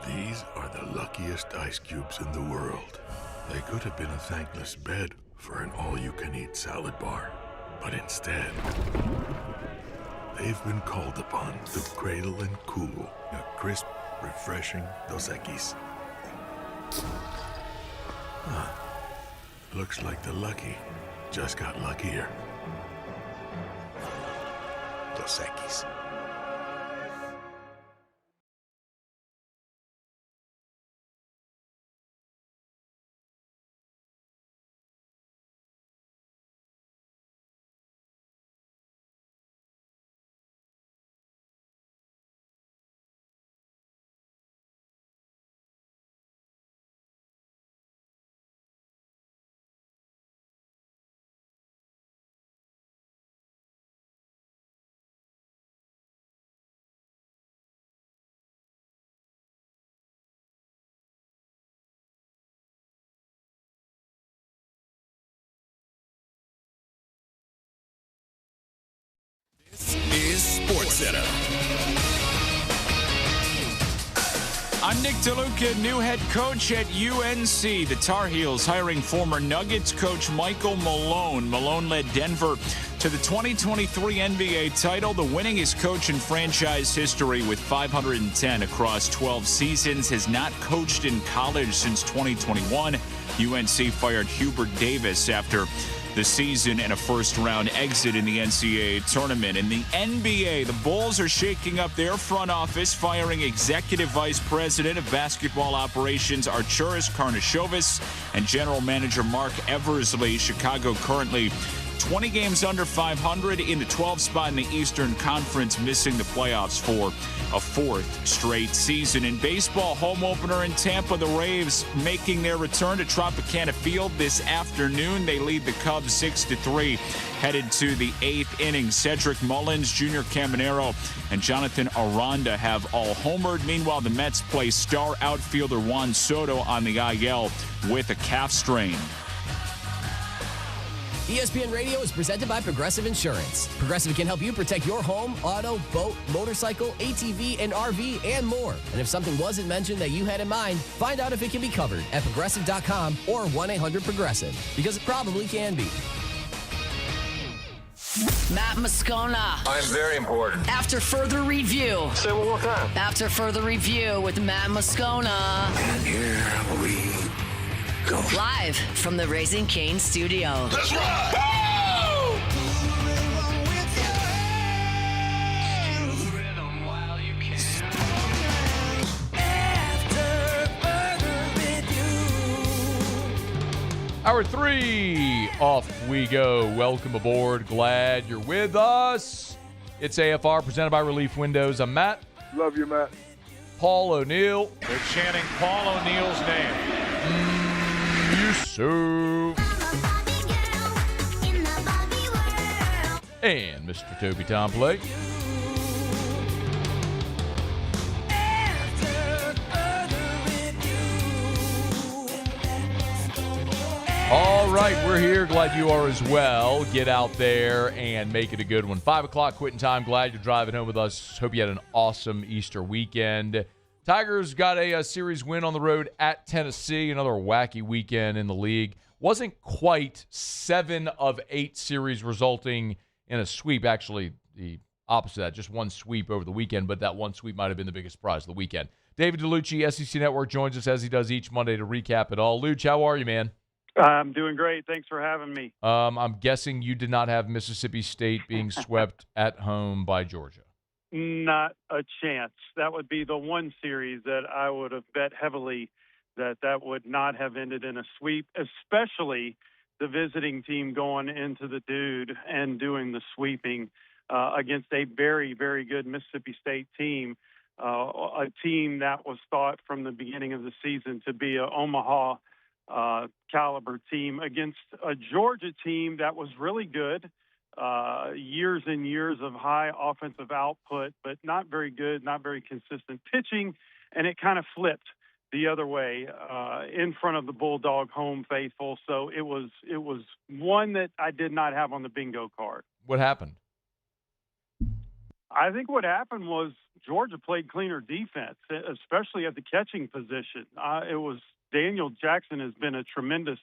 These are the luckiest ice cubes in the world. They could have been a thankless bed for an all-you-can-eat salad bar. But instead, they've been called upon to cradle and cool a crisp, refreshing Dos Equis. Looks like the lucky just got luckier. Dos Equis. Sports Center. I'm Nick Dellucci, new head coach at UNC. The Tar Heels hiring former Nuggets coach Michael Malone. Malone led Denver to the 2023 NBA title, the winningest coach in franchise history with 510 across 12 seasons. Has not coached in college since 2021. UNC fired Hubert Davis after the season and a first-round exit in the NCAA tournament. In the NBA, the Bulls are shaking up their front office, firing Executive Vice President of Basketball Operations Arturas Karnisovas and General Manager Mark Eversley. Chicago currently 20 games under 500 in the 12th spot in the Eastern Conference, missing the playoffs for a fourth straight season. In baseball, home opener in Tampa, the Rays making their return to Tropicana Field this afternoon. They lead the Cubs 6-3, headed to the 8th inning. Cedric Mullins, Junior Caminero, and Jonathan Aranda have all homered. Meanwhile, the Mets play star outfielder Juan Soto on the IL with a calf strain. ESPN Radio is presented by Progressive Insurance. Progressive can help you protect your home, auto, boat, motorcycle, ATV, and RV, and more. And if something wasn't mentioned that you had in mind, find out if it can be covered at Progressive.com or 1-800-PROGRESSIVE, because it probably can be. Matt Moscona. I'm very important. After further review. Say it one more time. After further review with Matt Moscona. And here we go. Live from the Raising Cane studio. Let's rock! Hour 3, off we go. Welcome aboard. Glad you're with us. It's AFR presented by Relief Windows. I'm Matt. Love you, Matt. Paul O'Neill. They're chanting Paul O'Neill's name. So. And Mr. Toby Tomplay. All right, we're here. Glad you are as well. Get out there and make it a good one. 5 o'clock quitting time. Glad you're driving home with us. Hope you had an awesome Easter weekend. Tigers got a series win on the road at Tennessee. Another wacky weekend in the league. Wasn't quite 7 of 8 series resulting in a sweep. Actually, the opposite of that. Just one sweep over the weekend, but that one sweep might have been the biggest prize of the weekend. David Dellucci, SEC Network, joins us as he does each Monday to recap it all. Luch, how are you, man? I'm doing great. Thanks for having me. I'm guessing you did not have Mississippi State being swept at home by Georgia. Not a chance. That would be the one series that I would have bet heavily that would not have ended in a sweep, especially the visiting team going into the Dude and doing the sweeping against a very, very good Mississippi State team, a team that was thought from the beginning of the season to be a Omaha caliber team against a Georgia team that was really good. Years and years of high offensive output, but not very good, not very consistent pitching, and it kind of flipped the other way in front of the Bulldog home faithful. So it was one that I did not have on the bingo card. What happened? I think what happened was Georgia played cleaner defense, especially at the catching position. It was Daniel Jackson has been a tremendous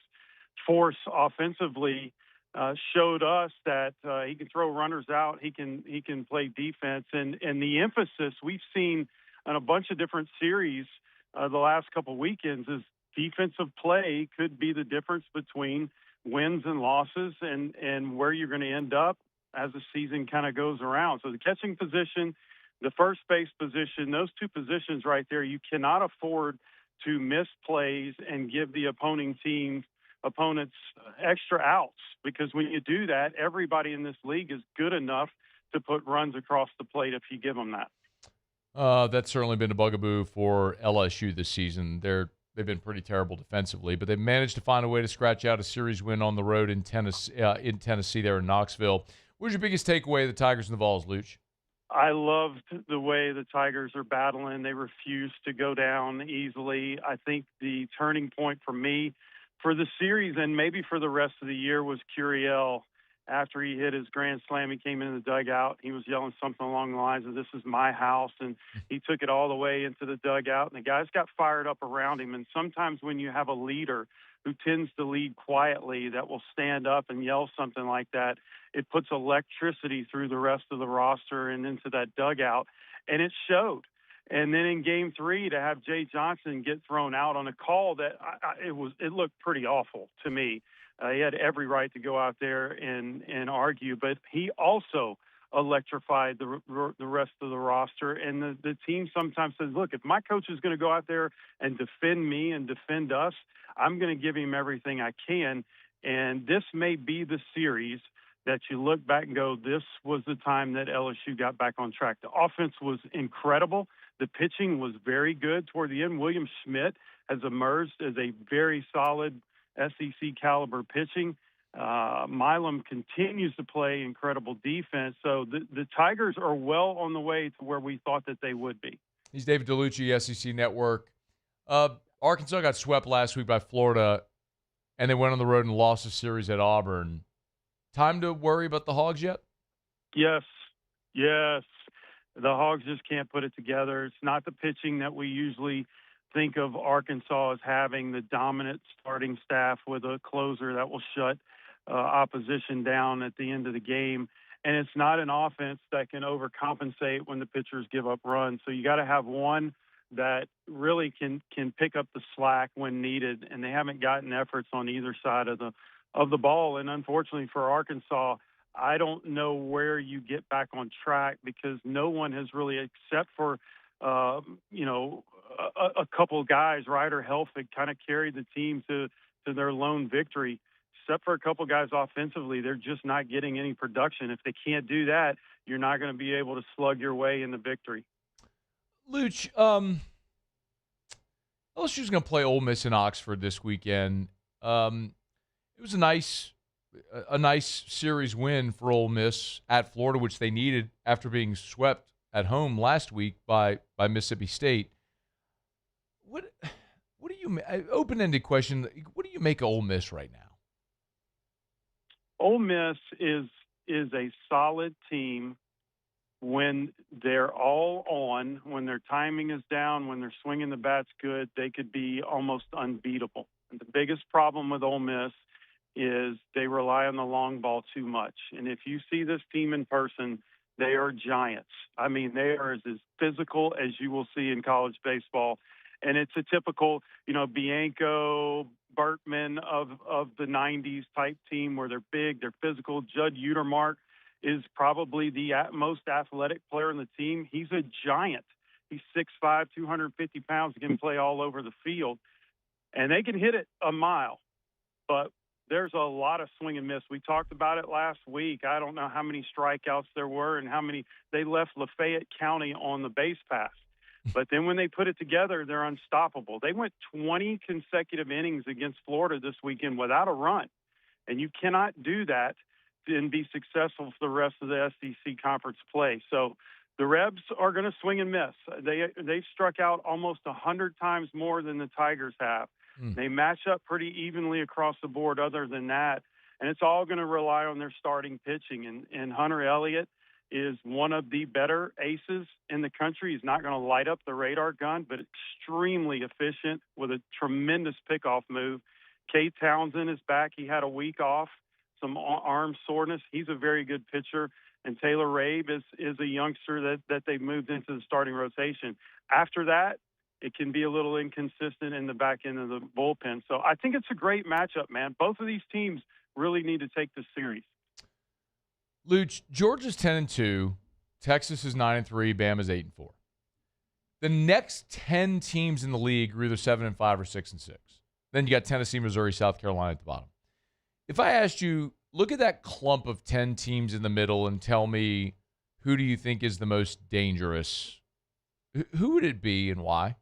force offensively. Showed us that he can throw runners out, he can play defense, and the emphasis we've seen on a bunch of different series the last couple of weekends is defensive play could be the difference between wins and losses and where you're going to end up as the season kind of goes around. So the catching position, the first base position, those two positions right there, you cannot afford to miss plays and give the opponents extra outs, because when you do that, everybody in this league is good enough to put runs across the plate if you give them that. That's certainly been a bugaboo for LSU this season. They've been pretty terrible defensively, but they've managed to find a way to scratch out a series win on the road in Tennessee there in Knoxville. What was your biggest takeaway of the Tigers and the Vols, Luch? I loved the way the Tigers are battling. They refuse to go down easily. I think the turning point for me for the series and maybe for the rest of the year was Curiel after he hit his grand slam, he came into the dugout. He was yelling something along the lines of, "This is my house." And he took it all the way into the dugout, and the guys got fired up around him. And sometimes when you have a leader who tends to lead quietly that will stand up and yell something like that, it puts electricity through the rest of the roster and into that dugout. And it showed. And then in Game 3, to have Jay Johnson get thrown out on a call that it looked pretty awful to me. He had every right to go out there and argue, but he also electrified the rest of the roster. And the team sometimes says, look, if my coach is going to go out there and defend me and defend us, I'm going to give him everything I can. And this may be the series that you look back and go, this was the time that LSU got back on track. The offense was incredible. The pitching was very good toward the end. William Schmidt has emerged as a very solid SEC caliber pitching. Milam continues to play incredible defense. So the Tigers are well on the way to where we thought that they would be. He's David Dellucci, SEC Network. Arkansas got swept last week by Florida, and they went on the road and lost a series at Auburn. Time to worry about the Hogs yet? Yes. The Hogs just can't put it together. It's not the pitching that we usually think of Arkansas as having, the dominant starting staff with a closer that will shut opposition down at the end of the game. And it's not an offense that can overcompensate when the pitchers give up runs. So you got to have one that really can pick up the slack when needed. And they haven't gotten efforts on either side of the ball. And unfortunately for Arkansas, I don't know where you get back on track because no one has really, except for, a couple of guys, Ryder Helfig kind of carried the team to their lone victory. Except for a couple of guys offensively, they're just not getting any production. If they can't do that, you're not going to be able to slug your way into victory. Luch, LSU's going to play Ole Miss in Oxford this weekend. It was a nice series win for Ole Miss at Florida, which they needed after being swept at home last week by Mississippi State. What do you, open-ended question, what do you make of Ole Miss right now? Ole Miss is a solid team when they're all on, when their timing is down, when they're swinging the bats good. They could be almost unbeatable. And the biggest problem with Ole Miss is they rely on the long ball too much. And if you see this team in person, they are giants. I mean, they are as physical as you will see in college baseball. And it's a typical, Bianco, Bertman of the 90s type team where they're big, they're physical. Judd Utermark is probably the most athletic player in the team. He's a giant. He's 6'5", 250 pounds, can play all over the field. And they can hit it a mile. But there's a lot of swing and miss. We talked about it last week. I don't know how many strikeouts there were and how many they left Lafayette County on the base pass. But then when they put it together, they're unstoppable. They went 20 consecutive innings against Florida this weekend without a run. And you cannot do that and be successful for the rest of the SEC conference play. So the Rebs are going to swing and miss. They've struck out almost 100 times more than the Tigers have. They match up pretty evenly across the board other than that. And it's all going to rely on their starting pitching. And Hunter Elliott is one of the better aces in the country. He's not going to light up the radar gun, but extremely efficient with a tremendous pickoff move. Kate Townsend is back. He had a week off, some arm soreness. He's a very good pitcher. And Taylor Rabe is a youngster that they've moved into the starting rotation. After that, it can be a little inconsistent in the back end of the bullpen. So I think it's a great matchup, man. Both of these teams really need to take this series. Luch, Georgia's 10-2, Texas is 9-3, Bama's 8-4. The next 10 teams in the league are either 7-5 or 6-6. Then you got Tennessee, Missouri, South Carolina at the bottom. If I asked you, look at that clump of 10 teams in the middle and tell me who do you think is the most dangerous, who would it be and why?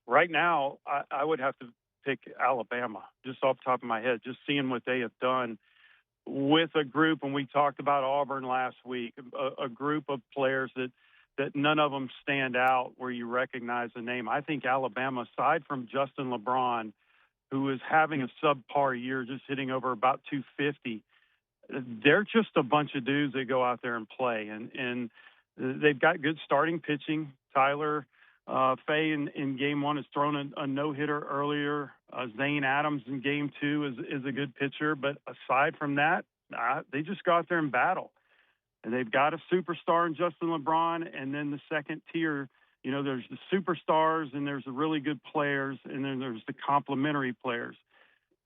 Right now, I would have to pick Alabama, just off the top of my head, just seeing what they have done with a group, and we talked about Auburn last week, a group of players that none of them stand out where you recognize the name. I think Alabama, aside from Justin LeBron, who is having a subpar year, just hitting over about 250, they're just a bunch of dudes that go out there and play, and they've got good starting pitching. Tyler Fay in game one has thrown a no-hitter earlier. Zane Adams in game two is a good pitcher. But aside from that, they just go out there and battle. And they've got a superstar in Justin LeBron, and then the second tier, there's the superstars, and there's the really good players, and then there's the complementary players.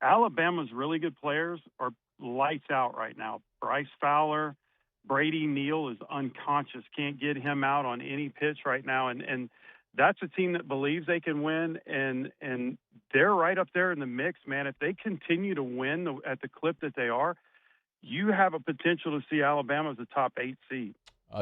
Alabama's really good players are lights out right now. Bryce Fowler, Brady Neal is unconscious. Can't get him out on any pitch right now. And that's a team that believes they can win, and they're right up there in the mix, man. If they continue to win at the clip that they are, you have a potential to see Alabama as a top 8 seed.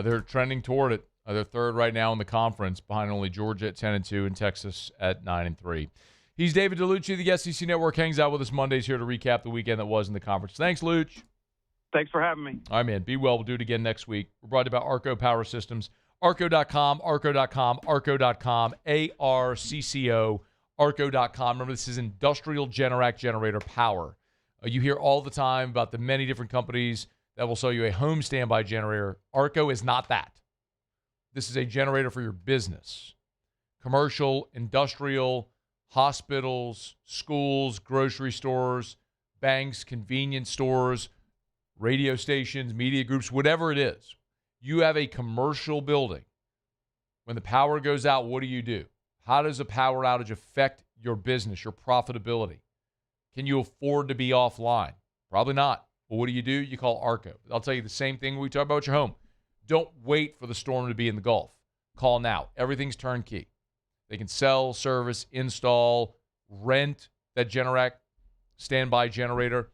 They're trending toward it. They're third right now in the conference, behind only Georgia at 10-2 and Texas at 9-3. He's David Dellucci. The SEC Network hangs out with us Mondays here to recap the weekend that was in the conference. Thanks, Luch. Thanks for having me. All right, man. Be well. We'll do it again next week. We're brought to you by Arco Power Systems. Arco.com, Arco.com, Arco.com, ARCCO, Arco.com. Remember, this is industrial Generac generator power. You hear all the time about the many different companies that will sell you a home standby generator. Arco is not that. This is a generator for your business. Commercial, industrial, hospitals, schools, grocery stores, banks, convenience stores, radio stations, media groups, whatever it is. You have a commercial building. When the power goes out, what do? How does a power outage affect your business, your profitability? Can you afford to be offline? Probably not. But what do? You call Arco. I'll tell you the same thing we talk about with your home. Don't wait for the storm to be in the Gulf. Call now. Everything's turnkey. They can sell, service, install, rent that Generac standby generator.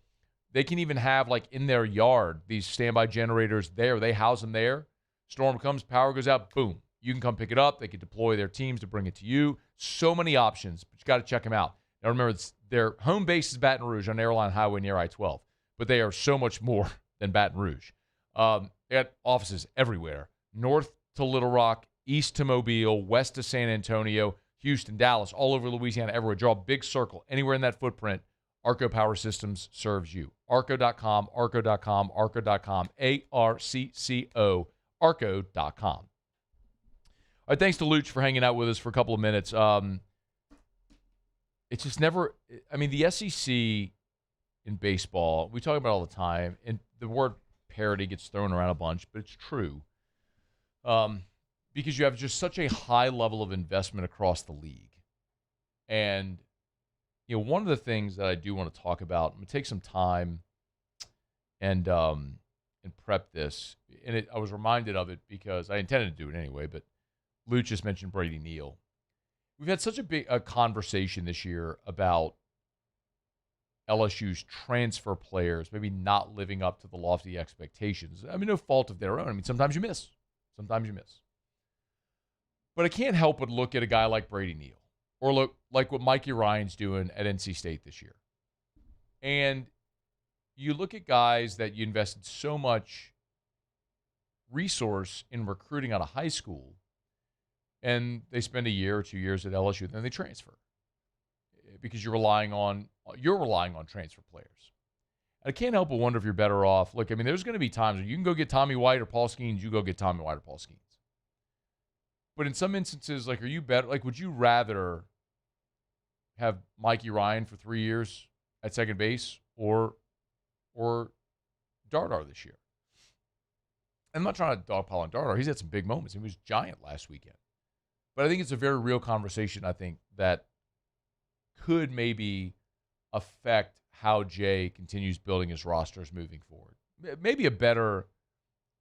They can even have, like, in their yard, these standby generators there. They house them there. Storm comes, power goes out, boom. You can come pick it up. They can deploy their teams to bring it to you. So many options, but you got to check them out. Now, remember, their home base is Baton Rouge on Airline Highway near I-12, but they are so much more than Baton Rouge. They got offices everywhere, north to Little Rock, east to Mobile, west to San Antonio, Houston, Dallas, all over Louisiana, everywhere. Draw a big circle. Anywhere in that footprint, Arco Power Systems serves you. Arco.com, Arco.com, Arco.com, ARCCO, Arco.com. All right, thanks to Luch for hanging out with us for a couple of minutes. It's just never – I mean, the SEC in baseball, we talk about it all the time, and the word parity gets thrown around a bunch, but it's true. Because you have just such a high level of investment across the league. And, one of the things that I do want to talk about, I'm going to take some time and prep this. And I was reminded of it because I intended to do it anyway, but Luch just mentioned Brady Neal. We've had such a conversation this year about LSU's transfer players maybe not living up to the lofty expectations. I mean, no fault of their own. I mean, sometimes you miss. But I can't help but look at a guy like Brady Neal or look like what Mikey Ryan's doing at NC State this year. And you look at guys that you invested so much resource in recruiting out of high school, and they spend a year or 2 years at LSU, and then they transfer because you're relying on transfer players. I can't help but wonder if you're better off. Look, I mean, there's going to be times where you can go get Tommy White or Paul Skeens, you go get Tommy White or Paul Skeens. But in some instances, like, are you better? Like, would you rather have Mikey Ryan for 3 years at second base or Dardar this year? I'm not trying to dogpile on Dardar. He's had some big moments. He was giant last weekend. But I think it's a very real conversation, I think, that could maybe affect how Jay continues building his rosters moving forward. Maybe a better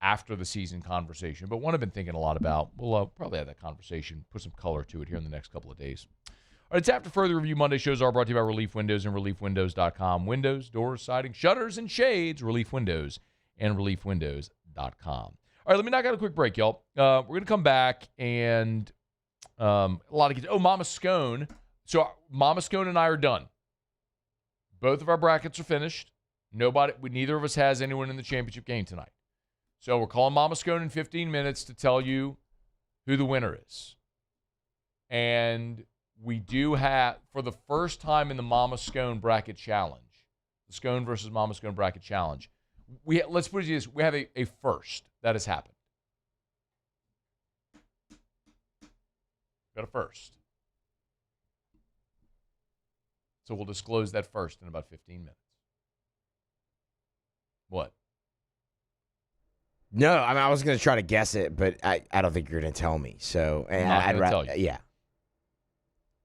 after-the-season conversation, but one I've been thinking a lot about. We'll probably have that conversation, put some color to it here in the next couple of days. All right, it's After Further Review. Monday shows are brought to you by Relief Windows and ReliefWindows.com. Windows, doors, siding, shutters, and shades. Relief Windows and ReliefWindows.com. All right, let me knock out a quick break, y'all. We're going to come back and a lot of kids. Oh, Mama Scone. So Mama Scone and I are done. Both of our brackets are finished. Neither of us has anyone in the championship game tonight. So we're calling Mama Scone in 15 minutes to tell you who the winner is. And we do have, for the first time in the Mama Scone bracket challenge, the Scone versus Mama Scone bracket challenge, Let's put it this: we have a first that has happened. Got a first. So we'll disclose that first in about 15 minutes. What? No, I mean, I was going to try to guess it, but I don't think you're going to tell me. So I'm not going to tell you. Yeah.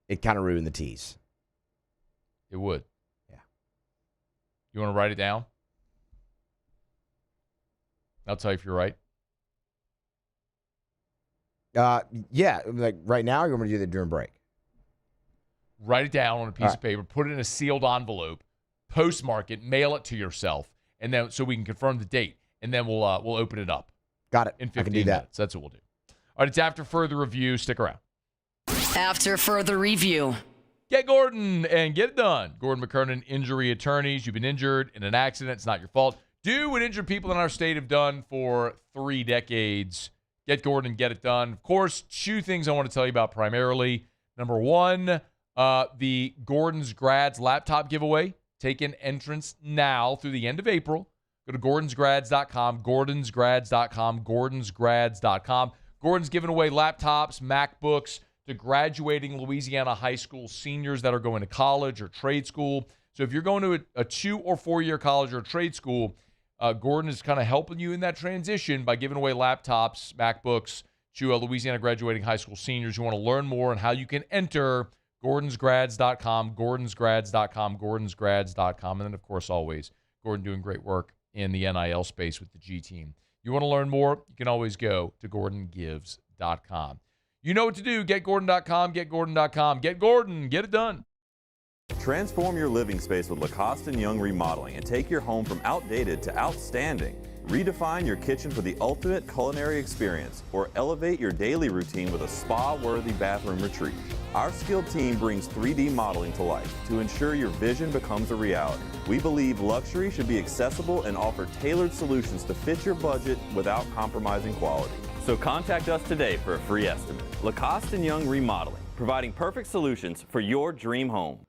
It kind of ruined the tease. It would. Yeah. You want to write it down? I'll tell you if you're right. Yeah, like right now, or you want me to do that during break? Write it down on a piece of paper, put it in a sealed envelope, postmark it, mail it to yourself, and then so we can confirm the date, and then we'll open it up. Got it. In 15 I can do that. minutes. That's what we'll do. All right, it's after further review. Stick around. After further review. Get Gordon and get it done. Gordon McKernan, injury attorneys. You've been injured in an accident. It's not your fault. Do what injured people in our state have done for 3 decades. Get Gordon and get it done. Of course, 2 things I want to tell you about primarily. Number 1, the Gordon's Grads laptop giveaway. Taking entrance now through the end of April. Go to gordonsgrads.com, gordonsgrads.com, gordonsgrads.com. Gordon's giving away laptops, MacBooks to graduating Louisiana high school seniors that are going to college or trade school. So if you're going to a 2 or 4 year college or trade school, Gordon is kind of helping you in that transition by giving away laptops, MacBooks to Louisiana graduating high school seniors. You want to learn more on how you can enter gordonsgrads.com, gordonsgrads.com, gordonsgrads.com. And then, of course, always, Gordon doing great work in the NIL space with the G team. You want to learn more? You can always go to gordongives.com. You know what to do. Get Gordon.com, get Gordon.com. Get Gordon. Get it done. Transform your living space with Lacoste & Young Remodeling and take your home from outdated to outstanding. Redefine your kitchen for the ultimate culinary experience or elevate your daily routine with a spa-worthy bathroom retreat. Our skilled team brings 3D modeling to life to ensure your vision becomes a reality. We believe luxury should be accessible and offer tailored solutions to fit your budget without compromising quality. So contact us today for a free estimate. Lacoste & Young Remodeling, providing perfect solutions for your dream home.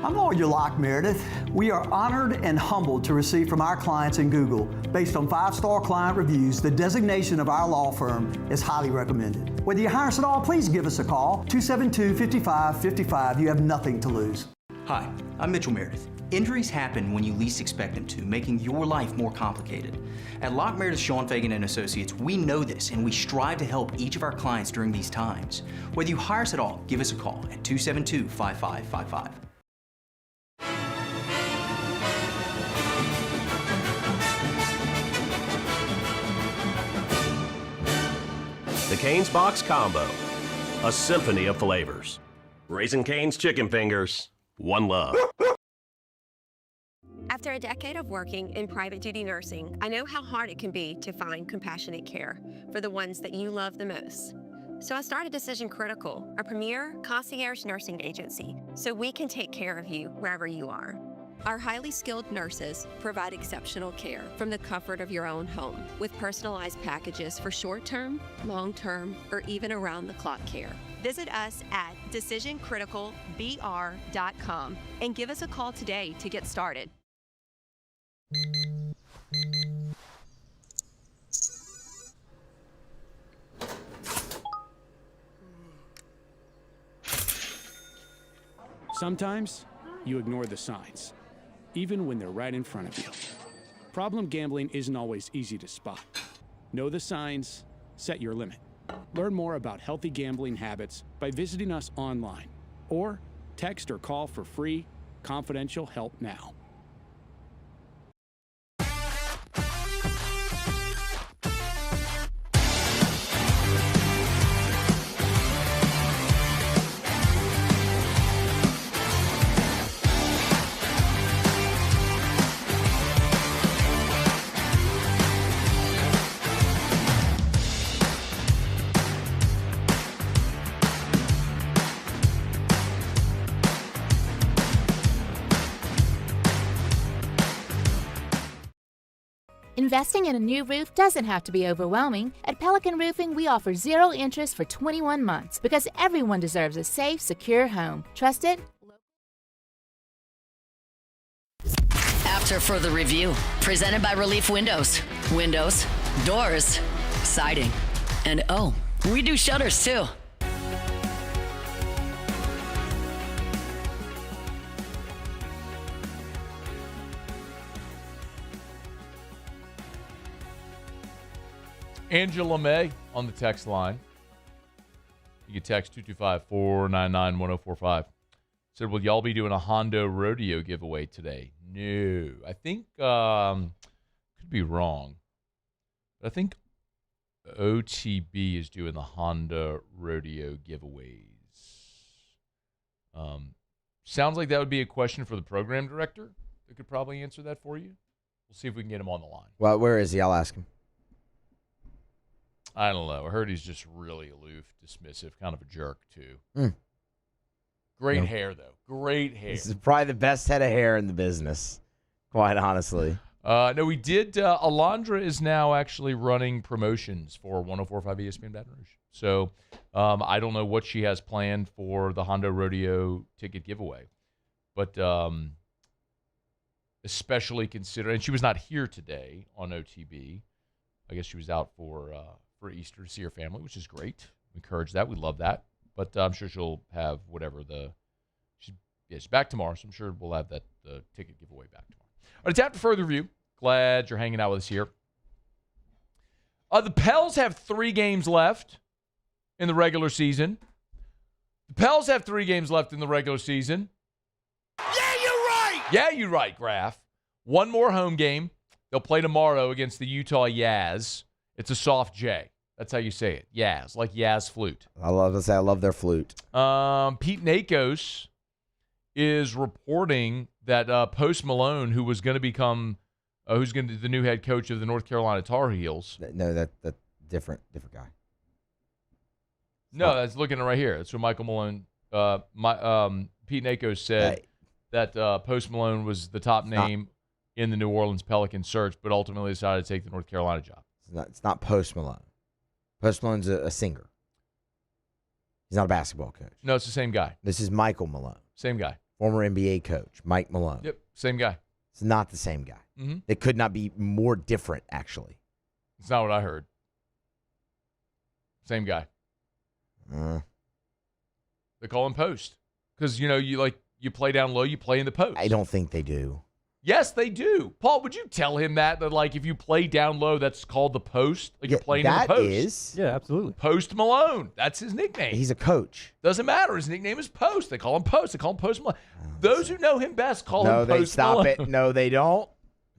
I'm Lawyer Locke Meredith. We are honored and humbled to receive from our clients in Google. Based on 5-star client reviews, the designation of our law firm is highly recommended. Whether you hire us at all, please give us a call, 272-5555. You have nothing to lose. Hi, I'm Mitchell Meredith. Injuries happen when you least expect them to, making your life more complicated. At Locke Meredith Schoenfagen and Associates, we know this, and we strive to help each of our clients during these times. Whether you hire us at all, give us a call at 272-5555. The Cane's Box Combo, a symphony of flavors. Raising Cane's chicken fingers, one love. After a decade of working in private duty nursing, I know how hard it can be to find compassionate care for the ones that you love the most. So I started Decision Critical, a premier concierge nursing agency, so we can take care of you wherever you are. Our highly skilled nurses provide exceptional care from the comfort of your own home with personalized packages for short-term, long-term, or even around-the-clock care. Visit us at decisioncriticalbr.com and give us a call today to get started. Sometimes you ignore the signs, even when they're right in front of you. Problem gambling isn't always easy to spot. Know the signs, set your limit. Learn more about healthy gambling habits by visiting us online or text or call for free, confidential help now. Investing in a new roof doesn't have to be overwhelming. At Pelican Roofing, we offer 0 interest for 21 months because everyone deserves a safe, secure home. Trust it? After further review, presented by Relief Windows. Windows, doors, siding. And oh, we do shutters too. Angela May on the text line. You can text 225-499-1045. Said, will y'all be doing a Hondo rodeo giveaway today? No. I think, could be wrong, but I think OTB is doing the Honda rodeo giveaways. Sounds like that would be a question for the program director that could probably answer that for you. We'll see if we can get him on the line. Well, where is he? I'll ask him. I don't know. I heard he's just really aloof, dismissive, kind of a jerk, too. Great hair, though. Great hair. This is probably the best head of hair in the business, quite honestly. No, we did. Alondra is now actually running promotions for 104.5 ESPN Baton Rouge. So I don't know what she has planned for the Hondo Rodeo ticket giveaway. But especially considering, and she was not here today on OTB. I guess she was out for Easter to see her family, which is great. We encourage that. We love that. But I'm sure she'll have whatever she's back tomorrow, so I'm sure we'll have the ticket giveaway back tomorrow. All right, it's after further review. Glad you're hanging out with us here. The Pels have 3 games left in the regular season. The Pels have 3 games left in the regular season. Yeah, you're right, Graf. 1 more home game. They'll play tomorrow against the Utah Jazz. It's a soft J. That's how you say it. Yaz, like Yaz flute. I love their flute. Pete Nakos is reporting that Post Malone, who was going to become, who's going to be the new head coach of the North Carolina Tar Heels. No, that's different guy. No, that's looking right here. That's what Michael Malone, Pete Nakos said that Post Malone was the top name in the New Orleans Pelicans search, but ultimately decided to take the North Carolina job. It's not Post Malone. Post Malone's a singer. He's not a basketball coach. No, it's the same guy. This is Michael Malone. Same guy. Former NBA coach, Mike Malone. Yep, same guy. It's not the same guy. Mm-hmm. It could not be more different, actually. It's not what I heard. Same guy. They call him Post. Because, you play down low, you play in the post. I don't think they do. Yes, they do. Paul, would you tell him that if you play down low, that's called the post? You're playing in the post. That is. Yeah, absolutely. Post Malone. That's his nickname. He's a coach. Doesn't matter. His nickname is Post. They call him Post. They call him Post Malone. Those who know him best call him Post Malone. Stop it. No, they don't.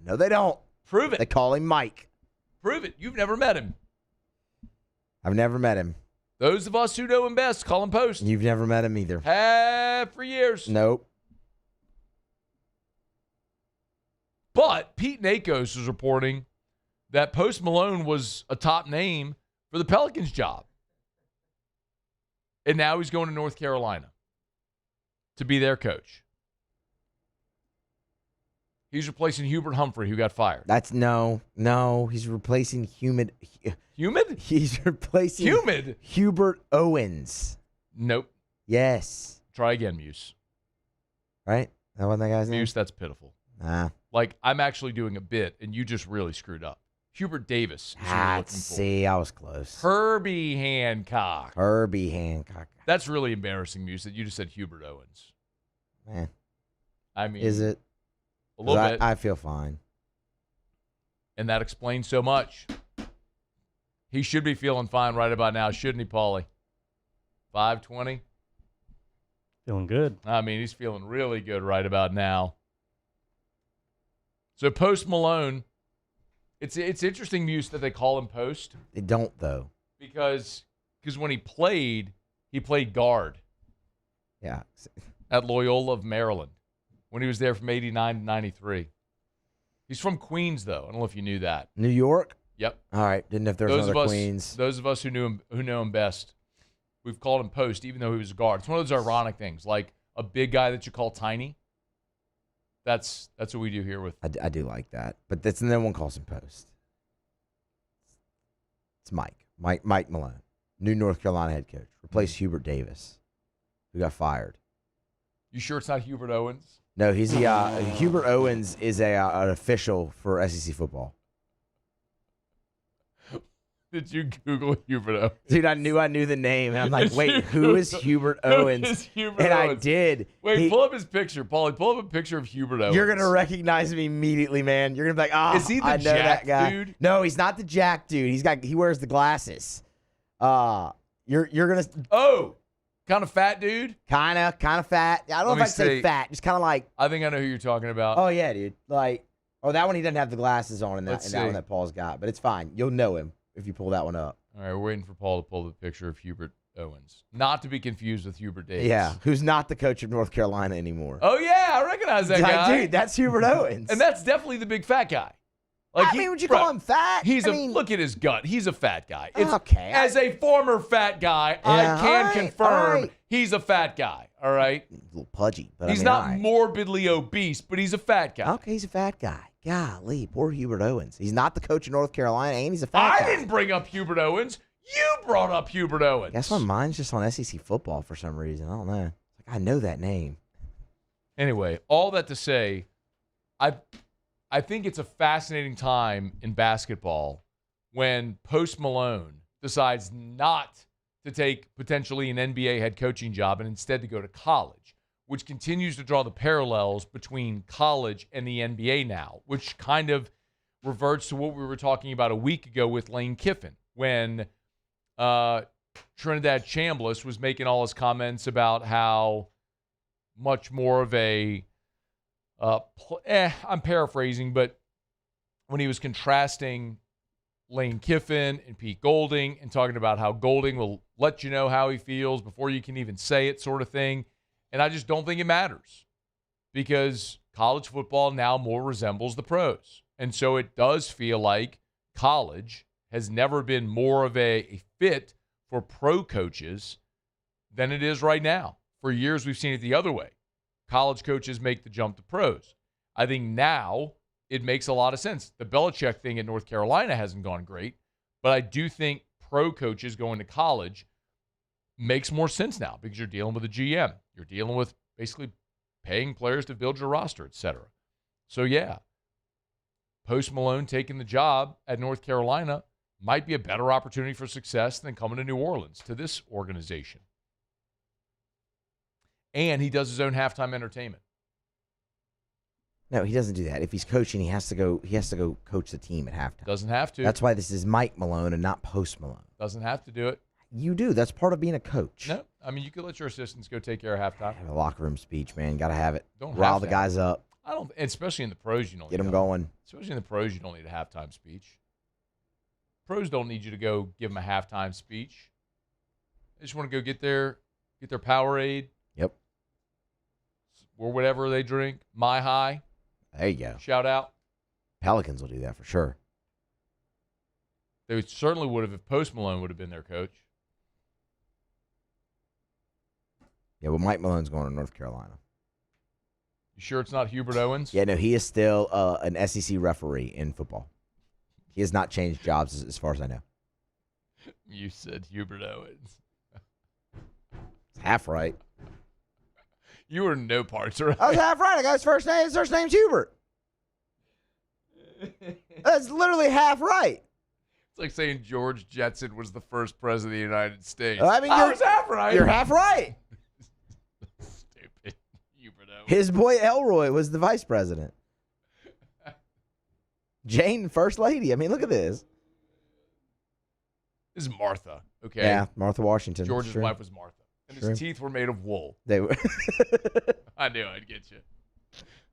No, they don't. Prove it. They call him Mike. Prove it. You've never met him. I've never met him. Those of us who know him best call him Post. You've never met him either. Have for years. Nope. But Pete Nakos is reporting that Post Malone was a top name for the Pelicans job. And now he's going to North Carolina to be their coach. He's replacing Hubert Humphrey, who got fired. No. He's replacing Humid? He's replacing Hubert Owens. Nope. Yes. Try again, Muse. Right? That wasn't that guy's name? Muse, that's pitiful. I'm actually doing a bit, and you just really screwed up. Hubert Davis is who you're looking for. See, I was close. Herbie Hancock. That's really embarrassing, Muse, that you just said Hubert Owens. Man. I mean, is it? A little bit. I feel fine. And that explains so much. He should be feeling fine right about now, shouldn't he, Paulie? 520? Feeling good. I mean, he's feeling really good right about now. So Post Malone, it's interesting, Muse, that they call him Post. They don't, though. Because when he played guard. Yeah. At Loyola of Maryland when he was there from 89 to 93. He's from Queens, though. I don't know if you knew that. New York? Yep. All right. Didn't know if there was another Queens. Those of us who know him best, we've called him Post, even though he was a guard. It's one of those ironic things, like a big guy that you call tiny. That's what we do here with. I do like that, but no one calls him Post. It's Mike Malone, new North Carolina head coach, replaced Hubert Davis, who got fired. You sure it's not Hubert Owens? No, he's the Hubert Owens is an official for SEC football. Did you Google Hubert Owens? Dude, I knew the name. And I'm like, wait, who is Hubert Owens? Who is Hubert and Owens? I did. Wait, pull up his picture, Paulie. Pull up a picture of Hubert Owens. You're gonna recognize me immediately, man. You're gonna be like, oh, Is he the I know Jack that guy. dude? No, he's not the Jack dude. He wears the glasses. You're gonna kind of fat dude. Kind of fat. I don't know if I'd say fat. Just kind of like. I think I know who you're talking about. Oh yeah, dude. Like, that one he doesn't have the glasses on in that one that Paul's got, but it's fine. You'll know him if you pull that one up. All right, we're waiting for Paul to pull the picture of Hubert Owens. Not to be confused with Hubert Davis. Yeah, who's not the coach of North Carolina anymore. Oh, yeah, I recognize that guy. Dude, that's Hubert Owens. And that's definitely the big fat guy. Would you call him fat? Look at his gut. He's a fat guy. Okay. As a former fat guy, I can confirm he's a fat guy. All right? A little pudgy. But he's not morbidly obese, but he's a fat guy. Okay, he's a fat guy. Golly, poor Hubert Owens. He's not the coach of North Carolina, and he's a fat guy. I didn't bring up Hubert Owens. You brought up Hubert Owens. I guess my mind's just on SEC football for some reason. I don't know. I know that name. Anyway, all that to say, I think it's a fascinating time in basketball when Post Malone decides not to take potentially an NBA head coaching job and instead to go to college, which continues to draw the parallels between college and the NBA now, which kind of reverts to what we were talking about a week ago with Lane Kiffin when Trinidad Chambliss was making all his comments about how much more of a I'm paraphrasing, but when he was contrasting Lane Kiffin and Pete Golding and talking about how Golding will let you know how he feels before you can even say it sort of thing. And I just don't think it matters because college football now more resembles the pros. And so it does feel like college has never been more of a fit for pro coaches than it is right now. For years, we've seen it the other way. College coaches make the jump to pros. I think now it makes a lot of sense. The Belichick thing at North Carolina hasn't gone great, but I do think pro coaches going to college makes more sense now because you're dealing with a GM. You're dealing with basically paying players to build your roster, et cetera. So, yeah, Post Malone taking the job at North Carolina might be a better opportunity for success than coming to New Orleans, to this organization. And he does his own halftime entertainment. No, he doesn't do that. If he's coaching, he has to go coach the team at halftime. Doesn't have to. That's why this is Mike Malone and not Post Malone. Doesn't have to do it. You do. That's part of being a coach. No, I mean you could let your assistants go take care of halftime. Have a locker room speech, man. Got to have it. Don't rile have the to guys up. I don't, especially in the pros. You don't get them going. Especially in the pros, you don't need a halftime speech. Pros don't need you to go give them a halftime speech. They just want to go get their Powerade. Yep. Or whatever they drink. My High. There you go. Shout out. Pelicans will do that for sure. They certainly would have if Post Malone would have been their coach. Yeah, well, Mike Malone's going to North Carolina. You sure it's not Hubert Owens? Yeah, no, he is still an SEC referee in football. He has not changed jobs as far as I know. You said Hubert Owens. It's half right. You were no parts right. I was half right. I got his first name. His first name's Hubert. That's literally half right. It's like saying George Jetson was the first president of the United States. I mean, I was half right. You're half right. Stupid Hubert Owens. His boy Elroy was the vice president. Jane, first lady. I mean, look at this. This is Martha, okay? Yeah, Martha Washington. George's wife was Martha. And his teeth were made of wool. They were. I knew I'd get you.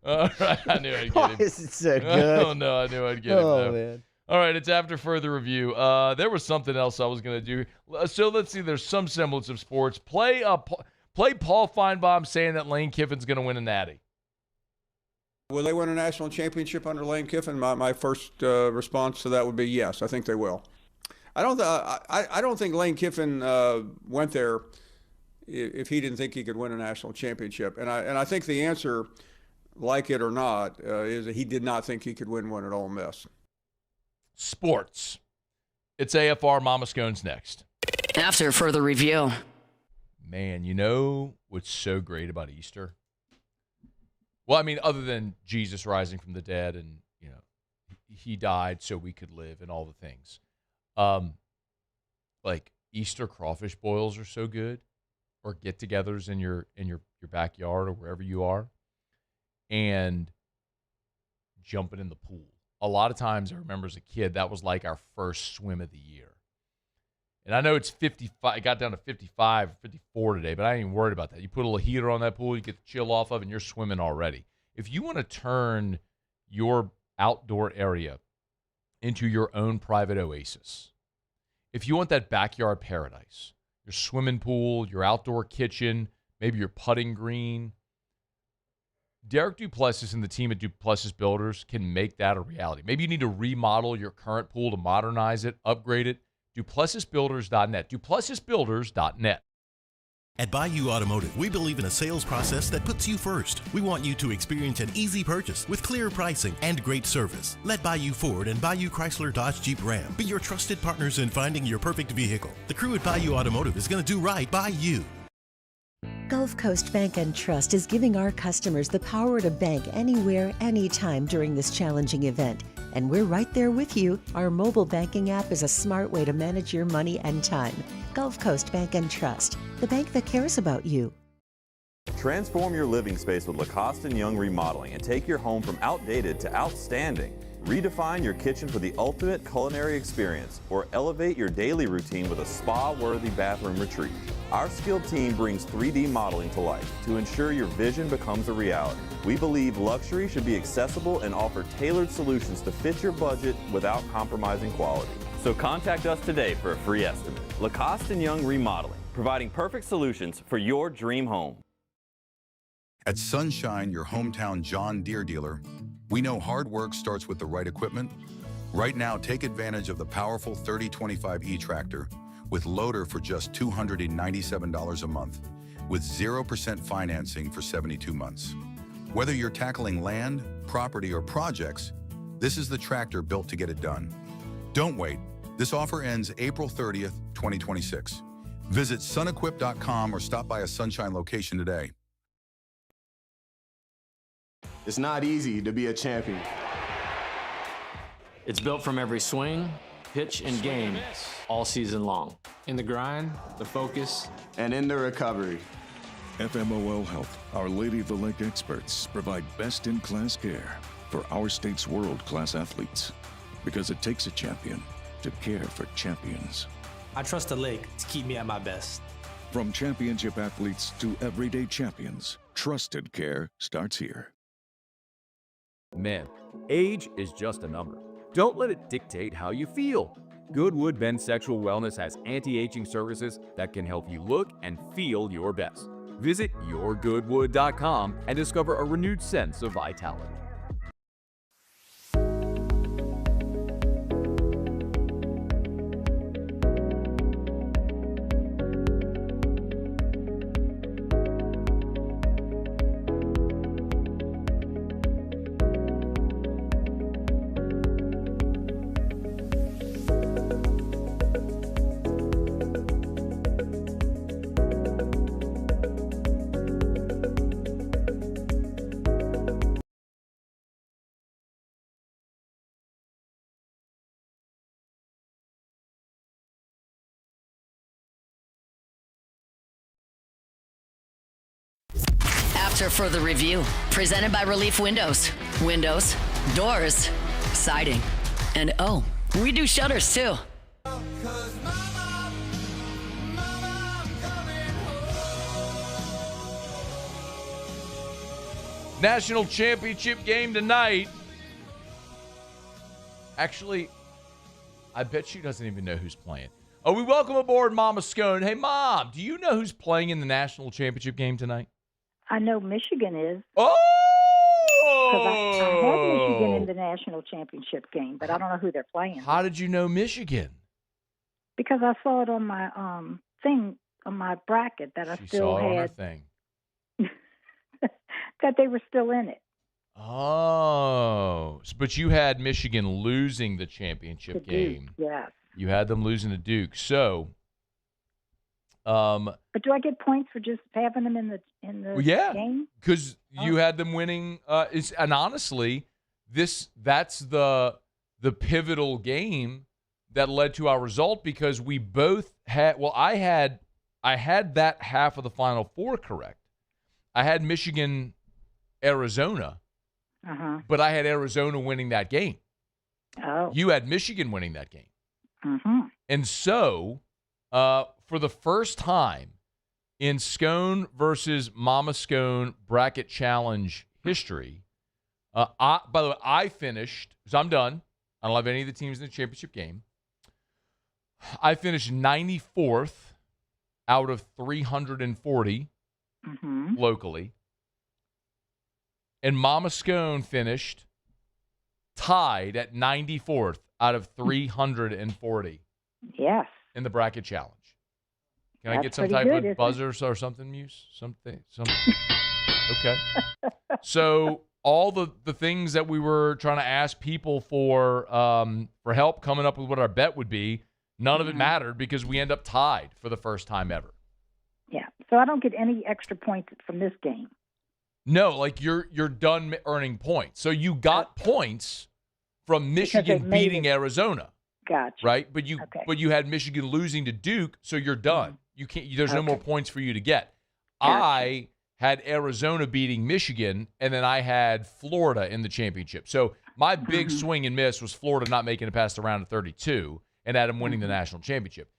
All right, I knew I'd get Why him. is it so good? Oh, no, I knew I'd get him. Oh, man. All right, it's after further review. There was something else I was going to do. So let's see. There's some semblance of sports. Play Paul Feinbaum saying that Lane Kiffin's going to win a natty. Will they win a national championship under Lane Kiffin? My first response to that would be yes. I think they will. I don't think Lane Kiffin went there if he didn't think he could win a national championship. And I think the answer, like it or not, is that he did not think he could win one at Ole Miss. Sports. It's AFR. Moscona's next. After further review. Man, you know what's so great about Easter? Well, I mean, other than Jesus rising from the dead and, he died so we could live and all the things. Like Easter crawfish boils are so good, or get-togethers in your backyard or wherever you are, and jumping in the pool. A lot of times I remember as a kid, that was like our first swim of the year. And I know it's 55. It got down to 55, 54 today, but I ain't even worried about that. You put a little heater on that pool, you get the chill off of, and you're swimming already. If you want to turn your outdoor area into your own private oasis, if you want that backyard paradise, your swimming pool, your outdoor kitchen, maybe your putting green, Derek Duplessis and the team at Duplessis Builders can make that a reality. Maybe you need to remodel your current pool to modernize it, upgrade it. DuplessisBuilders.net. DuplessisBuilders.net. At Bayou Automotive, we believe in a sales process that puts you first. We want you to experience an easy purchase with clear pricing and great service. Let Bayou Ford and Bayou Chrysler Dodge Jeep Ram be your trusted partners in finding your perfect vehicle. The crew at Bayou Automotive is going to do right by you. Gulf Coast Bank and Trust is giving our customers the power to bank anywhere, anytime during this challenging event. And we're right there with you. Our mobile banking app is a smart way to manage your money and time. Gulf Coast Bank and Trust, the bank that cares about you. Transform your living space with Lacoste & Young Remodeling and take your home from outdated to outstanding. Redefine your kitchen for the ultimate culinary experience, or elevate your daily routine with a spa-worthy bathroom retreat. Our skilled team brings 3D modeling to life to ensure your vision becomes a reality. We believe luxury should be accessible and offer tailored solutions to fit your budget without compromising quality. So contact us today for a free estimate. Lacoste & Young Remodeling, providing perfect solutions for your dream home. At Sunshine, your hometown John Deere dealer, we know hard work starts with the right equipment. Right now, take advantage of the powerful 3025E tractor with loader for just $297 a month, with 0% financing for 72 months. Whether you're tackling land, property, or projects, this is the tractor built to get it done. Don't wait. This offer ends April 30th, 2026. Visit sunequip.com or stop by a Sunshine location today. It's not easy to be a champion. It's built from every swing, pitch, and game all season long. In the grind, the focus, and in the recovery. FMOL Health, Our Lady of the Lake experts provide best-in-class care for our state's world-class athletes, because it takes a champion to care for champions. I trust the lake to keep me at my best. From championship athletes to everyday champions, trusted care starts here. Men, age is just a number. Don't let it dictate how you feel. Goodwood Men's Sexual Wellness has anti-aging services that can help you look and feel your best. Visit yourgoodwood.com and discover a renewed sense of vitality. After further review, presented by Relief Windows. Windows, doors, siding, and oh, we do shutters too. National championship game tonight. Actually, I bet she doesn't even know who's playing. Oh, we welcome aboard Mama Scone. Hey, Mom, do you know who's playing in the national championship game tonight? I know Michigan is. Oh! Because I had Michigan in the national championship game, but I don't know who they're playing. How did you know Michigan? Because I saw it on my thing, on my bracket, that I She still saw it had. on her thing. That they were still in it. Oh, but you had Michigan losing the championship game. Yes. You had them losing to Duke. So, But do I get points for just having them in the Well, yeah, game? because you had them winning. And honestly, that's the pivotal game that led to our result, because we both had. Well, I had that half of the Final Four correct. I had Michigan, Arizona, but I had Arizona winning that game. Oh, You had Michigan winning that game, and so for the first time in Scone versus Mama Scone bracket challenge history, by the way, I finished, so I'm done. I don't have any of the teams in the championship game. I finished 94th out of 340 locally. And Mama Scone finished tied at 94th out of 340. Yes. In the bracket challenge. Can I That's get some pretty type good, of buzzer or something, Muse? Something. Okay. So all the things that we were trying to ask people for help coming up with what our bet would be, none of it mattered because we end up tied for the first time ever. Yeah. So I don't get any extra points from this game. No, like you're done earning points. So you got points from Michigan beating Arizona. Gotcha. Right? But you had Michigan losing to Duke, so you're done. You can't. There's no more points for you to get. Gotcha. I had Arizona beating Michigan, and then I had Florida in the championship. So my big swing and miss was Florida not making it past the round of 32 and Adam winning the national championship.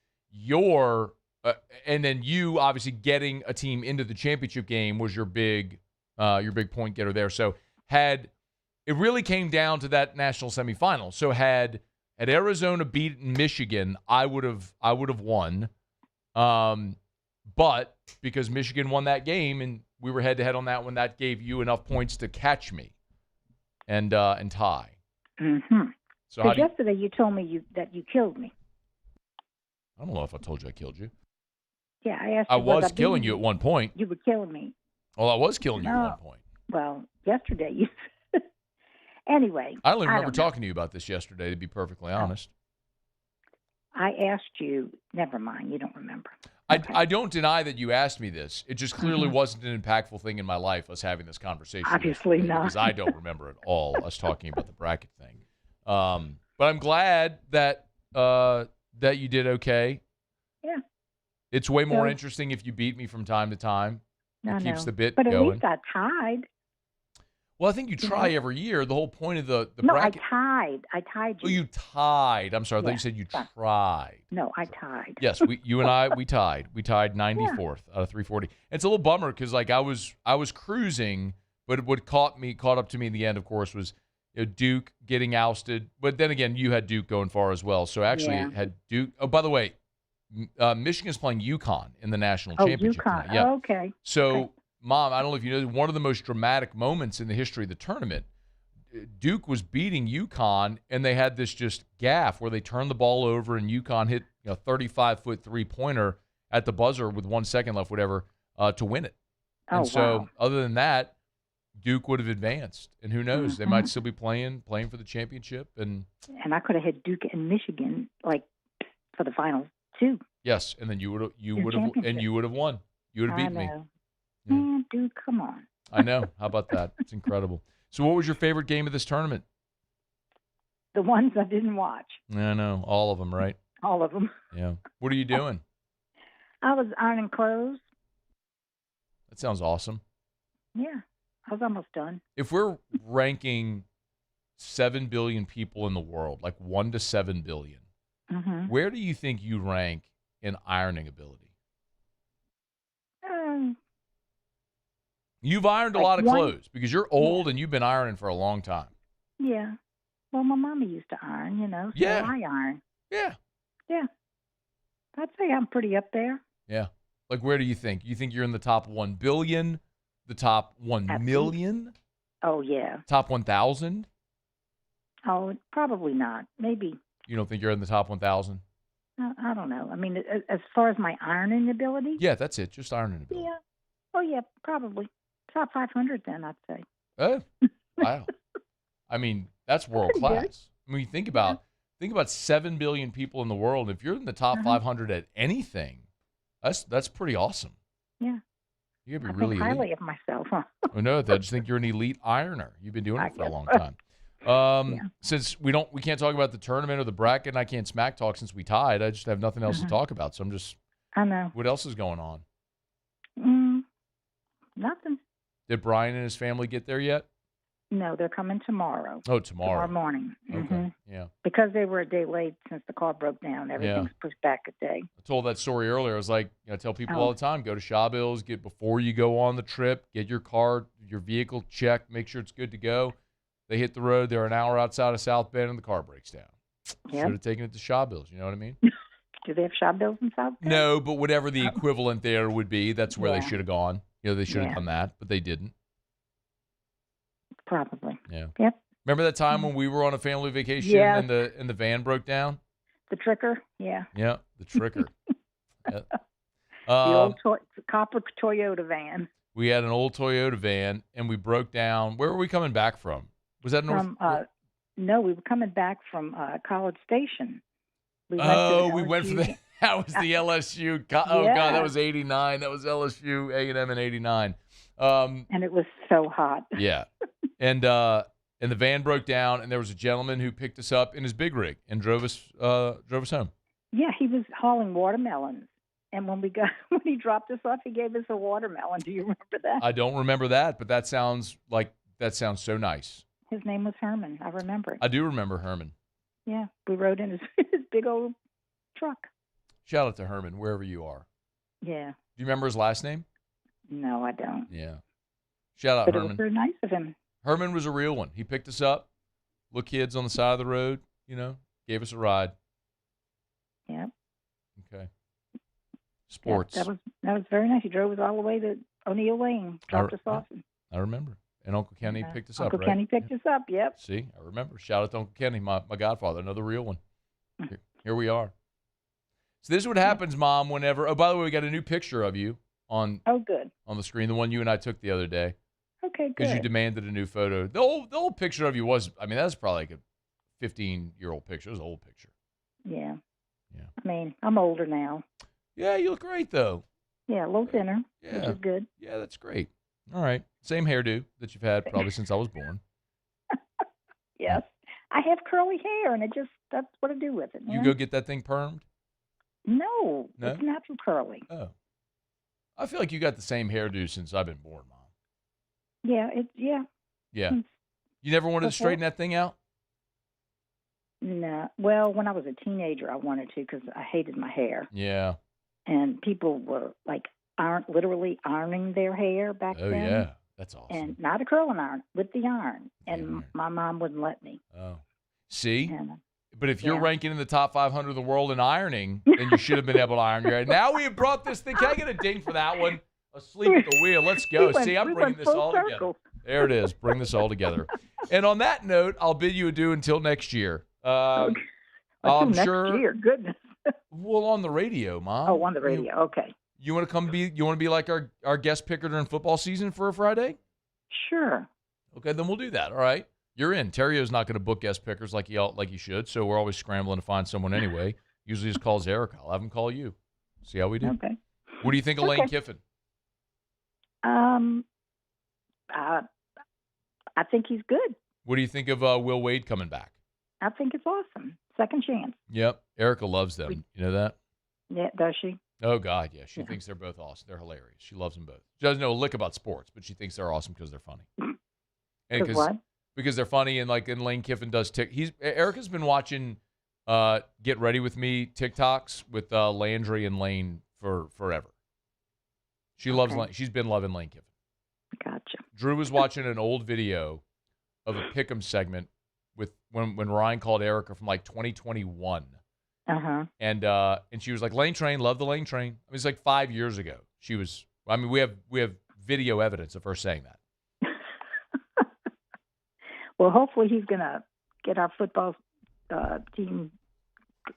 And then you obviously getting a team into the championship game was your big point getter there. So it really came down to that national semifinal. So had Arizona beaten Michigan, I would have won. But because Michigan won that game and we were head to head on that one, that gave you enough points to catch me and tie. So yesterday you told me that you killed me. I don't know if I told you I killed you. Yeah, I asked. I was killing you at one point. You were killing me. Well, I was killing you at one point. Well, yesterday you. Anyway, I don't even remember talking to you about this yesterday, to be perfectly honest. I asked you. Never mind. You don't remember. I don't deny that you asked me this. It just clearly wasn't an impactful thing in my life, us having this conversation. Obviously not. Because I don't remember at all us talking about the bracket thing. But I'm glad that you did okay. Yeah. It's way more interesting if you beat me from time to time. It keeps the bit going. But at going. least I tied. Well, I think you try every year. The whole point of the no, bracket. I tied you. Oh, you tied. I'm sorry. I thought you said you tried. No, I tied. Yes, you and I, we tied. We tied 94th out of 340. It's a little bummer because like I was cruising, but what caught up to me in the end, of course, was Duke getting ousted. But then again, you had Duke going far as well. So actually, it had Duke. Oh, by the way, Michigan's playing UConn in the national championship. UConn. Tonight. Yeah. Oh, okay. So. Okay. Mom, I don't know if you know, one of the most dramatic moments in the history of the tournament, Duke was beating UConn, and they had this just gaffe where they turned the ball over, and UConn hit a 35-foot three-pointer at the buzzer with 1 second left, whatever, to win it. And so other than that, Duke would have advanced. And who knows? They might still be playing for the championship. And I could have had Duke and Michigan, like, for the final two. Yes, and then you would have won. You would have beaten me. Man, Duke, come on. I know. How about that? It's incredible. So what was your favorite game of this tournament? The ones I didn't watch. I know. All of them, right? All of them. Yeah. What are you doing? I was ironing clothes. That sounds awesome. Yeah. I was almost done. If we're ranking 7 billion people in the world, like 1 to 7 billion, where do you think you rank in ironing ability? You've ironed a lot of clothes because you're old and you've been ironing for a long time. Yeah. Well, my mama used to iron, So yeah. I iron. Yeah. Yeah. I'd say I'm pretty up there. Yeah. Like, where do you think? You think you're in the top 1 billion, the top 1 million? Oh, yeah. Top 1,000? Oh, probably not. Maybe. You don't think you're in the top 1,000? I don't know. I mean, as far as my ironing ability? Yeah, that's it. Just ironing ability. Yeah. Oh, yeah, probably. Top 500 then, I'd say. Oh, wow. I mean, that's world class. I mean, think about 7 billion people in the world. If you're in the top 500 at anything, That's pretty awesome. Yeah. You gotta I be really think highly elite. of myself, huh? Oh, no, I just think you're an elite ironer. You've been doing it for a long time. Since we can't talk about the tournament or the bracket, and I can't smack talk since we tied. I just have nothing else to talk about. So I'm just. I know. What else is going on? Nothing. Did Brian and his family get there yet? No, they're coming tomorrow. Oh, tomorrow. Tomorrow morning. Okay. Yeah. Because they were a day late since the car broke down. Everything's pushed back a day. I told that story earlier. I was like, I tell people Oh. all the time, go to Shawbills, before you go on the trip, get your car, your vehicle checked, make sure it's good to go. They hit the road. They're an hour outside of South Bend, and the car breaks down. Yep. Should have taken it to Shawbills. You know what I mean? Do they have Shawbills in South Bend? No, but whatever the equivalent there would be, that's where they should have gone. They should have Yeah. done that, but they didn't. Probably. Yeah. Yep. Remember that time when we were on a family vacation Yes. and the van broke down? The Tricker? Yeah. Yeah, the Tricker. Yeah. The old copper Toyota van. We had an old Toyota van, and we broke down. Where were we coming back from? Was that North? No, we were coming back from College Station. We We went for the. That was the LSU. Oh God, that was '89. That was LSU A&M in '89. And it was so hot. Yeah, and the van broke down, and there was a gentleman who picked us up in his big rig and drove us home. Yeah, he was hauling watermelons, and when he dropped us off, he gave us a watermelon. Do you remember that? I don't remember that, but that sounds so nice. His name was Herman. I remember it. I do remember Herman. Yeah, we rode in his big old truck. Shout out to Herman, wherever you are. Yeah. Do you remember his last name? No, I don't. Yeah. Shout out But Herman. it was very nice of him. Herman was a real one. He picked us up, little kids on the side of the road, gave us a ride. Yeah. Okay. Sports. That was very nice. He drove us all the way to O'Neill Lane, dropped us off. I remember. And Uncle Kenny picked us up, Uncle right? Kenny picked us up, yep. See, I remember. Shout out to Uncle Kenny, my godfather, another real one. Here we are. So this is what happens, Mom, whenever. Oh, by the way, we got a new picture of you on good. on the screen, the one you and I took the other day. Okay, good. Because you demanded a new photo. The old picture of you was, that's probably like a 15-year-old picture. It was an old picture. Yeah. Yeah. I mean, I'm older now. Yeah, you look great, though. Yeah, a little thinner, which is good. Yeah, that's great. All right. Same hairdo that you've had probably since I was born. Yes. I have curly hair, and that's what I do with it. You go get that thing permed? No, it's natural curly. Oh. I feel like you got the same hairdo since I've been born, Mom. Yeah, Yeah. You never wanted to straighten that thing out? No. Well, when I was a teenager, I wanted to because I hated my hair. Yeah. And people were like literally ironing their hair back then. Oh, yeah. That's awesome. And not a curling iron, with the iron. And my mom wouldn't let me. Oh. See? And, but if you're ranking in the top 500 of the world in ironing, then you should have been able to iron your hair. Now we have brought this thing. Can I get a ding for that one? Asleep at the wheel. Let's go. See, I'm bringing this all together. There it is. Bring this all together. And on that note, I'll bid you adieu until next year. I'm sure. Next year, goodness. Well, on the radio, Mom. Oh, on the radio. Okay. You want to be like our guest picker during football season for a Friday? Sure. Okay, then we'll do that. All right. You're in. Terrio's not going to book guest pickers like he should, so we're always scrambling to find someone anyway. Usually just calls Eric. I'll have him call you. See how we do. Okay. What do you think of Lane Kiffin? I think he's good. What do you think of Will Wade coming back? I think it's awesome. Second chance. Yep. Erica loves them. You know that? Yeah, does she? Oh, God, yeah. She thinks they're both awesome. They're hilarious. She loves them both. She doesn't know a lick about sports, but she thinks they're awesome because they're funny. Because what? Because they're funny, and Lane Kiffin does Erica's been watching Get Ready With Me TikToks with Landry and Lane for forever. She loves Lane. She's been loving Lane Kiffin. Gotcha. Drew was watching an old video of a Pick'em segment with when Ryan called Erica from like 2021. Uh-huh. And she was like, Lane Train, love the Lane Train. I mean, it's like 5 years ago. She was, we have video evidence of her saying that. Well, hopefully he's going to get our football team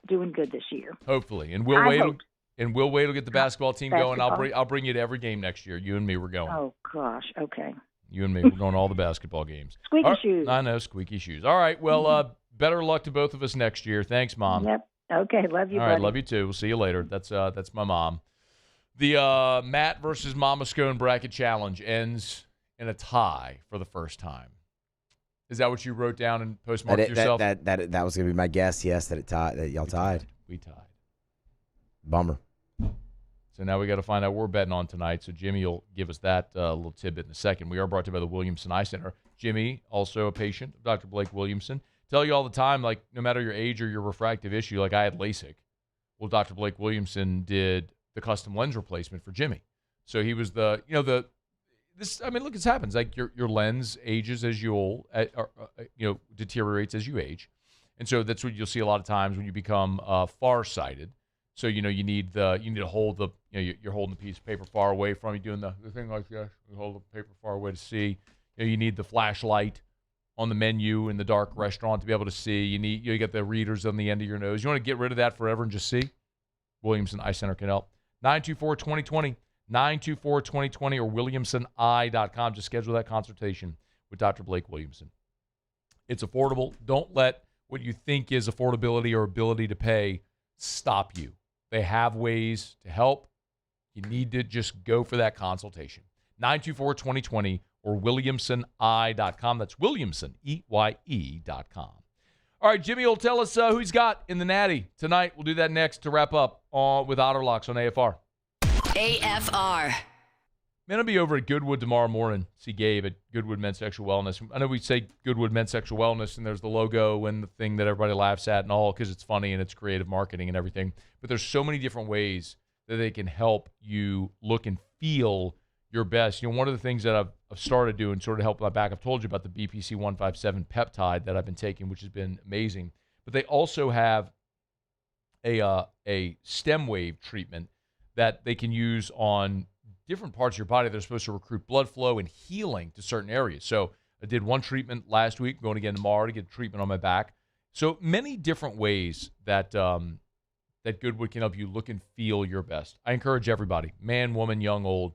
doing good this year. Hopefully. And Will Wade will get the basketball team going. I'll bring you to every game next year. You and me, we're going. Oh, gosh. Okay. You and me, we're going to all the basketball games. Squeaky shoes. I know, squeaky shoes. All right. Well, better luck to both of us next year. Thanks, Mom. Yep. Okay. Love you, All right. buddy. Love you, too. We'll see you later. That's my mom. The Matt versus Moscona bracket challenge ends in a tie for the first time. Is that what you wrote down and postmarked yourself? That was going to be my guess, yes, that y'all tied. We tied. Bummer. So now we got to find out what we're betting on tonight. So Jimmy will give us that little tidbit in a second. We are brought to you by the Williamson Eye Center. Jimmy, also a patient of Dr. Blake Williamson. Tell you all the time, like, no matter your age or your refractive issue, like I had LASIK. Well, Dr. Blake Williamson did the custom lens replacement for Jimmy. So he was look, this happens. Like your lens ages as you deteriorates as you age. And so that's what you'll see a lot of times when you become farsighted. So, you need to hold you're holding the piece of paper far away from you, doing the thing like this. You hold the paper far away to see. You need the flashlight on the menu in the dark restaurant to be able to see. You get the readers on the end of your nose. You want to get rid of that forever and just see? Williamson Eye Center can help. 924-2020, 924-2020, or WilliamsonEye.com. Just schedule that consultation with Dr. Blake Williamson. It's affordable. Don't let what you think is affordability or ability to pay stop you. They have ways to help. You need to just go for that consultation. 924-2020 or WilliamsonEye.com. That's Williamson, EYE.com. All right, Jimmy will tell us who he's got in the Natty tonight. We'll do that next to wrap up with Otterlocks on AFR. AFR. Man, I'll be over at Goodwood tomorrow morning. See Gabe at Goodwood Men's Sexual Wellness. I know we say Goodwood Men's Sexual Wellness, and there's the logo and the thing that everybody laughs at and all because it's funny and it's creative marketing and everything. But there's so many different ways that they can help you look and feel your best. One of the things that I've started doing sort of help my back, I've told you about the BPC 157 peptide that I've been taking, which has been amazing. But they also have a stem wave treatment that they can use on different parts of your body. They're supposed to recruit blood flow and healing to certain areas. So I did one treatment last week, going again tomorrow to get treatment on my back. So many different ways that that Goodwood can help you look and feel your best. I encourage everybody, man, woman, young, old,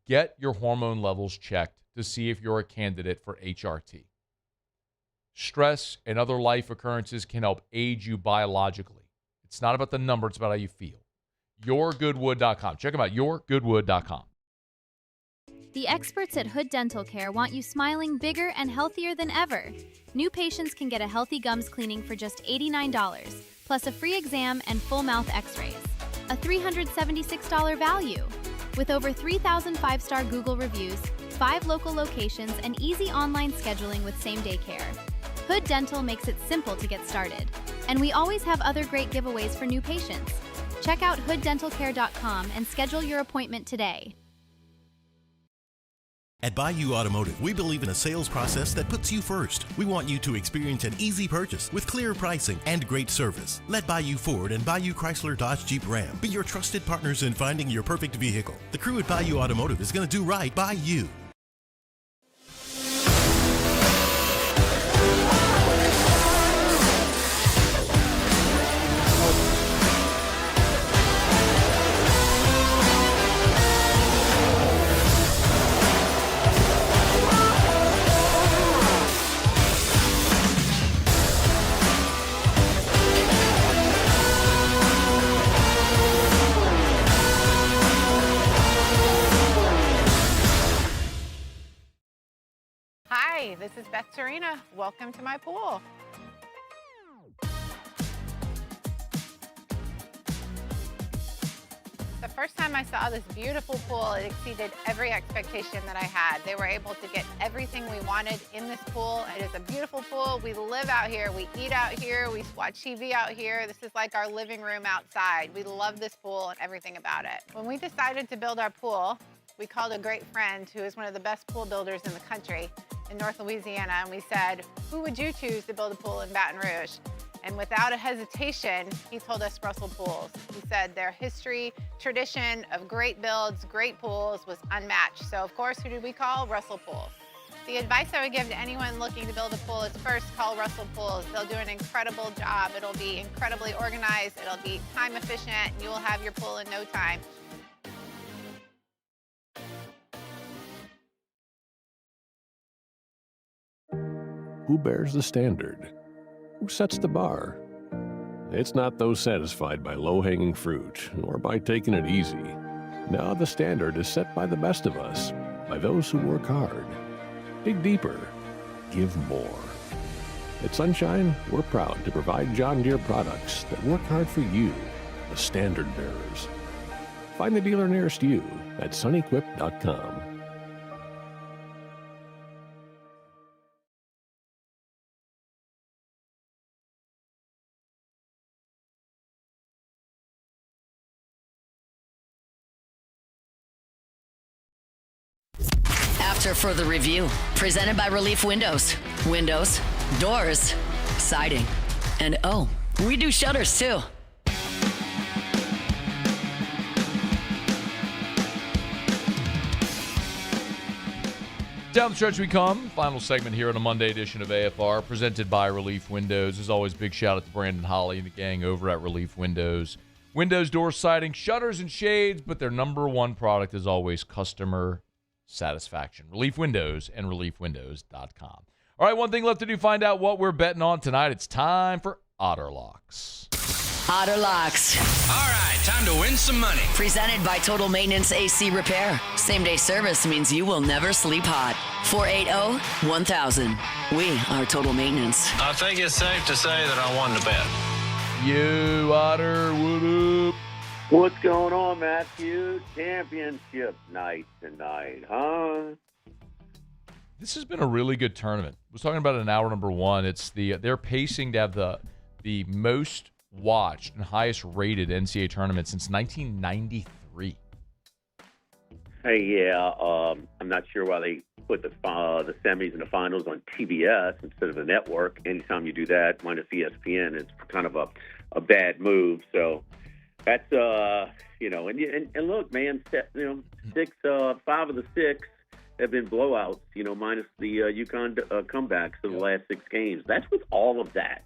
get your hormone levels checked to see if you're a candidate for HRT. Stress and other life occurrences can help aid you biologically. It's not about the number, it's about how you feel. YourGoodwood.com. Check them out, YourGoodwood.com. The experts at Hood Dental Care want you smiling bigger and healthier than ever. New patients can get a healthy gums cleaning for just $89, plus a free exam and full mouth x-rays. A $376 value. With over 3,000 five-star Google reviews, 5 local locations, and easy online scheduling with same-day care. Hood Dental makes it simple to get started. And we always have other great giveaways for new patients. Check out hooddentalcare.com and schedule your appointment today. At Bayou Automotive, we believe in a sales process that puts you first. We want you to experience an easy purchase with clear pricing and great service. Let Bayou Ford and Bayou Chrysler Dodge Jeep Ram be your trusted partners in finding your perfect vehicle. The crew at Bayou Automotive is going to do right by you. Hi, this is Beth Serena. Welcome to my pool. The first time I saw this beautiful pool, it exceeded every expectation that I had. They were able to get everything we wanted in this pool. It is a beautiful pool. We live out here, we eat out here, we watch TV out here. This is like our living room outside. We love this pool and everything about it. When we decided to build our pool, we called a great friend who is one of the best pool builders in the country in North Louisiana, and we said, who would you choose to build a pool in Baton Rouge? And without a hesitation, he told us Russell Pools. He said their history, tradition of great builds, great pools was unmatched. So of course, who did we call? Russell Pools. The advice I would give to anyone looking to build a pool is first call Russell Pools. They'll do an incredible job. It'll be incredibly organized, it'll be time efficient, and you will have your pool in no time. Who bears the standard? Who sets the bar? It's not those satisfied by low-hanging fruit or by taking it easy. Now the standard is set by the best of us, by those who work hard. Dig deeper. Give more. At Sunshine, we're proud to provide John Deere products that work hard for you, the standard bearers. Find the dealer nearest you at sunequip.com. After further review, presented by Relief Windows. Windows, doors, siding, and oh, we do shutters too. Down the stretch we come. Final segment here on a Monday edition of AFR, presented by Relief Windows. As always, big shout out to Brandon Holly and the gang over at Relief Windows. Windows, doors, siding, shutters, and shades, but their number one product is always customer satisfaction. Relief Windows and reliefwindows.com. All right, one thing left to do, find out what we're betting on tonight. It's time for Otter Locks. Otter Locks. All right, time to win some money. Presented by Total Maintenance AC Repair. Same-day service means you will never sleep hot. 480-1000. We are Total Maintenance. I think it's safe to say that I won the bet. You, Otter, what up? What's going on, Matthew? Championship night tonight, huh? This has been a really good tournament. I was talking about it in hour number one. It's they're pacing to have the most watched and highest rated NCAA tournament since 1993. Hey, yeah, I'm not sure why they put the semis and the finals on TBS instead of the network. Anytime you do that, minus ESPN, it's kind of a bad move. So that's and look, man, 5 of the 6 have been blowouts. Minus the UConn comebacks of the last 6 games. That's with all of that.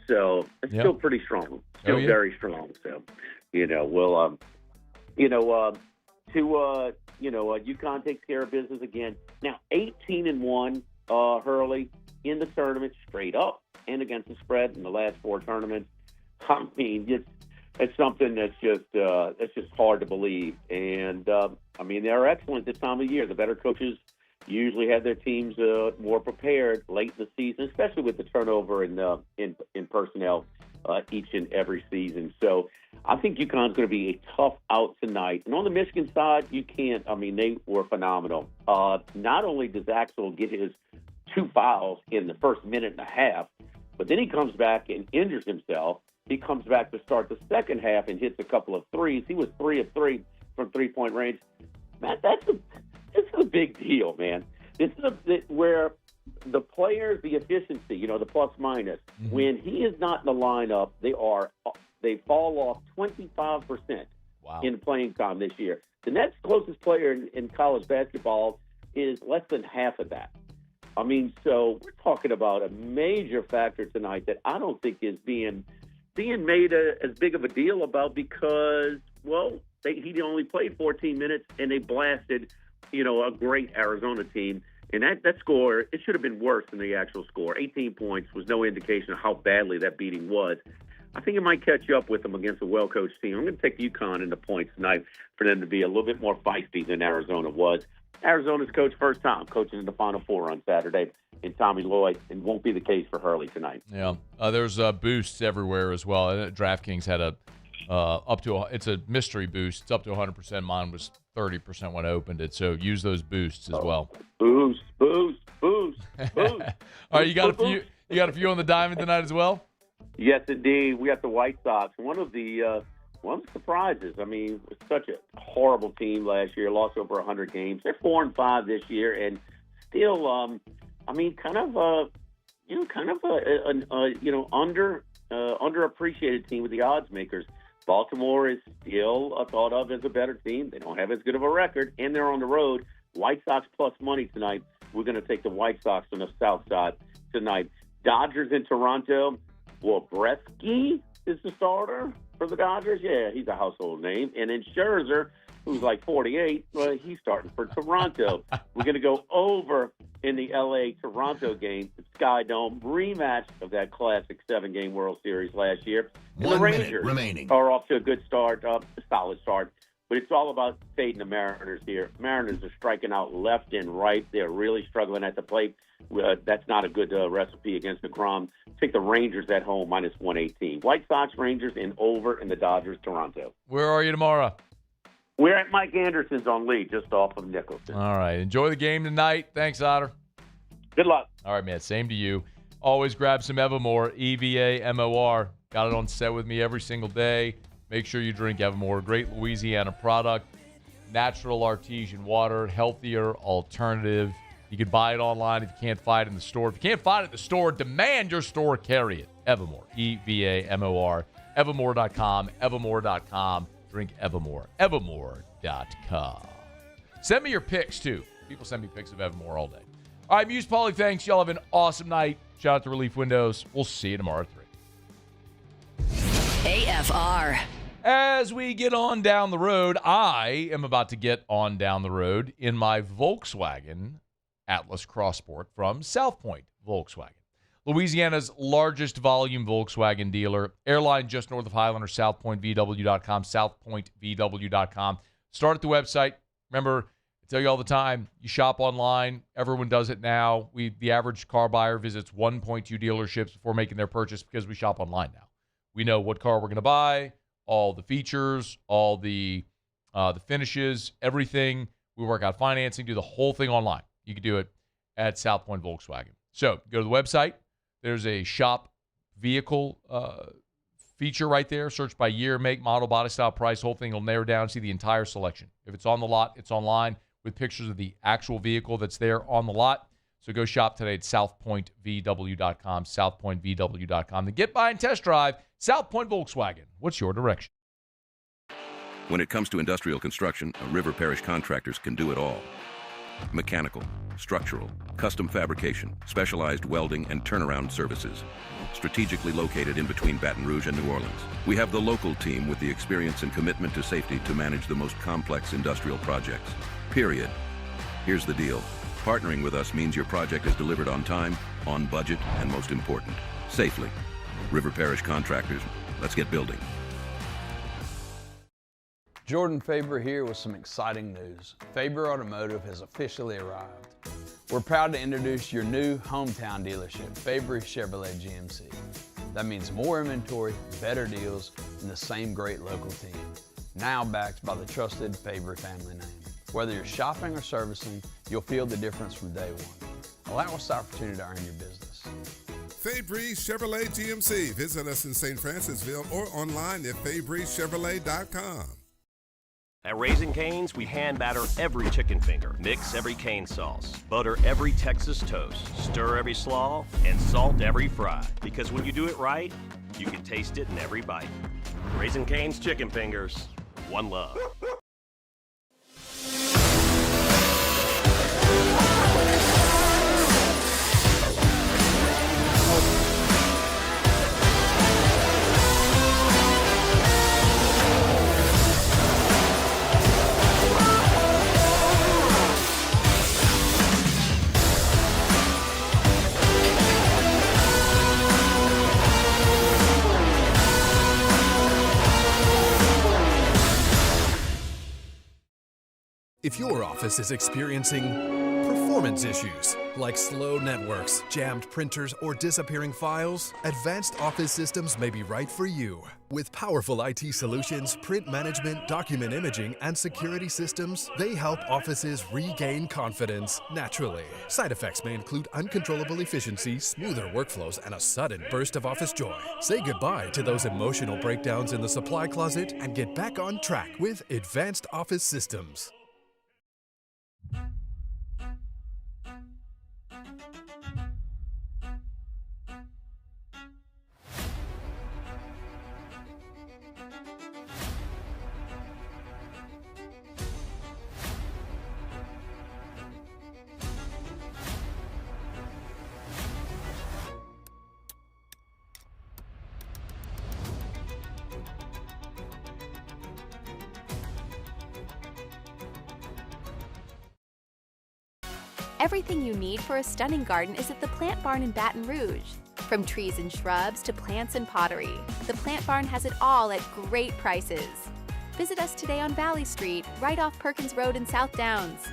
So it's still pretty strong, very strong. So, UConn takes care of business again. Now 18-1 Hurley in the tournament, straight up and against the spread in the last 4 tournaments. I mean, it's something that's just hard to believe. And they're excellent this time of year. The better coaches usually have their teams more prepared late in the season, especially with the turnover in personnel each and every season. So I think UConn's going to be a tough out tonight. And on the Michigan side, they were phenomenal. Not only does Axel get his 2 fouls in the first minute and a half, but then he comes back and injures himself. He comes back to start the second half and hits a couple of threes. He was 3 of 3 from three-point range. Man, this is a big deal, man. This is where the players, the efficiency, the plus-minus, when he is not in the lineup, they fall off 25% in playing time this year. The next closest player in college basketball is less than half of that. So we're talking about a major factor tonight that I don't think is being made as big of a deal about because, he only played 14 minutes and they blasted, a great Arizona team. And that score, it should have been worse than the actual score. 18 points was no indication of how badly that beating was. I think it might catch up with them against a well-coached team. I'm going to take UConn in the points tonight for them to be a little bit more feisty than Arizona was. Arizona's coach first time coaching in the Final Four on Saturday in Tommy Lloyd, and won't be the case for Hurley tonight. Yeah, there's boosts everywhere as well. DraftKings had it's a mystery boost. It's up to 100%. Mine was 30% when I opened it, so use those boosts as well. Boost. All right, you got a few on the diamond tonight as well? Yes, indeed. We got the White Sox. One of the surprises. It was such a horrible team last year. Lost over 100 games. They're 4-5 this year, and still, underappreciated team with the odds makers. Baltimore is still thought of as a better team. They don't have as good of a record, and they're on the road. White Sox plus money tonight. We're going to take the White Sox on the south side tonight. Dodgers in Toronto. Wobreski is the starter for the Dodgers. Yeah, he's a household name. And then Scherzer, who's like 48, he's starting for Toronto. We're going to go over in the L.A.-Toronto game, the Sky Dome, rematch of that classic 7-game World Series last year. And the Rangers are off to a good start, a solid start But it's all about fading the Mariners here. Mariners are striking out left and right. They're really struggling at the plate. That's not a good recipe against DeGrom. Take the Rangers at home, minus 118. White Sox, Rangers, and over in the Dodgers, Toronto. Where are you tomorrow? We're at Mike Anderson's on Lee, just off of Nicholson. All right. Enjoy the game tonight. Thanks, Otter. Good luck. All right, man. Same to you. Always grab some Evermore, EVAMOR. Got it on set with me every single day. Make sure you drink Evermore. Great Louisiana product. Natural artesian water. Healthier alternative. You can buy it online if you can't find it in the store. If you can't find it in the store, demand your store carry it. Evermore. EVAMOR. Evermore.com. Evermore.com. Drink Evermore. Evermore.com. Send me your pics, too. People send me pics of Evermore all day. All right, Muse Pauly, thanks. Y'all have an awesome night. Shout out to Relief Windows. We'll see you tomorrow at 3. AFR. As we get on down the road, I am about to get on down the road in my Volkswagen Atlas Crossport from South Point Volkswagen. Louisiana's largest volume Volkswagen dealer. Airline just north of Highland or southpointvw.com, southpointvw.com. Start at the website. Remember, I tell you all the time, you shop online. Everyone does it now. The average car buyer visits 1.2 dealerships before making their purchase because we shop online now. We know what car we're going to buy, all the features, all the finishes, everything. We work out financing, do the whole thing online. You can do it at South Point Volkswagen. So go to the website. There's a shop vehicle feature right there. Search by year, make, model, body style, price. Whole thing will narrow down, see the entire selection. If it's on the lot, it's online with pictures of the actual vehicle that's there on the lot. So go shop today at southpointvw.com, southpointvw.com. To get by and test drive, South Point Volkswagen. What's your direction? When it comes to industrial construction, River Parish contractors can do it all. Mechanical, structural, custom fabrication, specialized welding, and turnaround services. Strategically located in between Baton Rouge and New Orleans, we have the local team with the experience and commitment to safety to manage the most complex industrial projects. Period. Here's the deal. Partnering with us means your project is delivered on time, on budget, and most important, safely. River Parish Contractors, let's get building. Jordan Faber here with some exciting news. Faber Automotive has officially arrived. We're proud to introduce your new hometown dealership, Faber Chevrolet GMC. That means more inventory, better deals, and the same great local team. Now backed by the trusted Faber family name. Whether you're shopping or servicing, you'll feel the difference from day one. Allow us the opportunity to earn your business. Fabry Chevrolet GMC. Visit us in St. Francisville or online at FabryChevrolet.com. At Raising Cane's, we hand batter every chicken finger, mix every cane sauce, butter every Texas toast, stir every slaw, and salt every fry. Because when you do it right, you can taste it in every bite. Raising Cane's chicken fingers, one love. If your office is experiencing performance issues, like slow networks, jammed printers, or disappearing files, Advanced Office Systems may be right for you. With powerful IT solutions, print management, document imaging, and security systems, they help offices regain confidence naturally. Side effects may include uncontrollable efficiency, smoother workflows, and a sudden burst of office joy. Say goodbye to those emotional breakdowns in the supply closet and get back on track with Advanced Office Systems. Everything you need for a stunning garden is at the Plant Barn in Baton Rouge. From trees and shrubs to plants and pottery, the Plant Barn has it all at great prices. Visit us today on Valley Street, right off Perkins Road in South Downs.